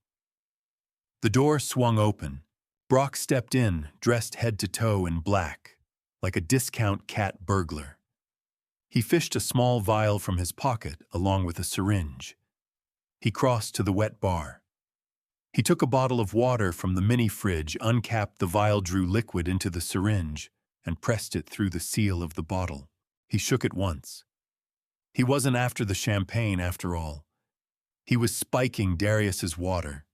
The door swung open. Brock stepped in, dressed head to toe in black, like a discount cat burglar. He fished a small vial from his pocket along with a syringe. He crossed to the wet bar. He took a bottle of water from the mini fridge, uncapped the vial, drew liquid into the syringe, and pressed it through the seal of the bottle. He shook it once. He wasn't after the champagne after all. He was spiking Darius's water.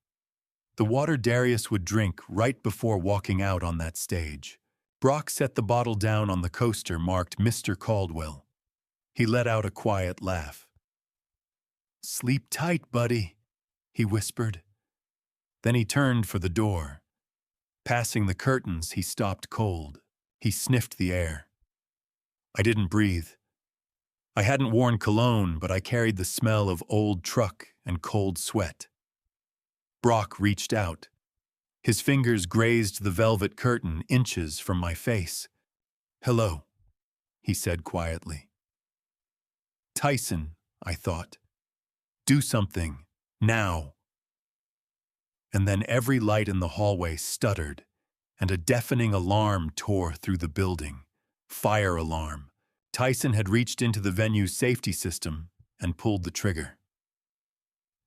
The water Darius would drink right before walking out on that stage. Brock set the bottle down on the coaster marked Mr. Caldwell. He let out a quiet laugh. "Sleep tight, buddy," he whispered. Then he turned for the door. Passing the curtains, he stopped cold. He sniffed the air. I didn't breathe. I hadn't worn cologne, but I carried the smell of old truck and cold sweat. Brock reached out. His fingers grazed the velvet curtain inches from my face. "Hello," he said quietly. Tyson, I thought. Do something, now. And then every light in the hallway stuttered, and a deafening alarm tore through the building. Fire alarm. Tyson had reached into the venue's safety system and pulled the trigger.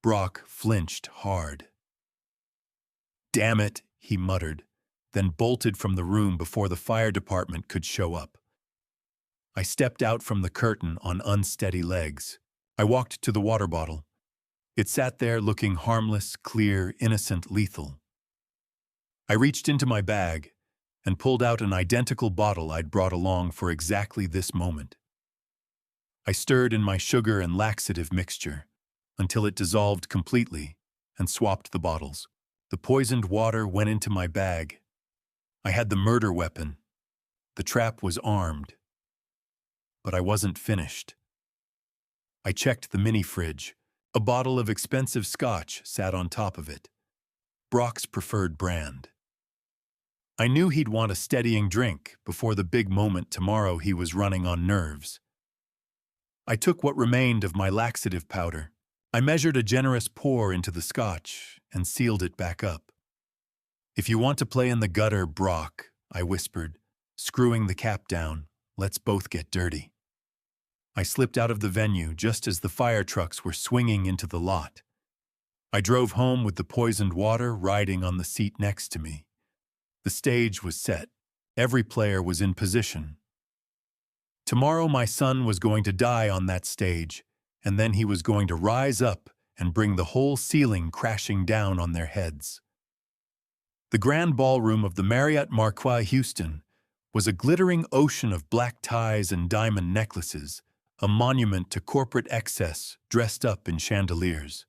Brock flinched hard. "Damn it," he muttered, then bolted from the room before the fire department could show up. I stepped out from the curtain on unsteady legs. I walked to the water bottle. It sat there looking harmless, clear, innocent, lethal. I reached into my bag and pulled out an identical bottle I'd brought along for exactly this moment. I stirred in my sugar and laxative mixture until it dissolved completely and swapped the bottles. The poisoned water went into my bag. I had the murder weapon. The trap was armed. But I wasn't finished. I checked the mini fridge. A bottle of expensive scotch sat on top of it. Brock's preferred brand. I knew he'd want a steadying drink before the big moment tomorrow. He was running on nerves. I took what remained of my laxative powder. I measured a generous pour into the scotch and sealed it back up. "If you want to play in the gutter, Brock," I whispered, screwing the cap down, "let's both get dirty." I slipped out of the venue just as the fire trucks were swinging into the lot. I drove home with the poisoned water riding on the seat next to me. The stage was set. Every player was in position. Tomorrow my son was going to die on that stage, and then he was going to rise up and bring the whole ceiling crashing down on their heads. The grand ballroom of the Marriott Marquis Houston was a glittering ocean of black ties and diamond necklaces, a monument to corporate excess dressed up in chandeliers.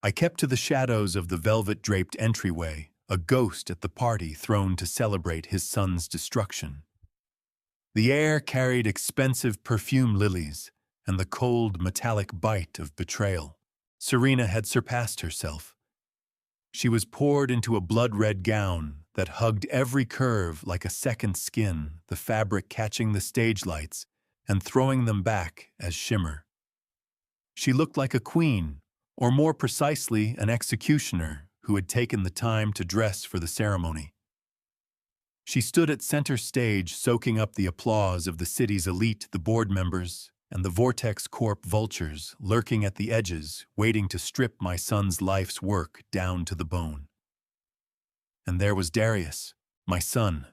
I kept to the shadows of the velvet-draped entryway, a ghost at the party thrown to celebrate his son's destruction. The air carried expensive perfume lilies and the cold, metallic bite of betrayal. Serena had surpassed herself. She was poured into a blood-red gown that hugged every curve like a second skin, the fabric catching the stage lights and throwing them back as shimmer. She looked like a queen, or more precisely, an executioner who had taken the time to dress for the ceremony. She stood at center stage, soaking up the applause of the city's elite, the board members, and the Vortex Corp vultures lurking at the edges, waiting to strip my son's life's work down to the bone. And there was Darius, my son,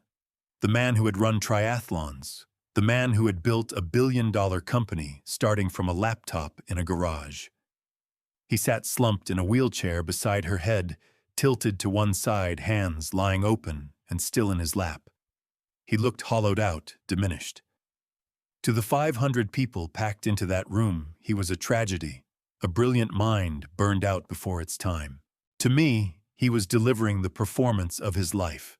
the man who had run triathlons, the man who had built a billion-dollar company starting from a laptop in a garage. He sat slumped in a wheelchair beside her head, tilted to one side, hands lying open and still in his lap. He looked hollowed out, diminished. To the 500 people packed into that room, he was a tragedy, a brilliant mind burned out before its time. To me, he was delivering the performance of his life.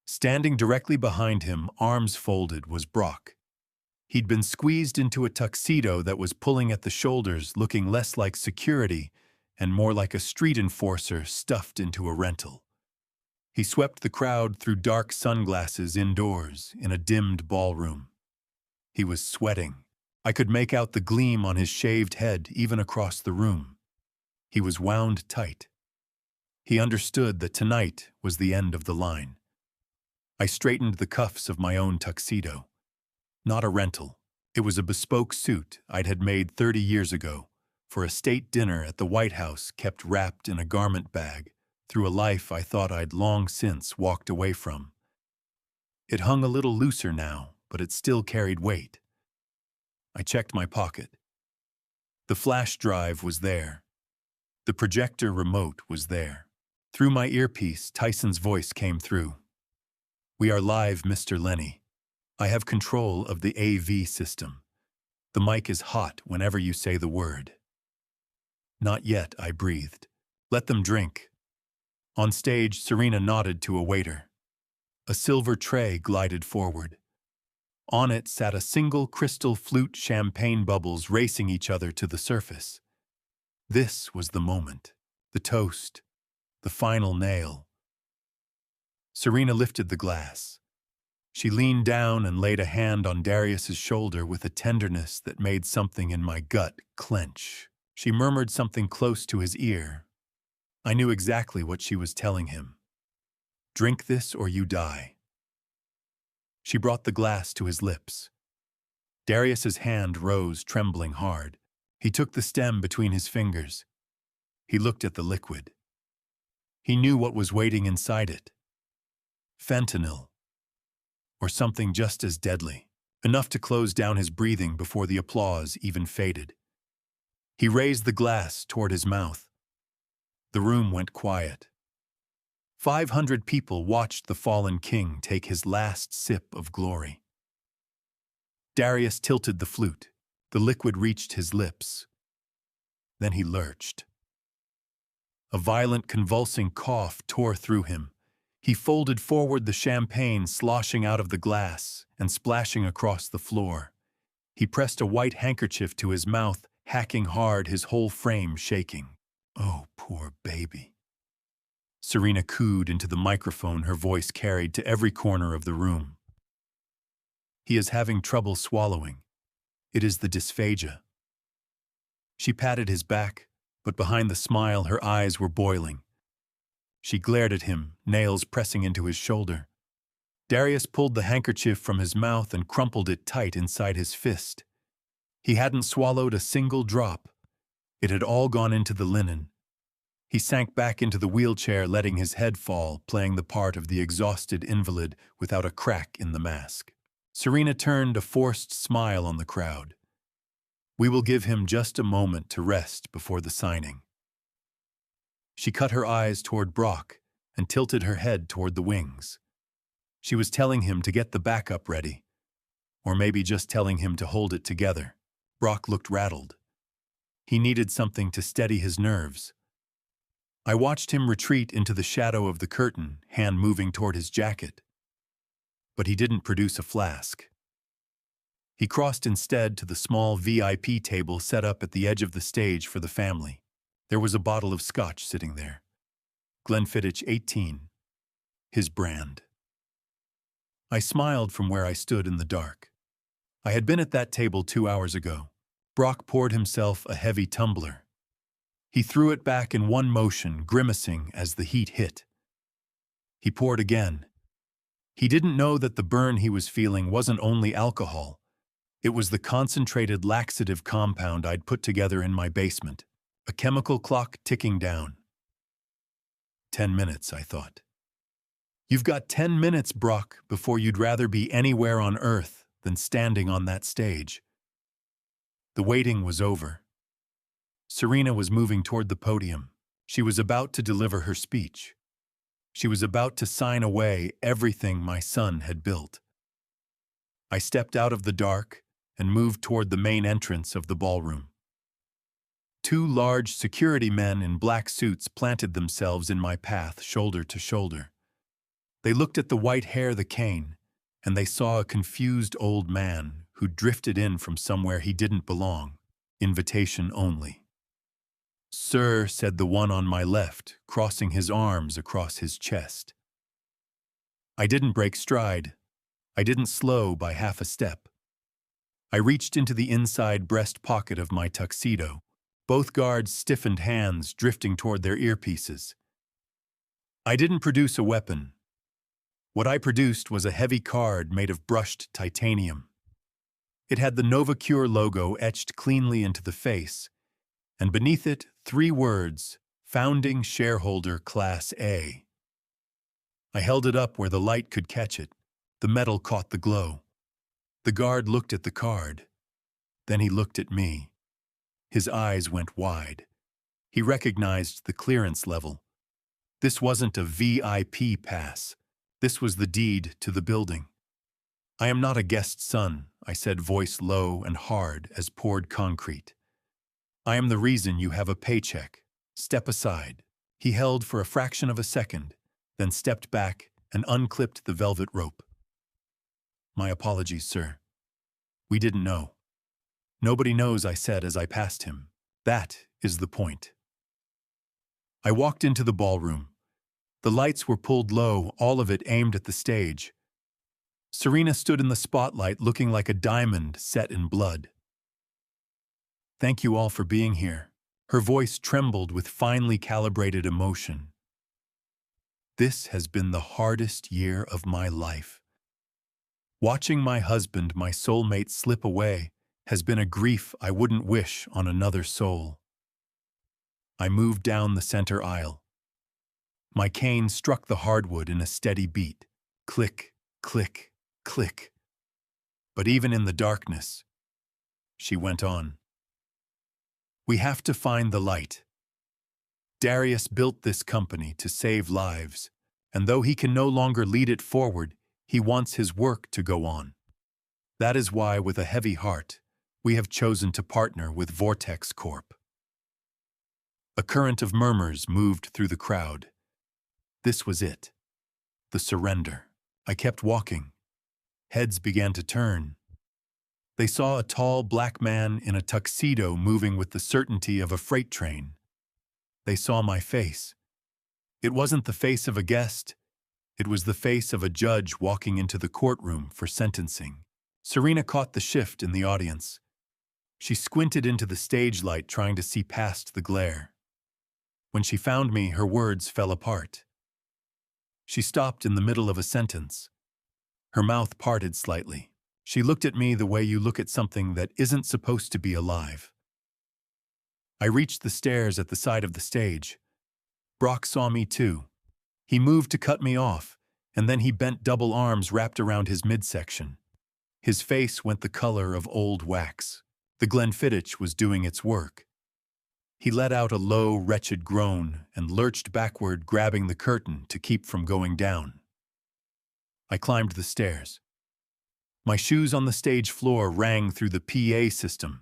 Standing directly behind him, arms folded, was Brock. He'd been squeezed into a tuxedo that was pulling at the shoulders, looking less like security and more like a street enforcer stuffed into a rental. He swept the crowd through dark sunglasses indoors in a dimmed ballroom. He was sweating. I could make out the gleam on his shaved head even across the room. He was wound tight. He understood that tonight was the end of the line. I straightened the cuffs of my own tuxedo. Not a rental. It was a bespoke suit I'd had made 30 years ago, for a state dinner at the White House kept wrapped in a garment bag through a life I thought I'd long since walked away from. It hung a little looser now, but it still carried weight. I checked my pocket. The flash drive was there. The projector remote was there. Through my earpiece, Tyson's voice came through. "We are live, Mr. Lenny. I have control of the AV system. The mic is hot whenever you say the word." "Not yet," I breathed. "Let them drink." On stage, Serena nodded to a waiter. A silver tray glided forward. On it sat a single crystal flute, champagne bubbles racing each other to the surface. This was the moment, the toast, the final nail. Serena lifted the glass. She leaned down and laid a hand on Darius's shoulder with a tenderness that made something in my gut clench. She murmured something close to his ear. I knew exactly what she was telling him. "Drink this or you die." She brought the glass to his lips. Darius's hand rose, trembling hard. He took the stem between his fingers. He looked at the liquid. He knew what was waiting inside it. Fentanyl. Or something just as deadly, enough to close down his breathing before the applause even faded. He raised the glass toward his mouth. The room went quiet. 500 people watched the fallen king take his last sip of glory. Darius tilted the flute. The liquid reached his lips. Then he lurched. A violent, convulsing cough tore through him. He folded forward, the champagne sloshing out of the glass and splashing across the floor. He pressed a white handkerchief to his mouth, hacking hard, his whole frame shaking. "Oh, poor baby." Serena cooed into the microphone, her voice carried to every corner of the room. "He is having trouble swallowing. It is the dysphagia." She patted his back, but behind the smile her eyes were boiling. She glared at him, nails pressing into his shoulder. Darius pulled the handkerchief from his mouth and crumpled it tight inside his fist. He hadn't swallowed a single drop. It had all gone into the linen. He sank back into the wheelchair, letting his head fall, playing the part of the exhausted invalid without a crack in the mask. Serena turned a forced smile on the crowd. "We will give him just a moment to rest before the signing." She cut her eyes toward Brock and tilted her head toward the wings. She was telling him to get the backup ready, or maybe just telling him to hold it together. Brock looked rattled. He needed something to steady his nerves. I watched him retreat into the shadow of the curtain, hand moving toward his jacket. But he didn't produce a flask. He crossed instead to the small VIP table set up at the edge of the stage for the family. There was a bottle of scotch sitting there. Glenfiddich 18. His brand. I smiled from where I stood in the dark. I had been at that table 2 hours ago. Brock poured himself a heavy tumbler. He threw it back in one motion, grimacing as the heat hit. He poured again. He didn't know that the burn he was feeling wasn't only alcohol. It was the concentrated laxative compound I'd put together in my basement. A chemical clock ticking down. 10 minutes, I thought. "You've got 10 minutes, Brock, before you'd rather be anywhere on earth than standing on that stage." The waiting was over. Serena was moving toward the podium. She was about to deliver her speech. She was about to sign away everything my son had built. I stepped out of the dark and moved toward the main entrance of the ballroom. 2 large security men in black suits planted themselves in my path, shoulder to shoulder. They looked at the white hair, the cane, and they saw a confused old man who drifted in from somewhere he didn't belong, invitation only. "Sir," said the one on my left, crossing his arms across his chest. I didn't break stride. I didn't slow by half a step. I reached into the inside breast pocket of my tuxedo, both guards' stiffened hands drifting toward their earpieces. I didn't produce a weapon. What I produced was a heavy card made of brushed titanium. It had the NovaCure logo etched cleanly into the face, and beneath it, 3 words, Founding Shareholder Class A. I held it up where the light could catch it. The metal caught the glow. The guard looked at the card. Then he looked at me. His eyes went wide. He recognized the clearance level. This wasn't a VIP pass. This was the deed to the building. I am not a guest son, I said, voice low and hard as poured concrete. I am the reason you have a paycheck. Step aside. He held for a fraction of a second, then stepped back and unclipped the velvet rope. My apologies, sir. We didn't know. Nobody knows, I said as I passed him. That is the point. I walked into the ballroom. The lights were pulled low, all of it aimed at the stage. Serena stood in the spotlight looking like a diamond set in blood. Thank you all for being here. Her voice trembled with finely calibrated emotion. This has been the hardest year of my life. Watching my husband, my soulmate, slip away has been a grief I wouldn't wish on another soul. I moved down the center aisle. My cane struck the hardwood in a steady beat. Click, click, click. But even in the darkness, she went on. We have to find the light. Darius built this company to save lives, and though he can no longer lead it forward, he wants his work to go on. That is why, with a heavy heart, we have chosen to partner with Vortex Corp. A current of murmurs moved through the crowd. This was it. The surrender. I kept walking. Heads began to turn. They saw a tall black man in a tuxedo moving with the certainty of a freight train. They saw my face. It wasn't the face of a guest. It was the face of a judge walking into the courtroom for sentencing. Serena caught the shift in the audience. She squinted into the stage light, trying to see past the glare. When she found me, her words fell apart. She stopped in the middle of a sentence. Her mouth parted slightly. She looked at me the way you look at something that isn't supposed to be alive. I reached the stairs at the side of the stage. Brock saw me too. He moved to cut me off, and then he bent, double arms wrapped around his midsection. His face went the color of old wax. The Glenfiddich was doing its work. He let out a low, wretched groan and lurched backward, grabbing the curtain to keep from going down. I climbed the stairs. My shoes on the stage floor rang through the PA system.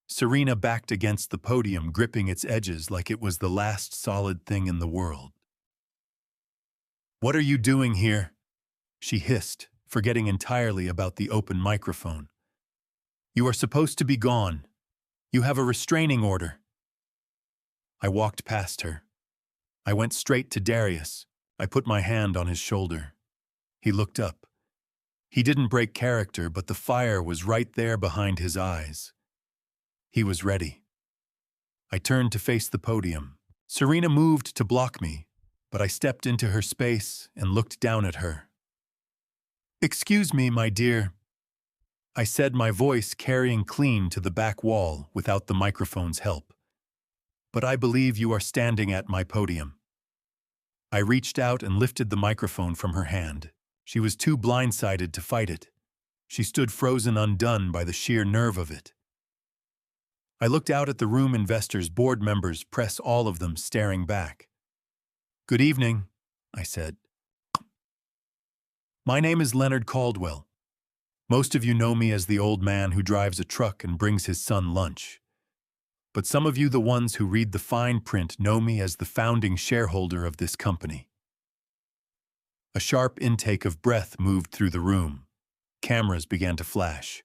Serena backed against the podium, gripping its edges like it was the last solid thing in the world. "What are you doing here?" she hissed, forgetting entirely about the open microphone. "You are supposed to be gone. You have a restraining order." I walked past her. I went straight to Darius. I put my hand on his shoulder. He looked up. He didn't break character, but the fire was right there behind his eyes. He was ready. I turned to face the podium. Serena moved to block me, but I stepped into her space and looked down at her. "Excuse me, my dear," I said, my voice carrying clean to the back wall without the microphone's help. "But I believe you are standing at my podium." I reached out and lifted the microphone from her hand. She was too blindsided to fight it. She stood frozen, undone by the sheer nerve of it. I looked out at the room, investors, board members, press, all of them staring back. "Good evening," I said. "My name is Leonard Caldwell. Most of you know me as the old man who drives a truck and brings his son lunch. But some of you, the ones who read the fine print, know me as the founding shareholder of this company." A sharp intake of breath moved through the room. Cameras began to flash.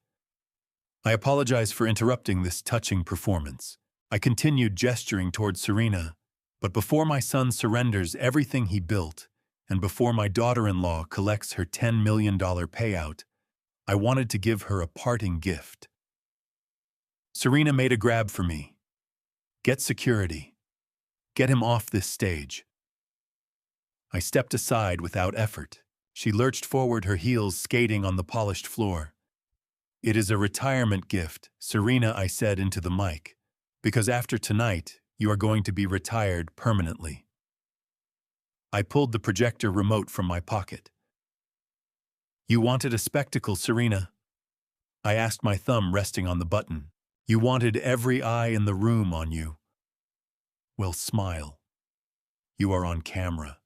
I apologize for interrupting this touching performance. I continued, gesturing toward Serena. But before my son surrenders everything he built, and before my daughter-in-law collects her $10 million payout, I wanted to give her a parting gift. Serena made a grab for me. "Get security. Get him off this stage." I stepped aside without effort. She lurched forward, her heels skating on the polished floor. "It is a retirement gift, Serena," I said into the mic. Because after tonight, you are going to be retired permanently. I pulled the projector remote from my pocket. You wanted a spectacle, Serena? I asked, my thumb resting on the button. You wanted every eye in the room on you. Well, smile. You are on camera.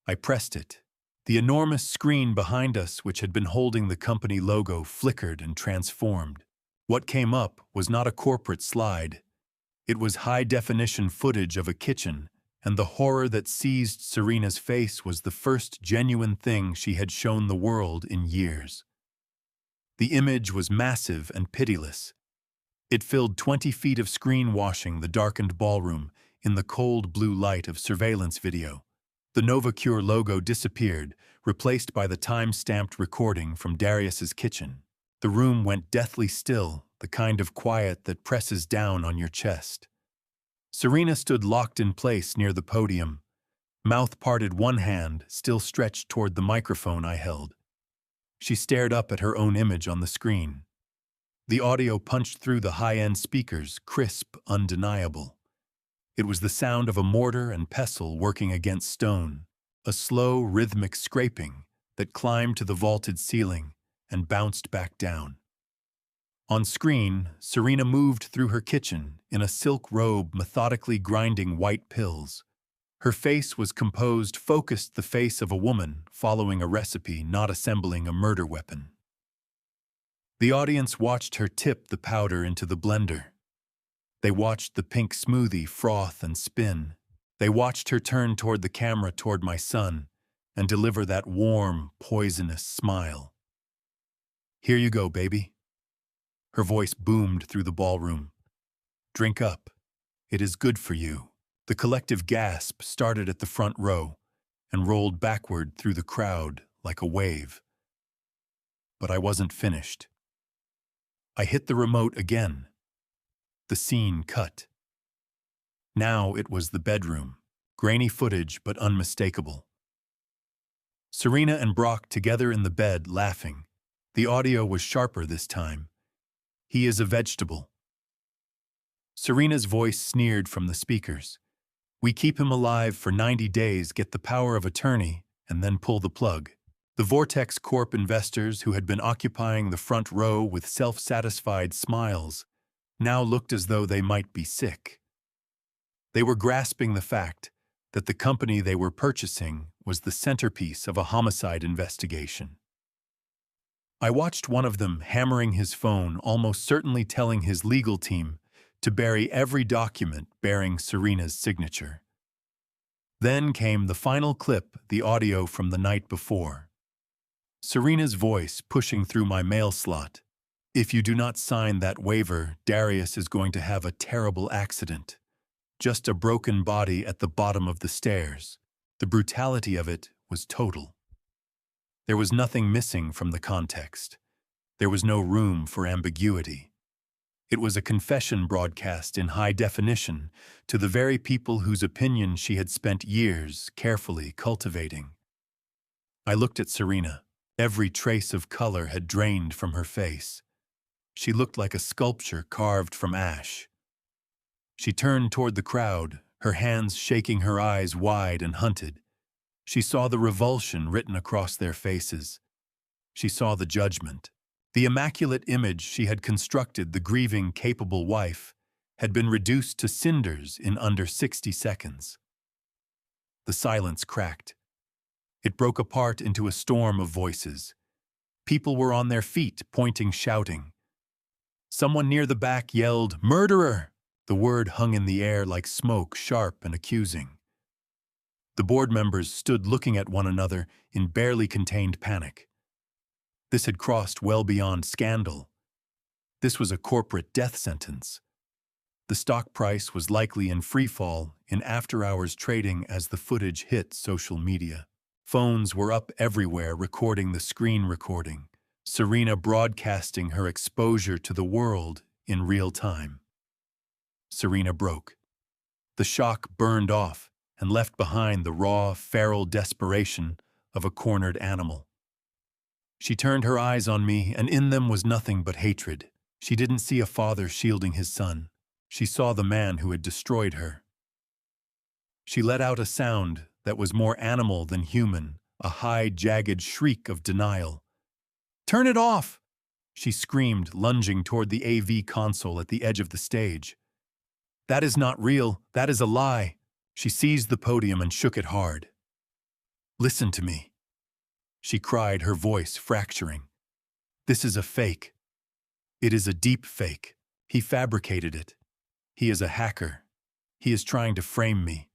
I pressed it. The enormous screen behind us, which had been holding the company logo, flickered and transformed. What came up was not a corporate slide. It was high-definition footage of a kitchen, and the horror that seized Serena's face was the first genuine thing she had shown the world in years. The image was massive and pitiless. It filled 20 feet of screen, washing the darkened ballroom in the cold blue light of surveillance video. The NovaCure logo disappeared, replaced by the time-stamped recording from Darius's kitchen. The room went deathly still, the kind of quiet that presses down on your chest. Serena stood locked in place near the podium, mouth parted, one hand still stretched toward the microphone I held. She stared up at her own image on the screen. The audio punched through the high-end speakers, crisp, undeniable. It was the sound of a mortar and pestle working against stone, a slow, rhythmic scraping that climbed to the vaulted ceiling and bounced back down. On screen, Serena moved through her kitchen in a silk robe, methodically grinding white pills. Her face was composed, focused, the face of a woman following a recipe, not assembling a murder weapon. The audience watched her tip the powder into the blender. They watched the pink smoothie froth and spin. They watched her turn toward the camera, toward my son, and deliver that warm, poisonous smile. Here you go, baby. Her voice boomed through the ballroom. Drink up. It is good for you. The collective gasp started at the front row and rolled backward through the crowd like a wave. But I wasn't finished. I hit the remote again. The scene cut. Now it was the bedroom. Grainy footage, but unmistakable. Serena and Brock together in the bed, laughing. The audio was sharper this time. He is a vegetable. Serena's voice sneered from the speakers. We keep him alive for 90 days, get the power of attorney, and then pull the plug. The Vortex Corp investors, who had been occupying the front row with self-satisfied smiles, now looked as though they might be sick. They were grasping the fact that the company they were purchasing was the centerpiece of a homicide investigation. I watched one of them hammering his phone, almost certainly telling his legal team to bury every document bearing Serena's signature. Then came the final clip, the audio from the night before. Serena's voice pushing through my mail slot. If you do not sign that waiver, Darius is going to have a terrible accident. Just a broken body at the bottom of the stairs. The brutality of it was total. There was nothing missing from the context. There was no room for ambiguity. It was a confession broadcast in high definition to the very people whose opinion she had spent years carefully cultivating. I looked at Serena. Every trace of color had drained from her face. She looked like a sculpture carved from ash. She turned toward the crowd, her hands shaking, her eyes wide and hunted. She saw the revulsion written across their faces. She saw the judgment. The immaculate image she had constructed, the grieving, capable wife, had been reduced to cinders in under 60 seconds. The silence cracked. It broke apart into a storm of voices. People were on their feet, pointing, shouting. Someone near the back yelled, "Murderer!" The word hung in the air like smoke, sharp and accusing. The board members stood looking at one another in barely contained panic. This had crossed well beyond scandal. This was a corporate death sentence. The stock price was likely in freefall in after-hours trading as the footage hit social media. Phones were up everywhere, recording the screen recording. Serena broadcasting her exposure to the world in real time. Serena broke. The shock burned off and left behind the raw, feral desperation of a cornered animal. She turned her eyes on me, and in them was nothing but hatred. She didn't see a father shielding his son. She saw the man who had destroyed her. She let out a sound that was more animal than human, a high, jagged shriek of denial. "Turn it off!" she screamed, lunging toward the AV console at the edge of the stage. "That is not real. That is a lie." She seized the podium and shook it hard. "Listen to me," she cried, her voice fracturing. "This is a fake. It is a deep fake. He fabricated it. He is a hacker. He is trying to frame me."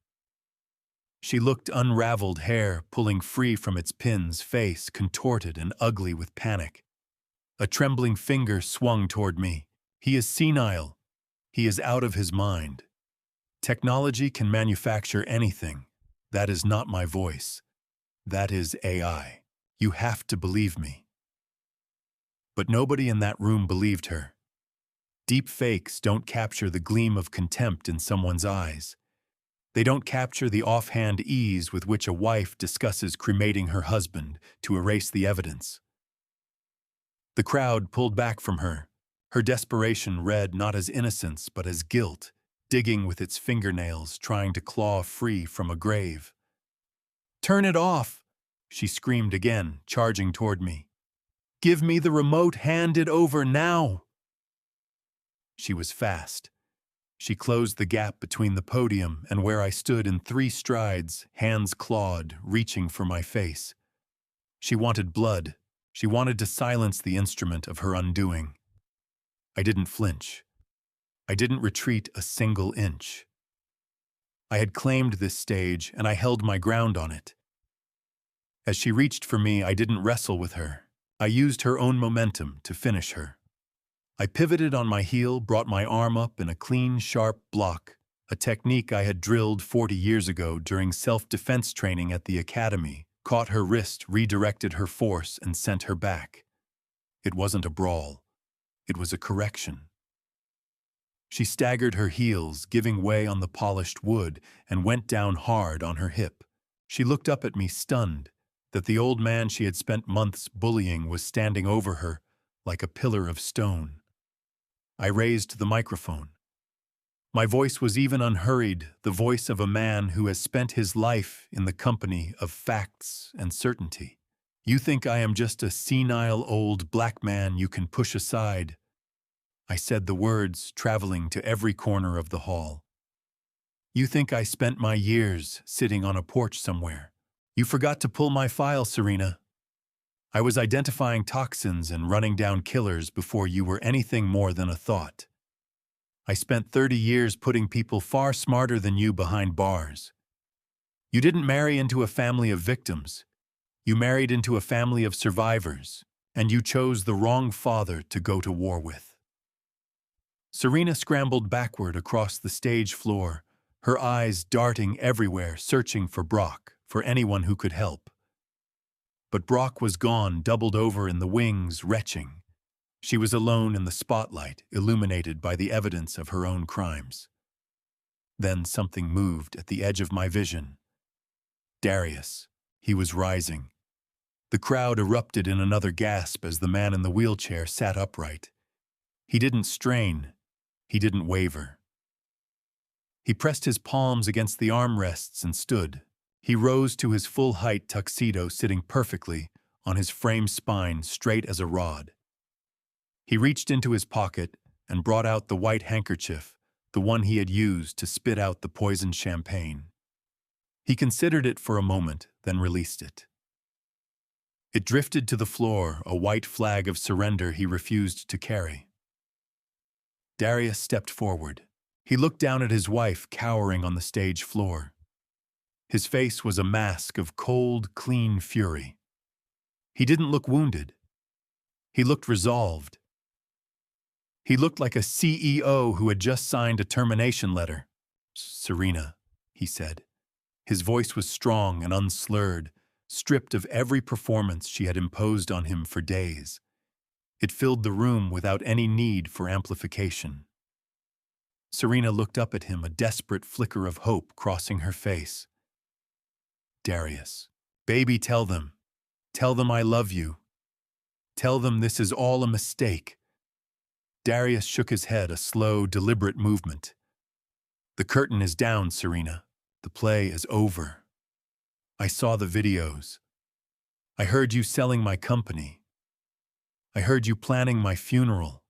She looked unraveled hair pulling free from its pins, face contorted and ugly with panic. A trembling finger swung toward me. "He is senile. He is out of his mind. Technology can manufacture anything. That is not my voice. That is AI. You have to believe me." But nobody in that room believed her. Deep fakes don't capture the gleam of contempt in someone's eyes. They don't capture the offhand ease with which a wife discusses cremating her husband to erase the evidence. The crowd pulled back from her, her desperation read not as innocence but as guilt, digging with its fingernails, trying to claw free from a grave. "Turn it off!" she screamed again, charging toward me. "Give me the remote, hand it over now!" She was fast. She closed the gap between the podium and where I stood in 3 strides, hands clawed, reaching for my face. She wanted blood. She wanted to silence the instrument of her undoing. I didn't flinch. I didn't retreat a single inch. I had claimed this stage, and I held my ground on it. As she reached for me, I didn't wrestle with her. I used her own momentum to finish her. I pivoted on my heel, brought my arm up in a clean, sharp block, a technique I had drilled 40 years ago during self-defense training at the academy, caught her wrist, redirected her force, and sent her back. It wasn't a brawl. It was a correction. She staggered her heels, giving way on the polished wood, and went down hard on her hip. She looked up at me, stunned, that the old man she had spent months bullying was standing over her like a pillar of stone. I raised the microphone. My voice was even unhurried, the voice of a man who has spent his life in the company of facts and certainty. "You think I am just a senile old black man you can push aside." I said the words, traveling to every corner of the hall. "You think I spent my years sitting on a porch somewhere. You forgot to pull my file, Serena. I was identifying toxins and running down killers before you were anything more than a thought. I spent 30 years putting people far smarter than you behind bars. You didn't marry into a family of victims. You married into a family of survivors, and you chose the wrong father to go to war with." Serena scrambled backward across the stage floor, her eyes darting everywhere, searching for Brock, for anyone who could help. But Brock was gone, doubled over in the wings, retching. She was alone in the spotlight, illuminated by the evidence of her own crimes. Then something moved at the edge of my vision. Darius. He was rising. The crowd erupted in another gasp as the man in the wheelchair sat upright. He didn't strain. He didn't waver. He pressed his palms against the armrests and stood. He rose to his full-height tuxedo, sitting perfectly on his framed spine, straight as a rod. He reached into his pocket and brought out the white handkerchief, the one he had used to spit out the poisoned champagne. He considered it for a moment, then released it. It drifted to the floor, a white flag of surrender he refused to carry. Darius stepped forward. He looked down at his wife cowering on the stage floor. His face was a mask of cold, clean fury. He didn't look wounded. He looked resolved. He looked like a CEO who had just signed a termination letter. "Serena," he said. His voice was strong and unslurred, stripped of every performance she had imposed on him for days. It filled the room without any need for amplification. Serena looked up at him, a desperate flicker of hope crossing her face. "Darius, baby, tell them. Tell them I love you. Tell them this is all a mistake. Darius shook his head, a slow, deliberate movement. The curtain is down, Serena. The play is over. I saw the videos. I heard you selling my company. I heard you planning my funeral.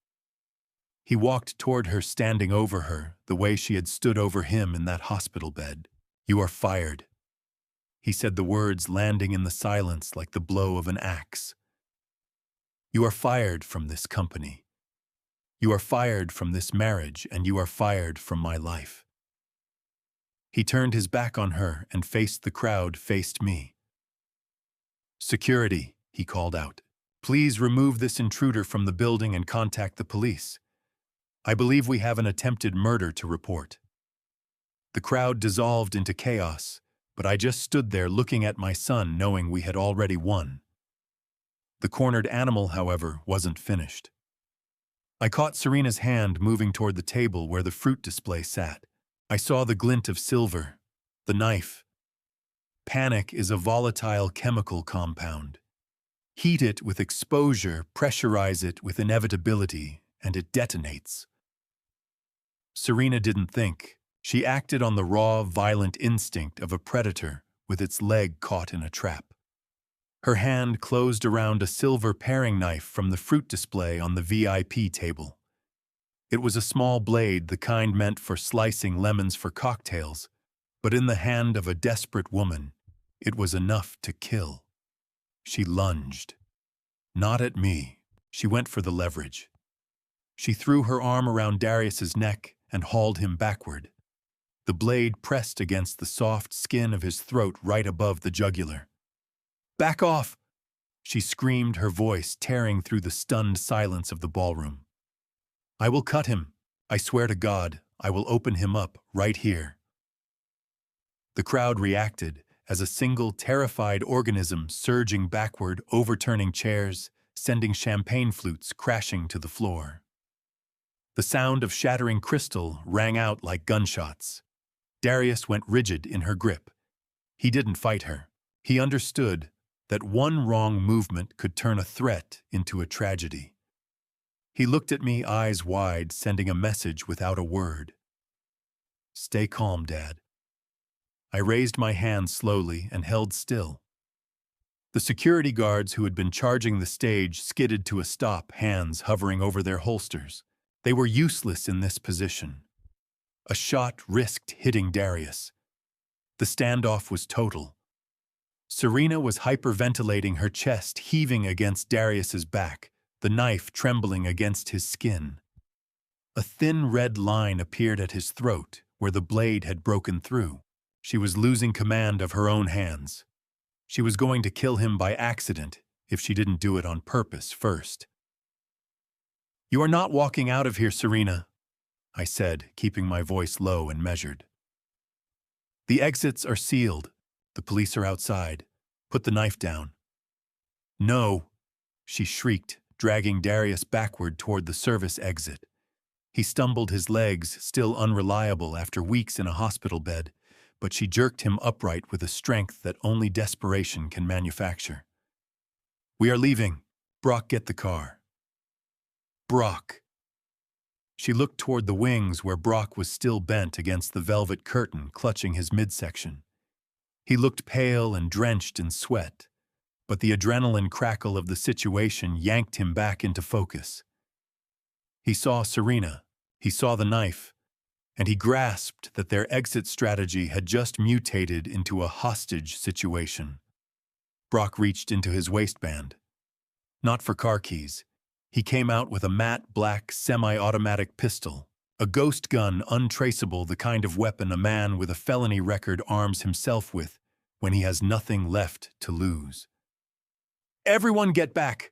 He walked toward her, standing over her, the way she had stood over him in that hospital bed. You are fired. He said the words landing in the silence like the blow of an axe. You are fired from this company. You are fired from this marriage, and you are fired from my life. He turned his back on her and faced the crowd, faced me. Security, he called out. Please remove this intruder from the building and contact the police. I believe we have an attempted murder to report. The crowd dissolved into chaos, but I just stood there looking at my son, knowing we had already won. The cornered animal, however, wasn't finished. I caught Serena's hand moving toward the table where the fruit display sat. I saw the glint of silver, the knife. Panic is a volatile chemical compound. Heat it with exposure, pressurize it with inevitability, and it detonates. Serena didn't think. She acted on the raw, violent instinct of a predator with its leg caught in a trap. Her hand closed around a silver paring knife from the fruit display on the VIP table. It was a small blade, the kind meant for slicing lemons for cocktails, but in the hand of a desperate woman, it was enough to kill. She lunged. Not at me. She went for the leverage. She threw her arm around Darius's neck and hauled him backward. The blade pressed against the soft skin of his throat right above the jugular. Back off! She screamed, her voice tearing through the stunned silence of the ballroom. I will cut him. I swear to God, I will open him up right here. The crowd reacted as a single terrified organism surging backward, overturning chairs, sending champagne flutes crashing to the floor. The sound of shattering crystal rang out like gunshots. Darius went rigid in her grip. He didn't fight her. He understood that one wrong movement could turn a threat into a tragedy. He looked at me, eyes wide, sending a message without a word. Stay calm, Dad. I raised my hand slowly and held still. The security guards who had been charging the stage skidded to a stop, hands hovering over their holsters. They were useless in this position. A shot risked hitting Darius. The standoff was total. Serena was hyperventilating, her chest heaving against Darius's back, the knife trembling against his skin. A thin red line appeared at his throat, where the blade had broken through. She was losing command of her own hands. She was going to kill him by accident if she didn't do it on purpose first. You are not walking out of here, Serena, I said, keeping my voice low and measured. The exits are sealed. The police are outside. Put the knife down. No, she shrieked, dragging Darius backward toward the service exit. He stumbled, his legs still unreliable after weeks in a hospital bed, but she jerked him upright with a strength that only desperation can manufacture. We are leaving. Brock, get the car. Brock. She looked toward the wings where Brock was still bent against the velvet curtain, clutching his midsection. He looked pale and drenched in sweat, but the adrenaline crackle of the situation yanked him back into focus. He saw Serena, he saw the knife, and he grasped that their exit strategy had just mutated into a hostage situation. Brock reached into his waistband. Not for car keys. He came out with a matte black semi-automatic pistol, a ghost gun untraceable, the kind of weapon a man with a felony record arms himself with when he has nothing left to lose. Everyone get back!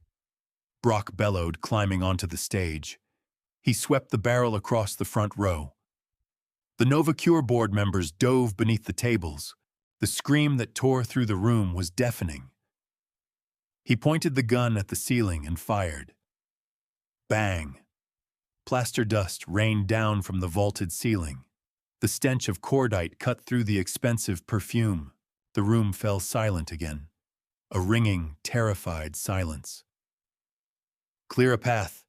Brock bellowed, climbing onto the stage. He swept the barrel across the front row. The NovaCure board members dove beneath the tables. The scream that tore through the room was deafening. He pointed the gun at the ceiling and fired. Bang! Plaster dust rained down from the vaulted ceiling. The stench of cordite cut through the expensive perfume. The room fell silent again. A ringing, terrified silence. Clear a path.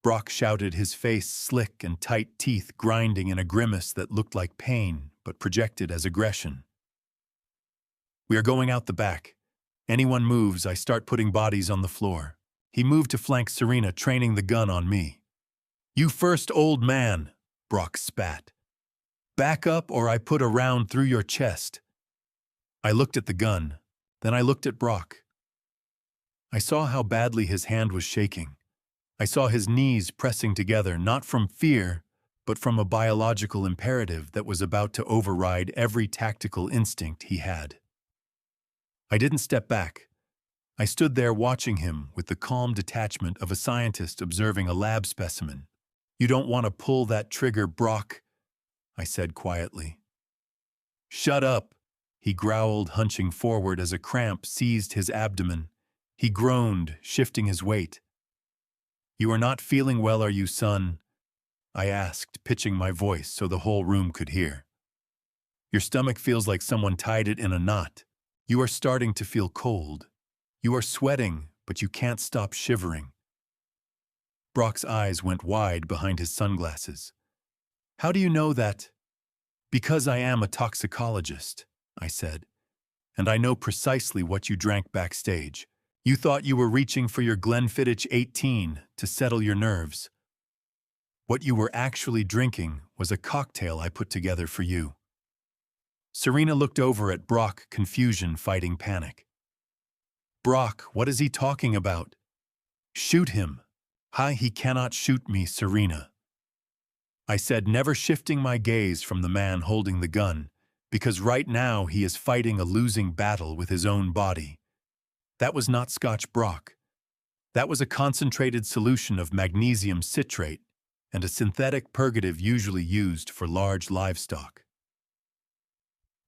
Brock shouted, his face slick and tight teeth grinding in a grimace that looked like pain but projected as aggression. "We are going out the back. Anyone moves, I start putting bodies on the floor." He moved to flank Serena, training the gun on me. "You first, old man," Brock spat. "Back up or I put a round through your chest." I looked at the gun, then I looked at Brock. I saw how badly his hand was shaking. I saw his knees pressing together, not from fear, but from a biological imperative that was about to override every tactical instinct he had. I didn't step back. I stood there watching him with the calm detachment of a scientist observing a lab specimen. "You don't want to pull that trigger, Brock," I said quietly. "Shut up," he growled, hunching forward as a cramp seized his abdomen. He groaned, shifting his weight. "You are not feeling well, are you, son?" I asked, pitching my voice so the whole room could hear. "Your stomach feels like someone tied it in a knot. You are starting to feel cold. You are sweating, but you can't stop shivering." Brock's eyes went wide behind his sunglasses. "How do you know that?" "Because I am a toxicologist," I said, "and I know precisely what you drank backstage. You thought you were reaching for your Glenfiddich 18 to settle your nerves. What you were actually drinking was a cocktail I put together for you." Serena looked over at Brock, confusion fighting panic. "Brock, what is he talking about?" "Shoot him." "Hi, he cannot shoot me, Serena," I said, never shifting my gaze from the man holding the gun, because right now he is fighting a losing battle with his own body. That was not Scotch Brock. That was a concentrated solution of magnesium citrate and a synthetic purgative usually used for large livestock.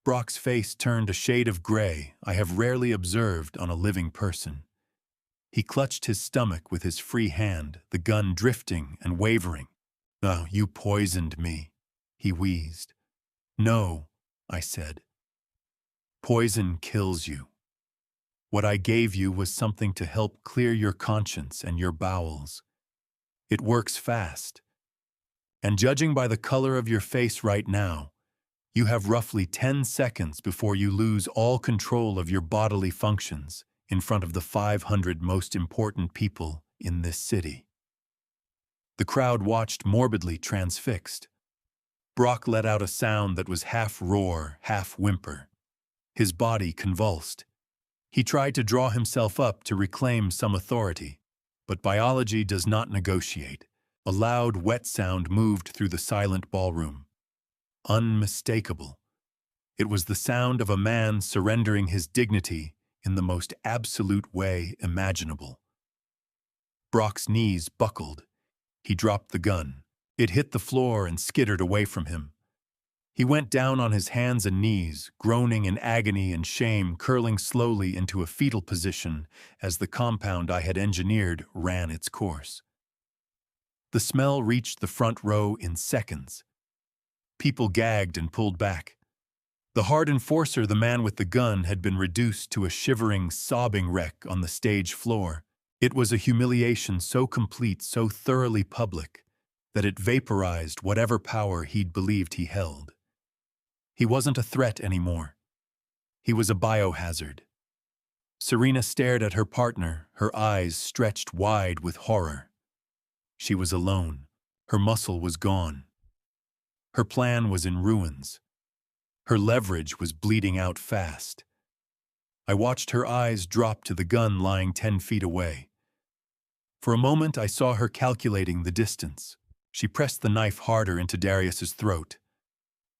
Brock's face turned a shade of gray I have rarely observed on a living person. He clutched his stomach with his free hand, the gun drifting and wavering. "Oh, you poisoned me," he wheezed. "No," I said. "Poison kills you. What I gave you was something to help clear your conscience and your bowels. It works fast. And judging by the color of your face right now, you have roughly 10 seconds before you lose all control of your bodily functions in front of the 500 most important people in this city." The crowd watched morbidly transfixed. Brock let out a sound that was half roar, half whimper. His body convulsed. He tried to draw himself up to reclaim some authority, but biology does not negotiate. A loud, wet sound moved through the silent ballroom. Unmistakable. It was the sound of a man surrendering his dignity in the most absolute way imaginable. Brock's knees buckled. He dropped the gun. It hit the floor and skittered away from him. He went down on his hands and knees, groaning in agony and shame, curling slowly into a fetal position as the compound I had engineered ran its course. The smell reached the front row in seconds. People gagged and pulled back. The hard enforcer, the man with the gun, had been reduced to a shivering, sobbing wreck on the stage floor. It was a humiliation so complete, so thoroughly public, that it vaporized whatever power he'd believed he held. He wasn't a threat anymore. He was a biohazard. Serena stared at her partner, her eyes stretched wide with horror. She was alone. Her muscle was gone. Her plan was in ruins. Her leverage was bleeding out fast. I watched her eyes drop to the gun lying 10 feet away. For a moment I saw her calculating the distance. She pressed the knife harder into Darius's throat.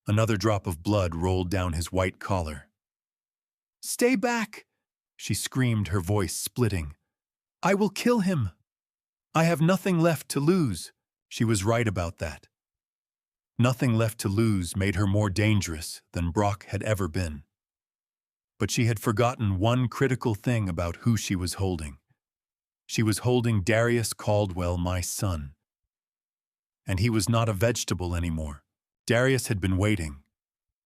Another drop of blood rolled down his white collar. "Stay back!" she screamed, her voice splitting. "I will kill him! I have nothing left to lose." She was right about that. Nothing left to lose made her more dangerous than Brock had ever been. But she had forgotten one critical thing about who she was holding. She was holding Darius Caldwell, my son. And he was not a vegetable anymore. Darius had been waiting.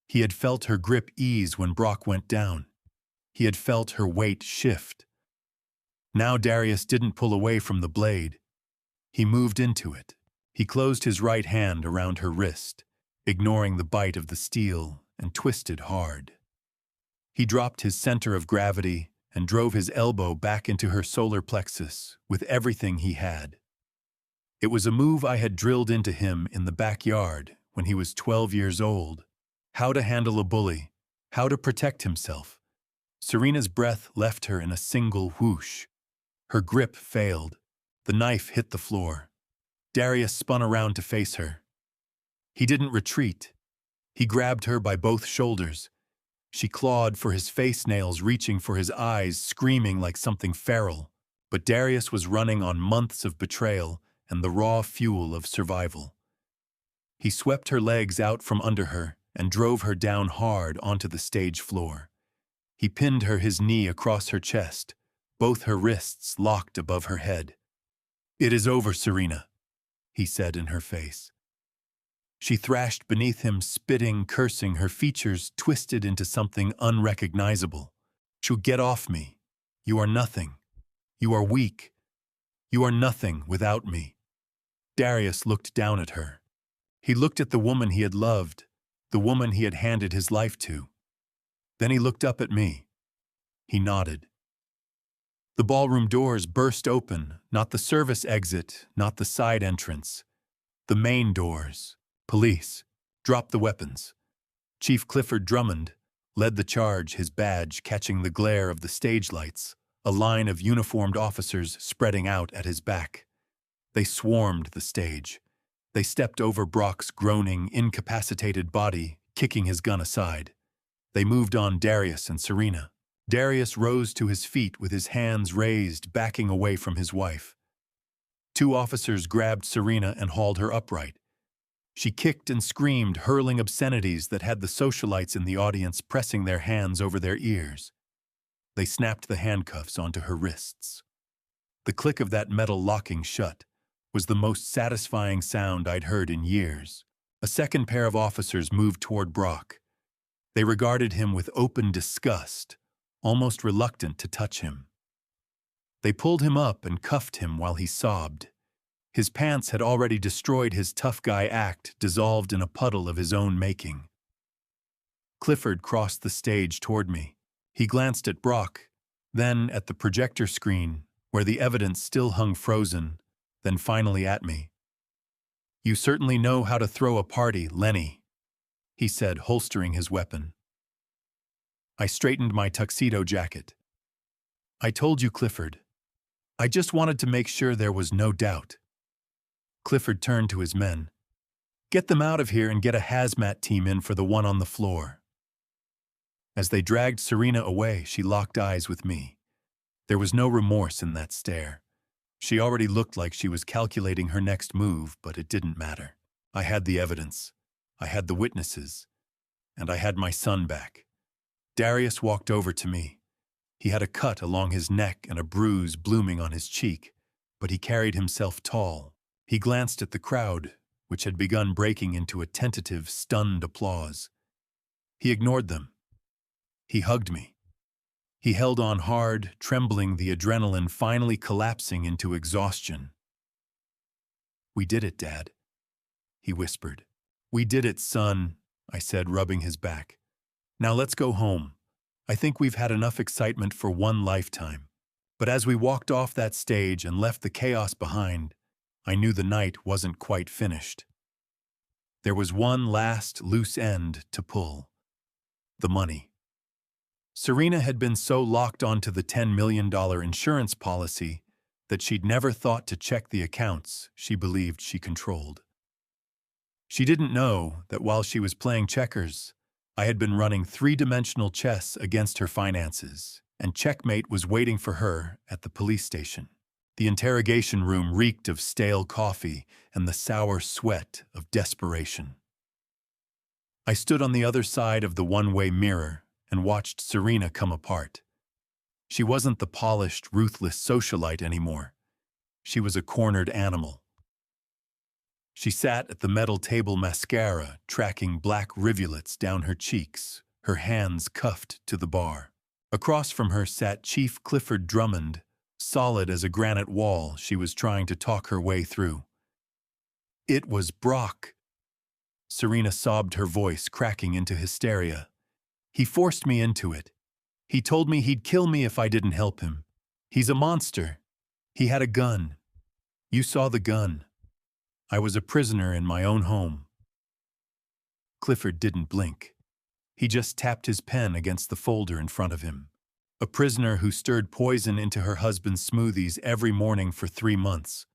He had felt her grip ease when Brock went down. He had felt her weight shift. Now Darius didn't pull away from the blade. He moved into it. He closed his right hand around her wrist, ignoring the bite of the steel, and twisted hard. He dropped his center of gravity and drove his elbow back into her solar plexus with everything he had. It was a move I had drilled into him in the backyard when he was 12 years old. How to handle a bully, how to protect himself. Serena's breath left her in a single whoosh. Her grip failed. The knife hit the floor. Darius spun around to face her. He didn't retreat. He grabbed her by both shoulders. She clawed for his face nails, reaching for his eyes, screaming like something feral. But Darius was running on months of betrayal and the raw fuel of survival. He swept her legs out from under her and drove her down hard onto the stage floor. He pinned her, his knee across her chest, both her wrists locked above her head. "It is over, Serena," he said in her face. She thrashed beneath him, spitting, cursing, her features twisted into something unrecognizable. "You get off me. You are nothing. You are weak. You are nothing without me." Darius looked down at her. He looked at the woman he had loved, the woman he had handed his life to. Then he looked up at me. He nodded. The ballroom doors burst open, not the service exit, not the side entrance. The main doors. Police. Drop the weapons. Chief Clifford Drummond led the charge, his badge catching the glare of the stage lights, a line of uniformed officers spreading out at his back. They swarmed the stage. They stepped over Brock's groaning, incapacitated body, kicking his gun aside. They moved on Darius and Serena. Darius rose to his feet with his hands raised, backing away from his wife. Two officers grabbed Serena and hauled her upright. She kicked and screamed, hurling obscenities that had the socialites in the audience pressing their hands over their ears. They snapped the handcuffs onto her wrists. The click of that metal locking shut was the most satisfying sound I'd heard in years. A second pair of officers moved toward Brock. They regarded him with open disgust, almost reluctant to touch him. They pulled him up and cuffed him while he sobbed. His pants had already destroyed his tough guy act, dissolved in a puddle of his own making. Clifford crossed the stage toward me. He glanced at Brock, then at the projector screen, where the evidence still hung frozen, then finally at me. "You certainly know how to throw a party, Lenny," he said, holstering his weapon. I straightened my tuxedo jacket. "I told you, Clifford. I just wanted to make sure there was no doubt." Clifford turned to his men. "Get them out of here and get a hazmat team in for the one on the floor." As they dragged Serena away, she locked eyes with me. There was no remorse in that stare. She already looked like she was calculating her next move, but it didn't matter. I had the evidence. I had the witnesses. And I had my son back. Darius walked over to me. He had a cut along his neck and a bruise blooming on his cheek, but he carried himself tall. He glanced at the crowd, which had begun breaking into a tentative, stunned applause. He ignored them. He hugged me. He held on hard, trembling, the adrenaline finally collapsing into exhaustion. "We did it, Dad," he whispered. "We did it, son," I said, rubbing his back. "Now let's go home. I think we've had enough excitement for one lifetime." But as we walked off that stage and left the chaos behind, I knew the night wasn't quite finished. There was one last loose end to pull. The money. Serena had been so locked onto the $10 million insurance policy that she'd never thought to check the accounts she believed she controlled. She didn't know that while she was playing checkers, I had been running three-dimensional chess against her finances, and checkmate was waiting for her at the police station. The interrogation room reeked of stale coffee and the sour sweat of desperation. I stood on the other side of the one-way mirror and watched Serena come apart. She wasn't the polished, ruthless socialite anymore. She was a cornered animal. She sat at the metal table, mascara tracking black rivulets down her cheeks, her hands cuffed to the bar. Across from her sat Chief Clifford Drummond, solid as a granite wall she was trying to talk her way through. It was Brock. Serena sobbed, her voice cracking into hysteria. He forced me into it. He told me he'd kill me if I didn't help him. He's a monster. He had a gun. You saw the gun. I was a prisoner in my own home. Clifford didn't blink. He just tapped his pen against the folder in front of him. A prisoner who stirred poison into her husband's smoothies every morning for 3 months.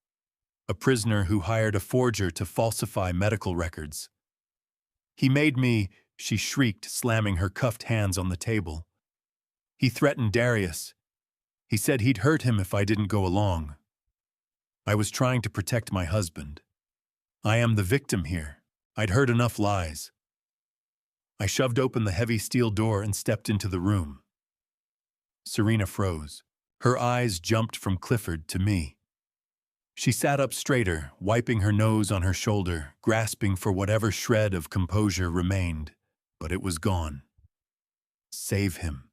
A prisoner who hired a forger to falsify medical records. He made me, she shrieked, slamming her cuffed hands on the table. He threatened Darius. He said he'd hurt him if I didn't go along. I was trying to protect my husband. I am the victim here. I'd heard enough lies. I shoved open the heavy steel door and stepped into the room. Serena froze. Her eyes jumped from Clifford to me. She sat up straighter, wiping her nose on her shoulder, grasping for whatever shred of composure remained, but it was gone. Save him.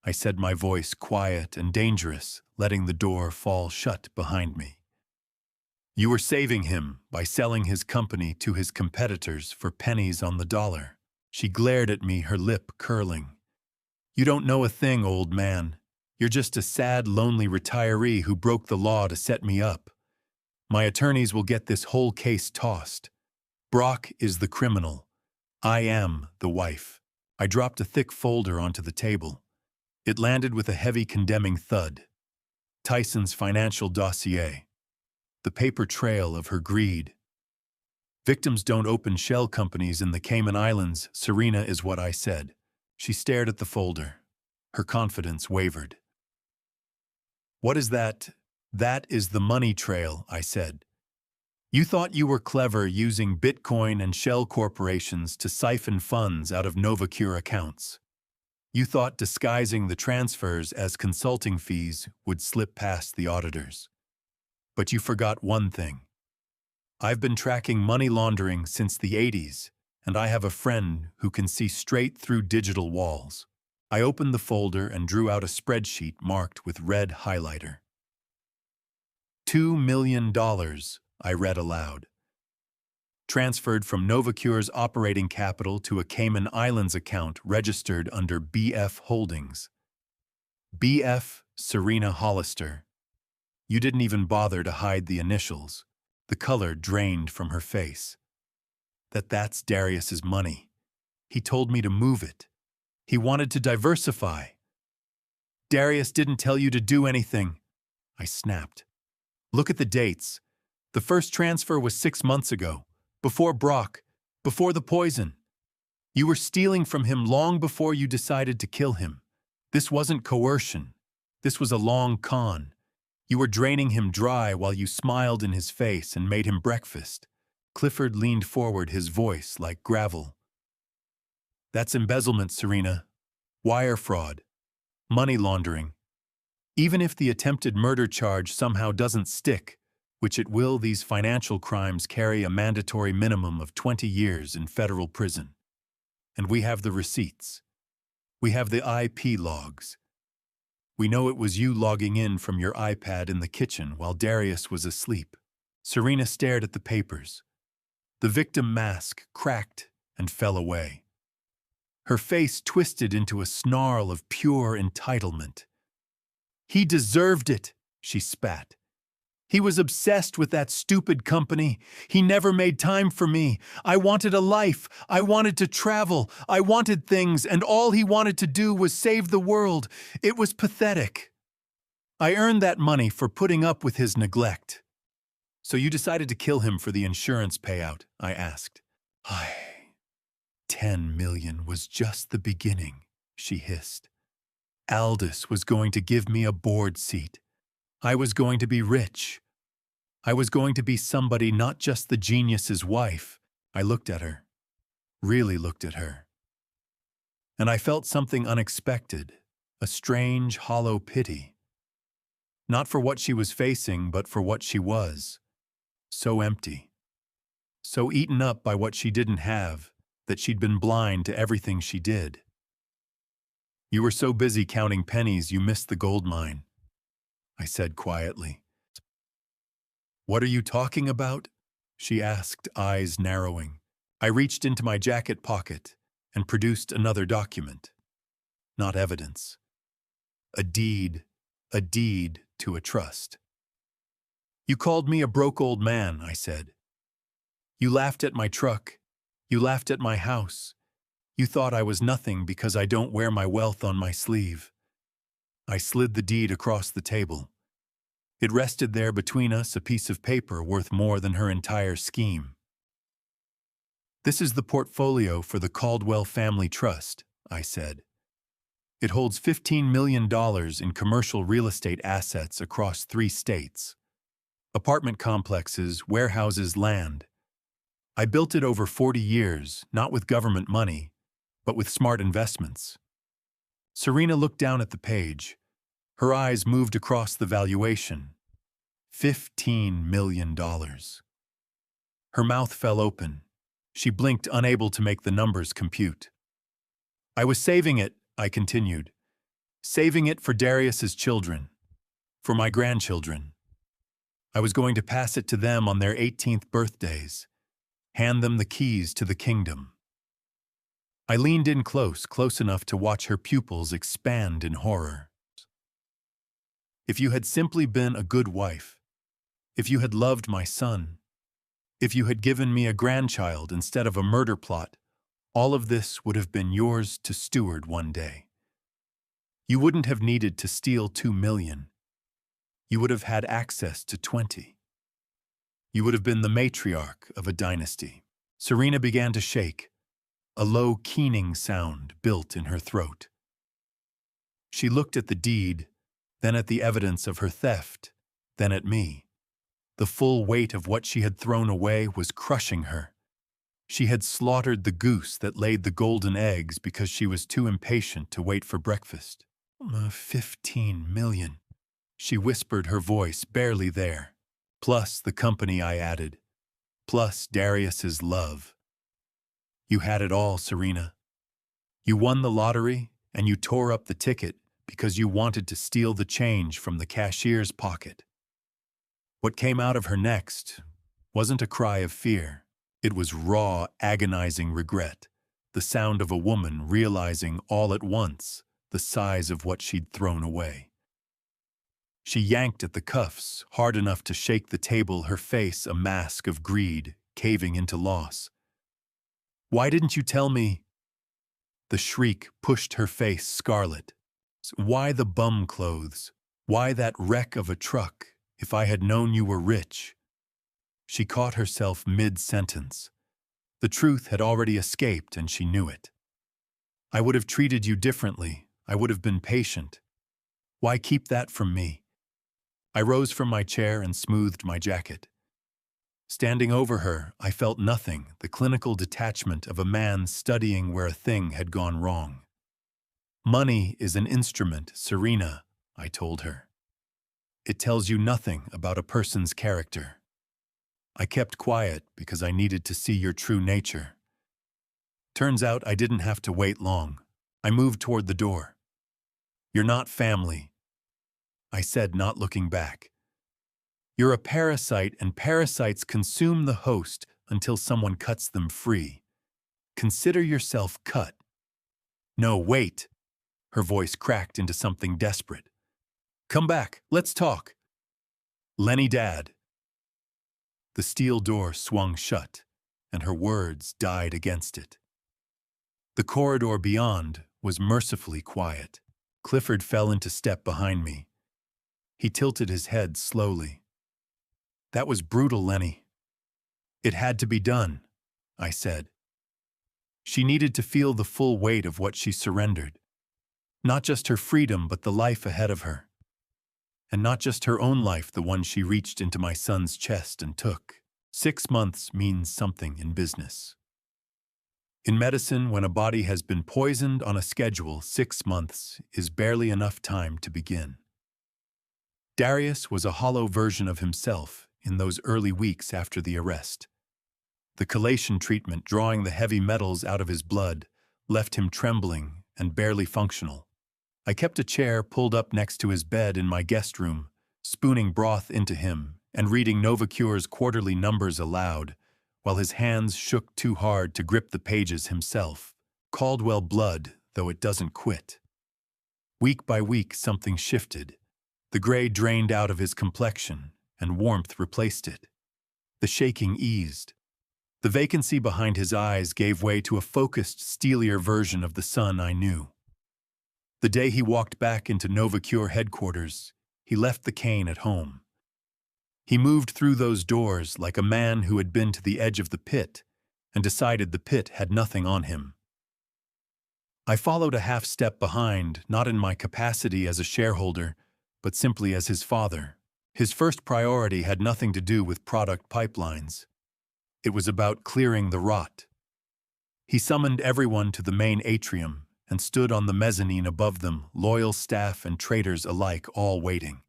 I said, my voice quiet and dangerous, letting the door fall shut behind me. You were saving him by selling his company to his competitors for pennies on the dollar. She glared at me, her lip curling. You don't know a thing, old man. You're just a sad, lonely retiree who broke the law to set me up. My attorneys will get this whole case tossed. Brock is the criminal. I am the wife. I dropped a thick folder onto the table. It landed with a heavy, condemning thud. Tyson's financial dossier. The paper trail of her greed. Victims don't open shell companies in the Cayman Islands, Serena, is what I said. She stared at the folder. Her confidence wavered. What is that? That is the money trail, I said. You thought you were clever using Bitcoin and shell corporations to siphon funds out of Novacure accounts. You thought disguising the transfers as consulting fees would slip past the auditors. But you forgot one thing. I've been tracking money laundering since the 80s, and I have a friend who can see straight through digital walls. I opened the folder and drew out a spreadsheet marked with red highlighter. $2 million, I read aloud. Transferred from Novacure's operating capital to a Cayman Islands account registered under BF Holdings. BF Serena Hollister. You didn't even bother to hide the initials. The color drained from her face. That's Darius's money. He told me to move it. He wanted to diversify. Darius didn't tell you to do anything, I snapped. Look at the dates. The first transfer was 6 months ago, before Brock, before the poison. You were stealing from him long before you decided to kill him. This wasn't coercion. This was a long con. You were draining him dry while you smiled in his face and made him breakfast. Clifford leaned forward, his voice like gravel. That's embezzlement, Serena. Wire fraud. Money laundering. Even if the attempted murder charge somehow doesn't stick, which it will, these financial crimes carry a mandatory minimum of 20 years in federal prison. And we have the receipts. We have the IP logs. We know it was you logging in from your iPad in the kitchen while Darius was asleep. Serena stared at the papers. The victim mask cracked and fell away. Her face twisted into a snarl of pure entitlement. He deserved it, she spat. He was obsessed with that stupid company. He never made time for me. I wanted a life. I wanted to travel. I wanted things, and all he wanted to do was save the world. It was pathetic. I earned that money for putting up with his neglect. So you decided to kill him for the insurance payout, I asked. 10 million was just the beginning, she hissed. Aldous was going to give me a board seat. I was going to be rich. I was going to be somebody, not just the genius's wife. I looked at her, really looked at her. And I felt something unexpected, a strange, hollow pity. Not for what she was facing, but for what she was. So empty. So eaten up by what she didn't have, that she'd been blind to everything she did. You were so busy counting pennies you missed the gold mine. I said quietly. What are you talking about? She asked, eyes narrowing. I reached into my jacket pocket and produced another document. Not evidence. A deed to a trust. You called me a broke old man, I said. You laughed at my truck. You laughed at my house. You thought I was nothing because I don't wear my wealth on my sleeve. I slid the deed across the table. It rested there between us, a piece of paper worth more than her entire scheme. This is the portfolio for the Caldwell Family Trust, I said. It holds $15 million in commercial real estate assets across 3 states. Apartment complexes, warehouses, land. I built it over 40 years, not with government money, but with smart investments. Serena looked down at the page. Her eyes moved across the valuation. $15 million. Her mouth fell open. She blinked, unable to make the numbers compute. I was saving it, I continued. Saving it for Darius's children. For my grandchildren. I was going to pass it to them on their 18th birthdays. Hand them the keys to the kingdom. I leaned in close enough to watch her pupils expand in horror. If you had simply been a good wife, if you had loved my son, if you had given me a grandchild instead of a murder plot, all of this would have been yours to steward one day. You wouldn't have needed to steal $2 million. You would have had access to 20. You would have been the matriarch of a dynasty. Serena began to shake. A low, keening sound built in her throat. She looked at the deed, then at the evidence of her theft, then at me. The full weight of what she had thrown away was crushing her. She had slaughtered the goose that laid the golden eggs because she was too impatient to wait for breakfast. 15 million, she whispered, her voice barely there. Plus the company, I added. Plus Darius's love. You had it all, Serena. You won the lottery, and you tore up the ticket because you wanted to steal the change from the cashier's pocket. What came out of her next wasn't a cry of fear. It was raw, agonizing regret, the sound of a woman realizing all at once the size of what she'd thrown away. She yanked at the cuffs, hard enough to shake the table, her face a mask of greed, caving into loss. Why didn't you tell me? The shriek pushed her face scarlet. Why the bum clothes? Why that wreck of a truck? If I had known you were rich. She caught herself mid-sentence. The truth had already escaped, and she knew it. I would have treated you differently. I would have been patient. Why keep that from me? I rose from my chair and smoothed my jacket. Standing over her, I felt nothing, the clinical detachment of a man studying where a thing had gone wrong. Money is an instrument, Serena, I told her. It tells you nothing about a person's character. I kept quiet because I needed to see your true nature. Turns out I didn't have to wait long. I moved toward the door. You're not family, I said, not looking back. You're a parasite, and parasites consume the host until someone cuts them free. Consider yourself cut. No, wait. Her voice cracked into something desperate. Come back, let's talk. Lenny, Dad. The steel door swung shut, and her words died against it. The corridor beyond was mercifully quiet. Clifford fell into step behind me. He tilted his head slowly. That was brutal, Lenny. It had to be done, I said. She needed to feel the full weight of what she surrendered. Not just her freedom, but the life ahead of her. And not just her own life, the one she reached into my son's chest and took. 6 months means something in business. In medicine, when a body has been poisoned on a schedule, 6 months is barely enough time to begin. Darius was a hollow version of himself in those early weeks after the arrest. The chelation treatment, drawing the heavy metals out of his blood, left him trembling and barely functional. I kept a chair pulled up next to his bed in my guest room, spooning broth into him and reading Novacure's quarterly numbers aloud, while his hands shook too hard to grip the pages himself. Caldwell blood, though it doesn't quit. Week by week something shifted. The gray drained out of his complexion, and warmth replaced it. The shaking eased. The vacancy behind his eyes gave way to a focused, steelier version of the son I knew. The day he walked back into Novacure headquarters, he left the cane at home. He moved through those doors like a man who had been to the edge of the pit and decided the pit had nothing on him. I followed a half step behind, not in my capacity as a shareholder, but simply as his father. His first priority had nothing to do with product pipelines. It was about clearing the rot. He summoned everyone to the main atrium and stood on the mezzanine above them, loyal staff and traders alike all waiting.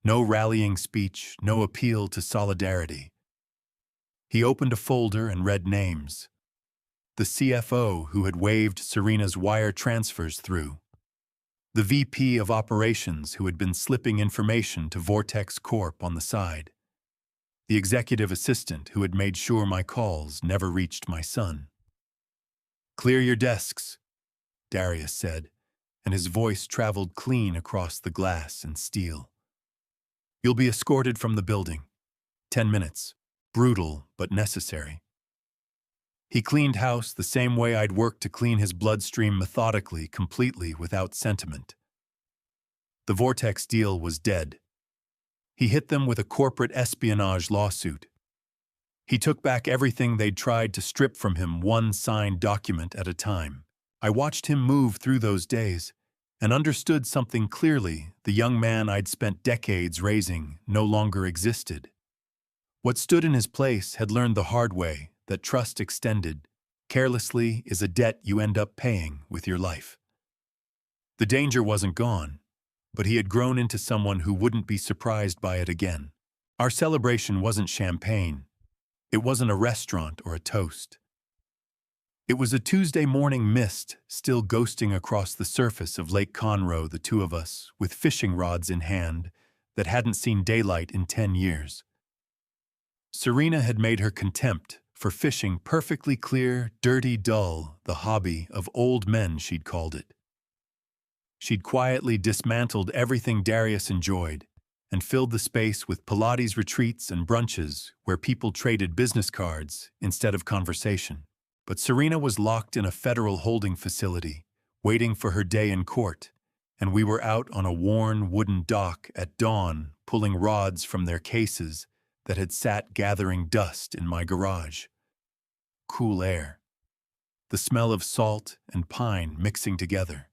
No rallying speech, no appeal to solidarity. He opened a folder and read names. The CFO who had waved Serena's wire transfers through. The VP of Operations who had been slipping information to Vortex Corp on the side. The executive assistant who had made sure my calls never reached my son. "Clear your desks," Darius said, and his voice traveled clean across the glass and steel. "You'll be escorted from the building. 10 minutes. Brutal, but necessary." He cleaned house the same way I'd worked to clean his bloodstream methodically, completely, without sentiment. The Vortex deal was dead. He hit them with a corporate espionage lawsuit. He took back everything they'd tried to strip from him, one signed document at a time. I watched him move through those days and understood something clearly. The young man I'd spent decades raising no longer existed. What stood in his place had learned the hard way that trust extended carelessly is a debt you end up paying with your life. The danger wasn't gone, but he had grown into someone who wouldn't be surprised by it again. Our celebration wasn't champagne. It wasn't a restaurant or a toast. It was a Tuesday morning mist still ghosting across the surface of Lake Conroe, the two of us, with fishing rods in hand that hadn't seen daylight in 10 years. Serena had made her contempt for fishing perfectly clear, dirty, dull, the hobby of old men, she'd called it. She'd quietly dismantled everything Darius enjoyed and filled the space with Pilates retreats and brunches where people traded business cards instead of conversation. But Serena was locked in a federal holding facility, waiting for her day in court, and we were out on a worn wooden dock at dawn, pulling rods from their cases that had sat gathering dust in my garage. Cool air. The smell of salt and pine mixing together.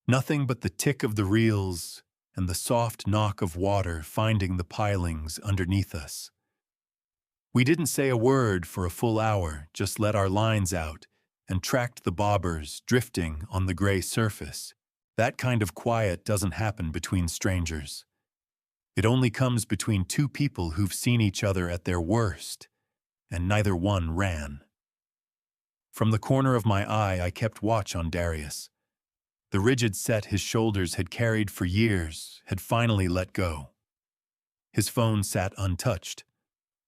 Nothing but the tick of the reels and the soft knock of water finding the pilings underneath us. We didn't say a word for a full hour, just let our lines out and tracked the bobbers drifting on the gray surface. That kind of quiet doesn't happen between strangers. It only comes between two people who've seen each other at their worst, and neither one ran. From the corner of my eye, I kept watch on Darius. The rigid set his shoulders had carried for years had finally let go. His phone sat untouched.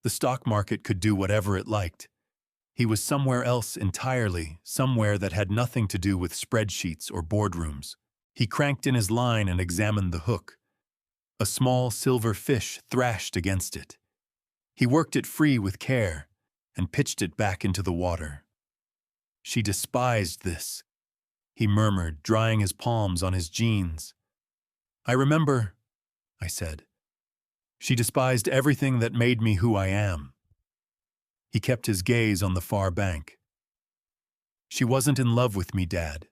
The stock market could do whatever it liked. He was somewhere else entirely, somewhere that had nothing to do with spreadsheets or boardrooms. He cranked in his line and examined the hook. A small silver fish thrashed against it. He worked it free with care and pitched it back into the water. She despised this, he murmured, drying his palms on his jeans. "I remember," I said. "She despised everything that made me who I am." He kept his gaze on the far bank. "She wasn't in love with me, Dad.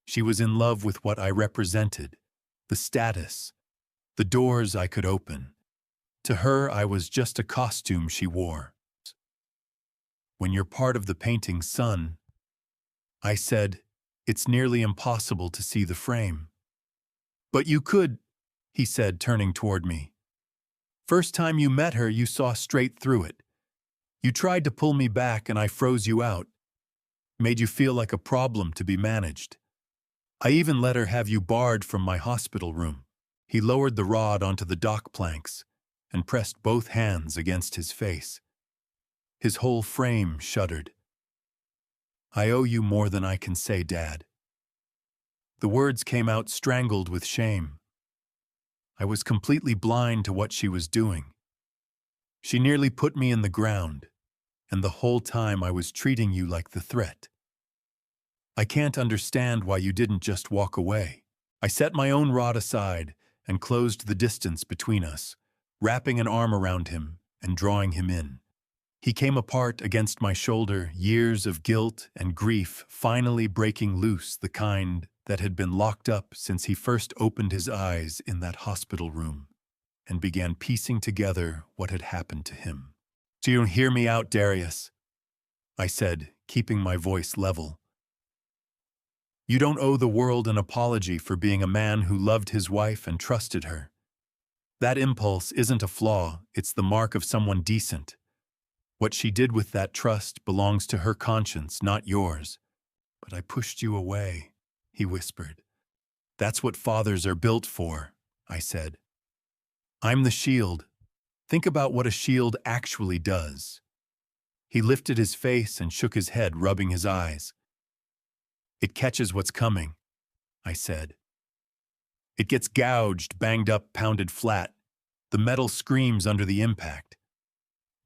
She was in love with what I represented, the status, the doors I could open. To her, I was just a costume she wore." "When you're part of the painting's sun," I said, "it's nearly impossible to see the frame." "But you could," he said, turning toward me. "First time you met her, you saw straight through it. You tried to pull me back and I froze you out. Made you feel like a problem to be managed. I even let her have you barred from my hospital room." He lowered the rod onto the dock planks and pressed both hands against his face. His whole frame shuddered. "I owe you more than I can say, Dad." The words came out strangled with shame. I was completely blind to what she was doing. She nearly put me in the ground, and the whole time I was treating you like the threat. I can't understand why you didn't just walk away. I set my own rod aside and closed the distance between us, wrapping an arm around him and drawing him in. He came apart against my shoulder, years of guilt and grief finally breaking loose, the kind that had been locked up since he first opened his eyes in that hospital room and began piecing together what had happened to him. "Do you hear me out, Darius?" I said, keeping my voice level. "You don't owe the world an apology for being a man who loved his wife and trusted her. That impulse isn't a flaw, it's the mark of someone decent. What she did with that trust belongs to her conscience, not yours." "But I pushed you away," he whispered. "That's what fathers are built for," I said. "I'm the shield. Think about what a shield actually does." He lifted his face and shook his head, rubbing his eyes. "It catches what's coming," I said. "It gets gouged, banged up, pounded flat. The metal screams under the impact.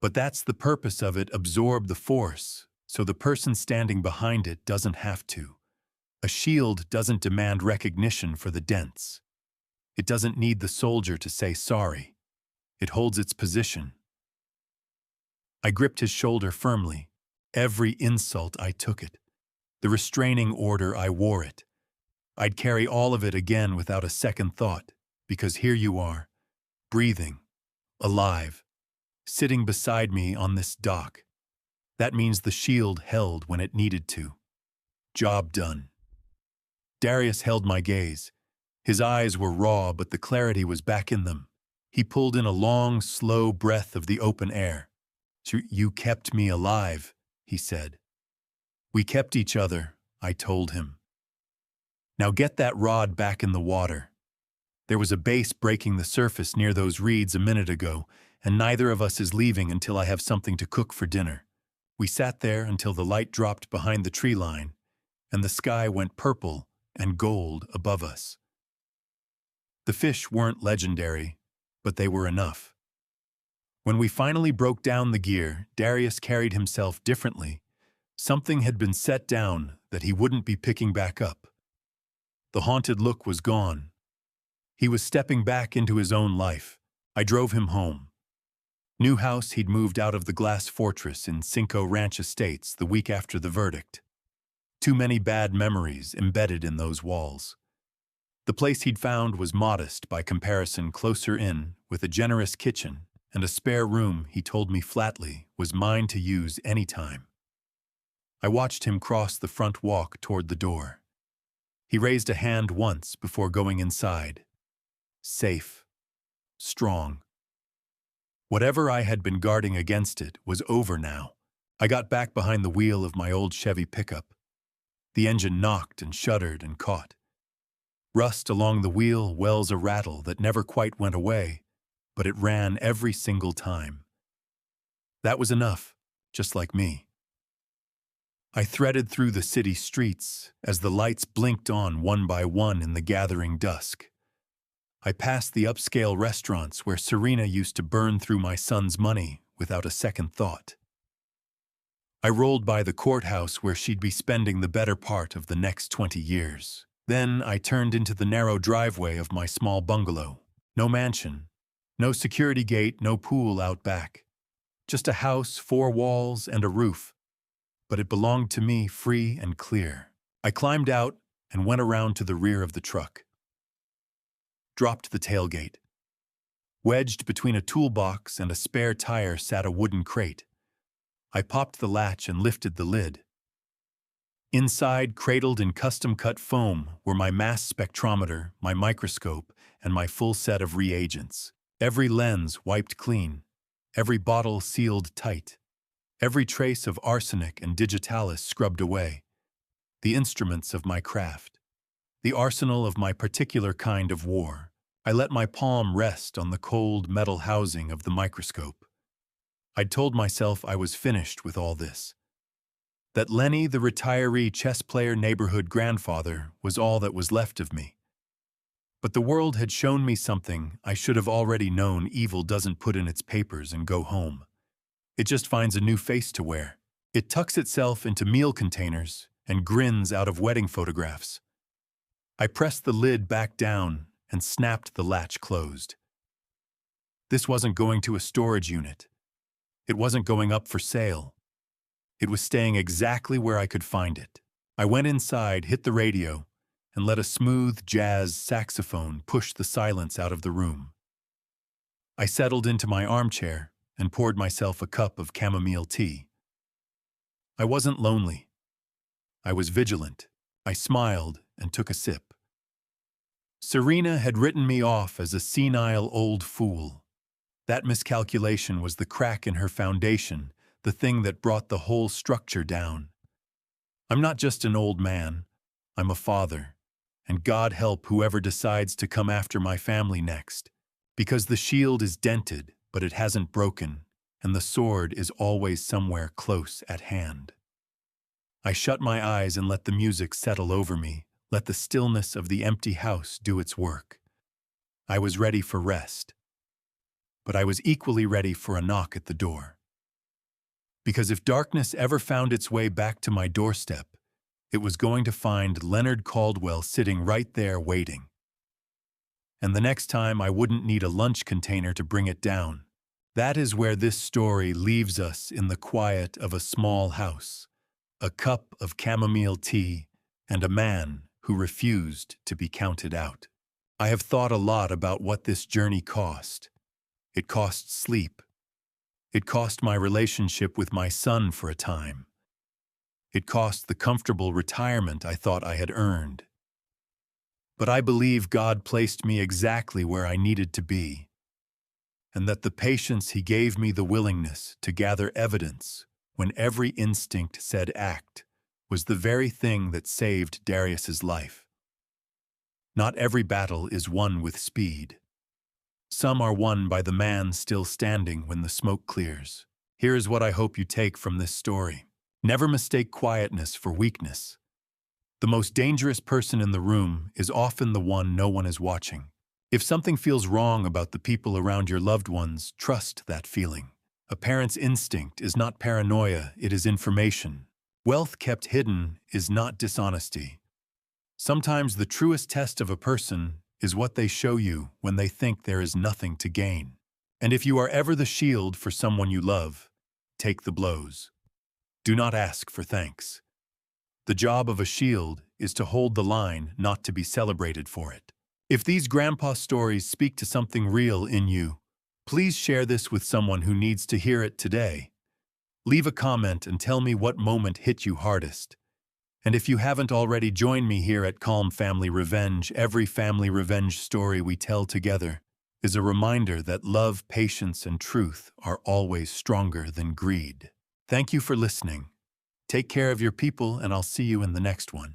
But that's the purpose of it, absorb the force, so the person standing behind it doesn't have to. A shield doesn't demand recognition for the dents. It doesn't need the soldier to say sorry. It holds its position." I gripped his shoulder firmly. Every insult, I took it. The restraining order, I wore it. I'd carry all of it again without a second thought, because here you are, breathing, alive, sitting beside me on this dock. That means the shield held when it needed to. Job done. Darius held my gaze. His eyes were raw, but the clarity was back in them. He pulled in a long, slow breath of the open air. "You kept me alive," he said. "We kept each other," I told him. "Now get that rod back in the water." There was a base breaking the surface near those reeds a minute ago, and neither of us is leaving until I have something to cook for dinner. We sat there until the light dropped behind the tree line, and the sky went purple and gold above us. The fish weren't legendary, but they were enough. When we finally broke down the gear, Darius carried himself differently. Something had been set down that he wouldn't be picking back up. The haunted look was gone. He was stepping back into his own life. I drove him home. New house, he'd moved out of the glass fortress in Cinco Ranch Estates the week after the verdict. Too many bad memories embedded in those walls. The place he'd found was modest by comparison, closer in, with a generous kitchen and a spare room he told me flatly was mine to use anytime. I watched him cross the front walk toward the door. He raised a hand once before going inside. Safe. Strong. Whatever I had been guarding against it was over now. I got back behind the wheel of my old Chevy pickup. The engine knocked and shuddered and caught. Rust along the wheel wells a rattle that never quite went away, but it ran every single time. That was enough, just like me. I threaded through the city streets as the lights blinked on one by one in the gathering dusk. I passed the upscale restaurants where Serena used to burn through my son's money without a second thought. I rolled by the courthouse where she'd be spending the better part of the next 20 years. Then I turned into the narrow driveway of my small bungalow. No mansion, no security gate, no pool out back. Just a house, 4 walls, and a roof. But it belonged to me, free and clear. I climbed out and went around to the rear of the truck. Dropped the tailgate. Wedged between a toolbox and a spare tire sat a wooden crate. I popped the latch and lifted the lid. Inside, cradled in custom-cut foam, were my mass spectrometer, my microscope, and my full set of reagents. Every lens wiped clean, every bottle sealed tight, every trace of arsenic and digitalis scrubbed away. The instruments of my craft. The arsenal of my particular kind of war. I let my palm rest on the cold metal housing of the microscope. I'd told myself I was finished with all this. That Lenny, the retiree chess player neighborhood grandfather, was all that was left of me. But the world had shown me something I should have already known: evil doesn't put in its papers and go home. It just finds a new face to wear. It tucks itself into meal containers and grins out of wedding photographs. I pressed the lid back down and snapped the latch closed. This wasn't going to a storage unit. It wasn't going up for sale. It was staying exactly where I could find it. I went inside, hit the radio, and let a smooth jazz saxophone push the silence out of the room. I settled into my armchair and poured myself a cup of chamomile tea. I wasn't lonely. I was vigilant. I smiled and took a sip. Serena had written me off as a senile old fool. That miscalculation was the crack in her foundation, the thing that brought the whole structure down. I'm not just an old man. I'm a father. And God help whoever decides to come after my family next. Because the shield is dented, but it hasn't broken, and the sword is always somewhere close at hand. I shut my eyes and let the music settle over me, let the stillness of the empty house do its work. I was ready for rest. But I was equally ready for a knock at the door. Because if darkness ever found its way back to my doorstep, it was going to find Leonard Caldwell sitting right there waiting. And the next time I wouldn't need a lunch container to bring it down. That is where this story leaves us, in the quiet of a small house, a cup of chamomile tea, and a man who refused to be counted out. I have thought a lot about what this journey cost. It cost sleep. It cost my relationship with my son for a time. It cost the comfortable retirement I thought I had earned. But I believe God placed me exactly where I needed to be, and that the patience He gave me, the willingness to gather evidence when every instinct said act, was the very thing that saved Darius's life. Not every battle is won with speed. Some are won by the man still standing when the smoke clears. Here is what I hope you take from this story. Never mistake quietness for weakness. The most dangerous person in the room is often the one no one is watching. If something feels wrong about the people around your loved ones, trust that feeling. A parent's instinct is not paranoia, it is information. Wealth kept hidden is not dishonesty. Sometimes the truest test of a person is what they show you when they think there is nothing to gain. And if you are ever the shield for someone you love, take the blows. Do not ask for thanks. The job of a shield is to hold the line, not to be celebrated for it. If these grandpa stories speak to something real in you, please share this with someone who needs to hear it today. Leave a comment and tell me what moment hit you hardest. And if you haven't already, join me here at Calm Family Revenge. Every family revenge story we tell together is a reminder that love, patience, and truth are always stronger than greed. Thank you for listening. Take care of your people, and I'll see you in the next one.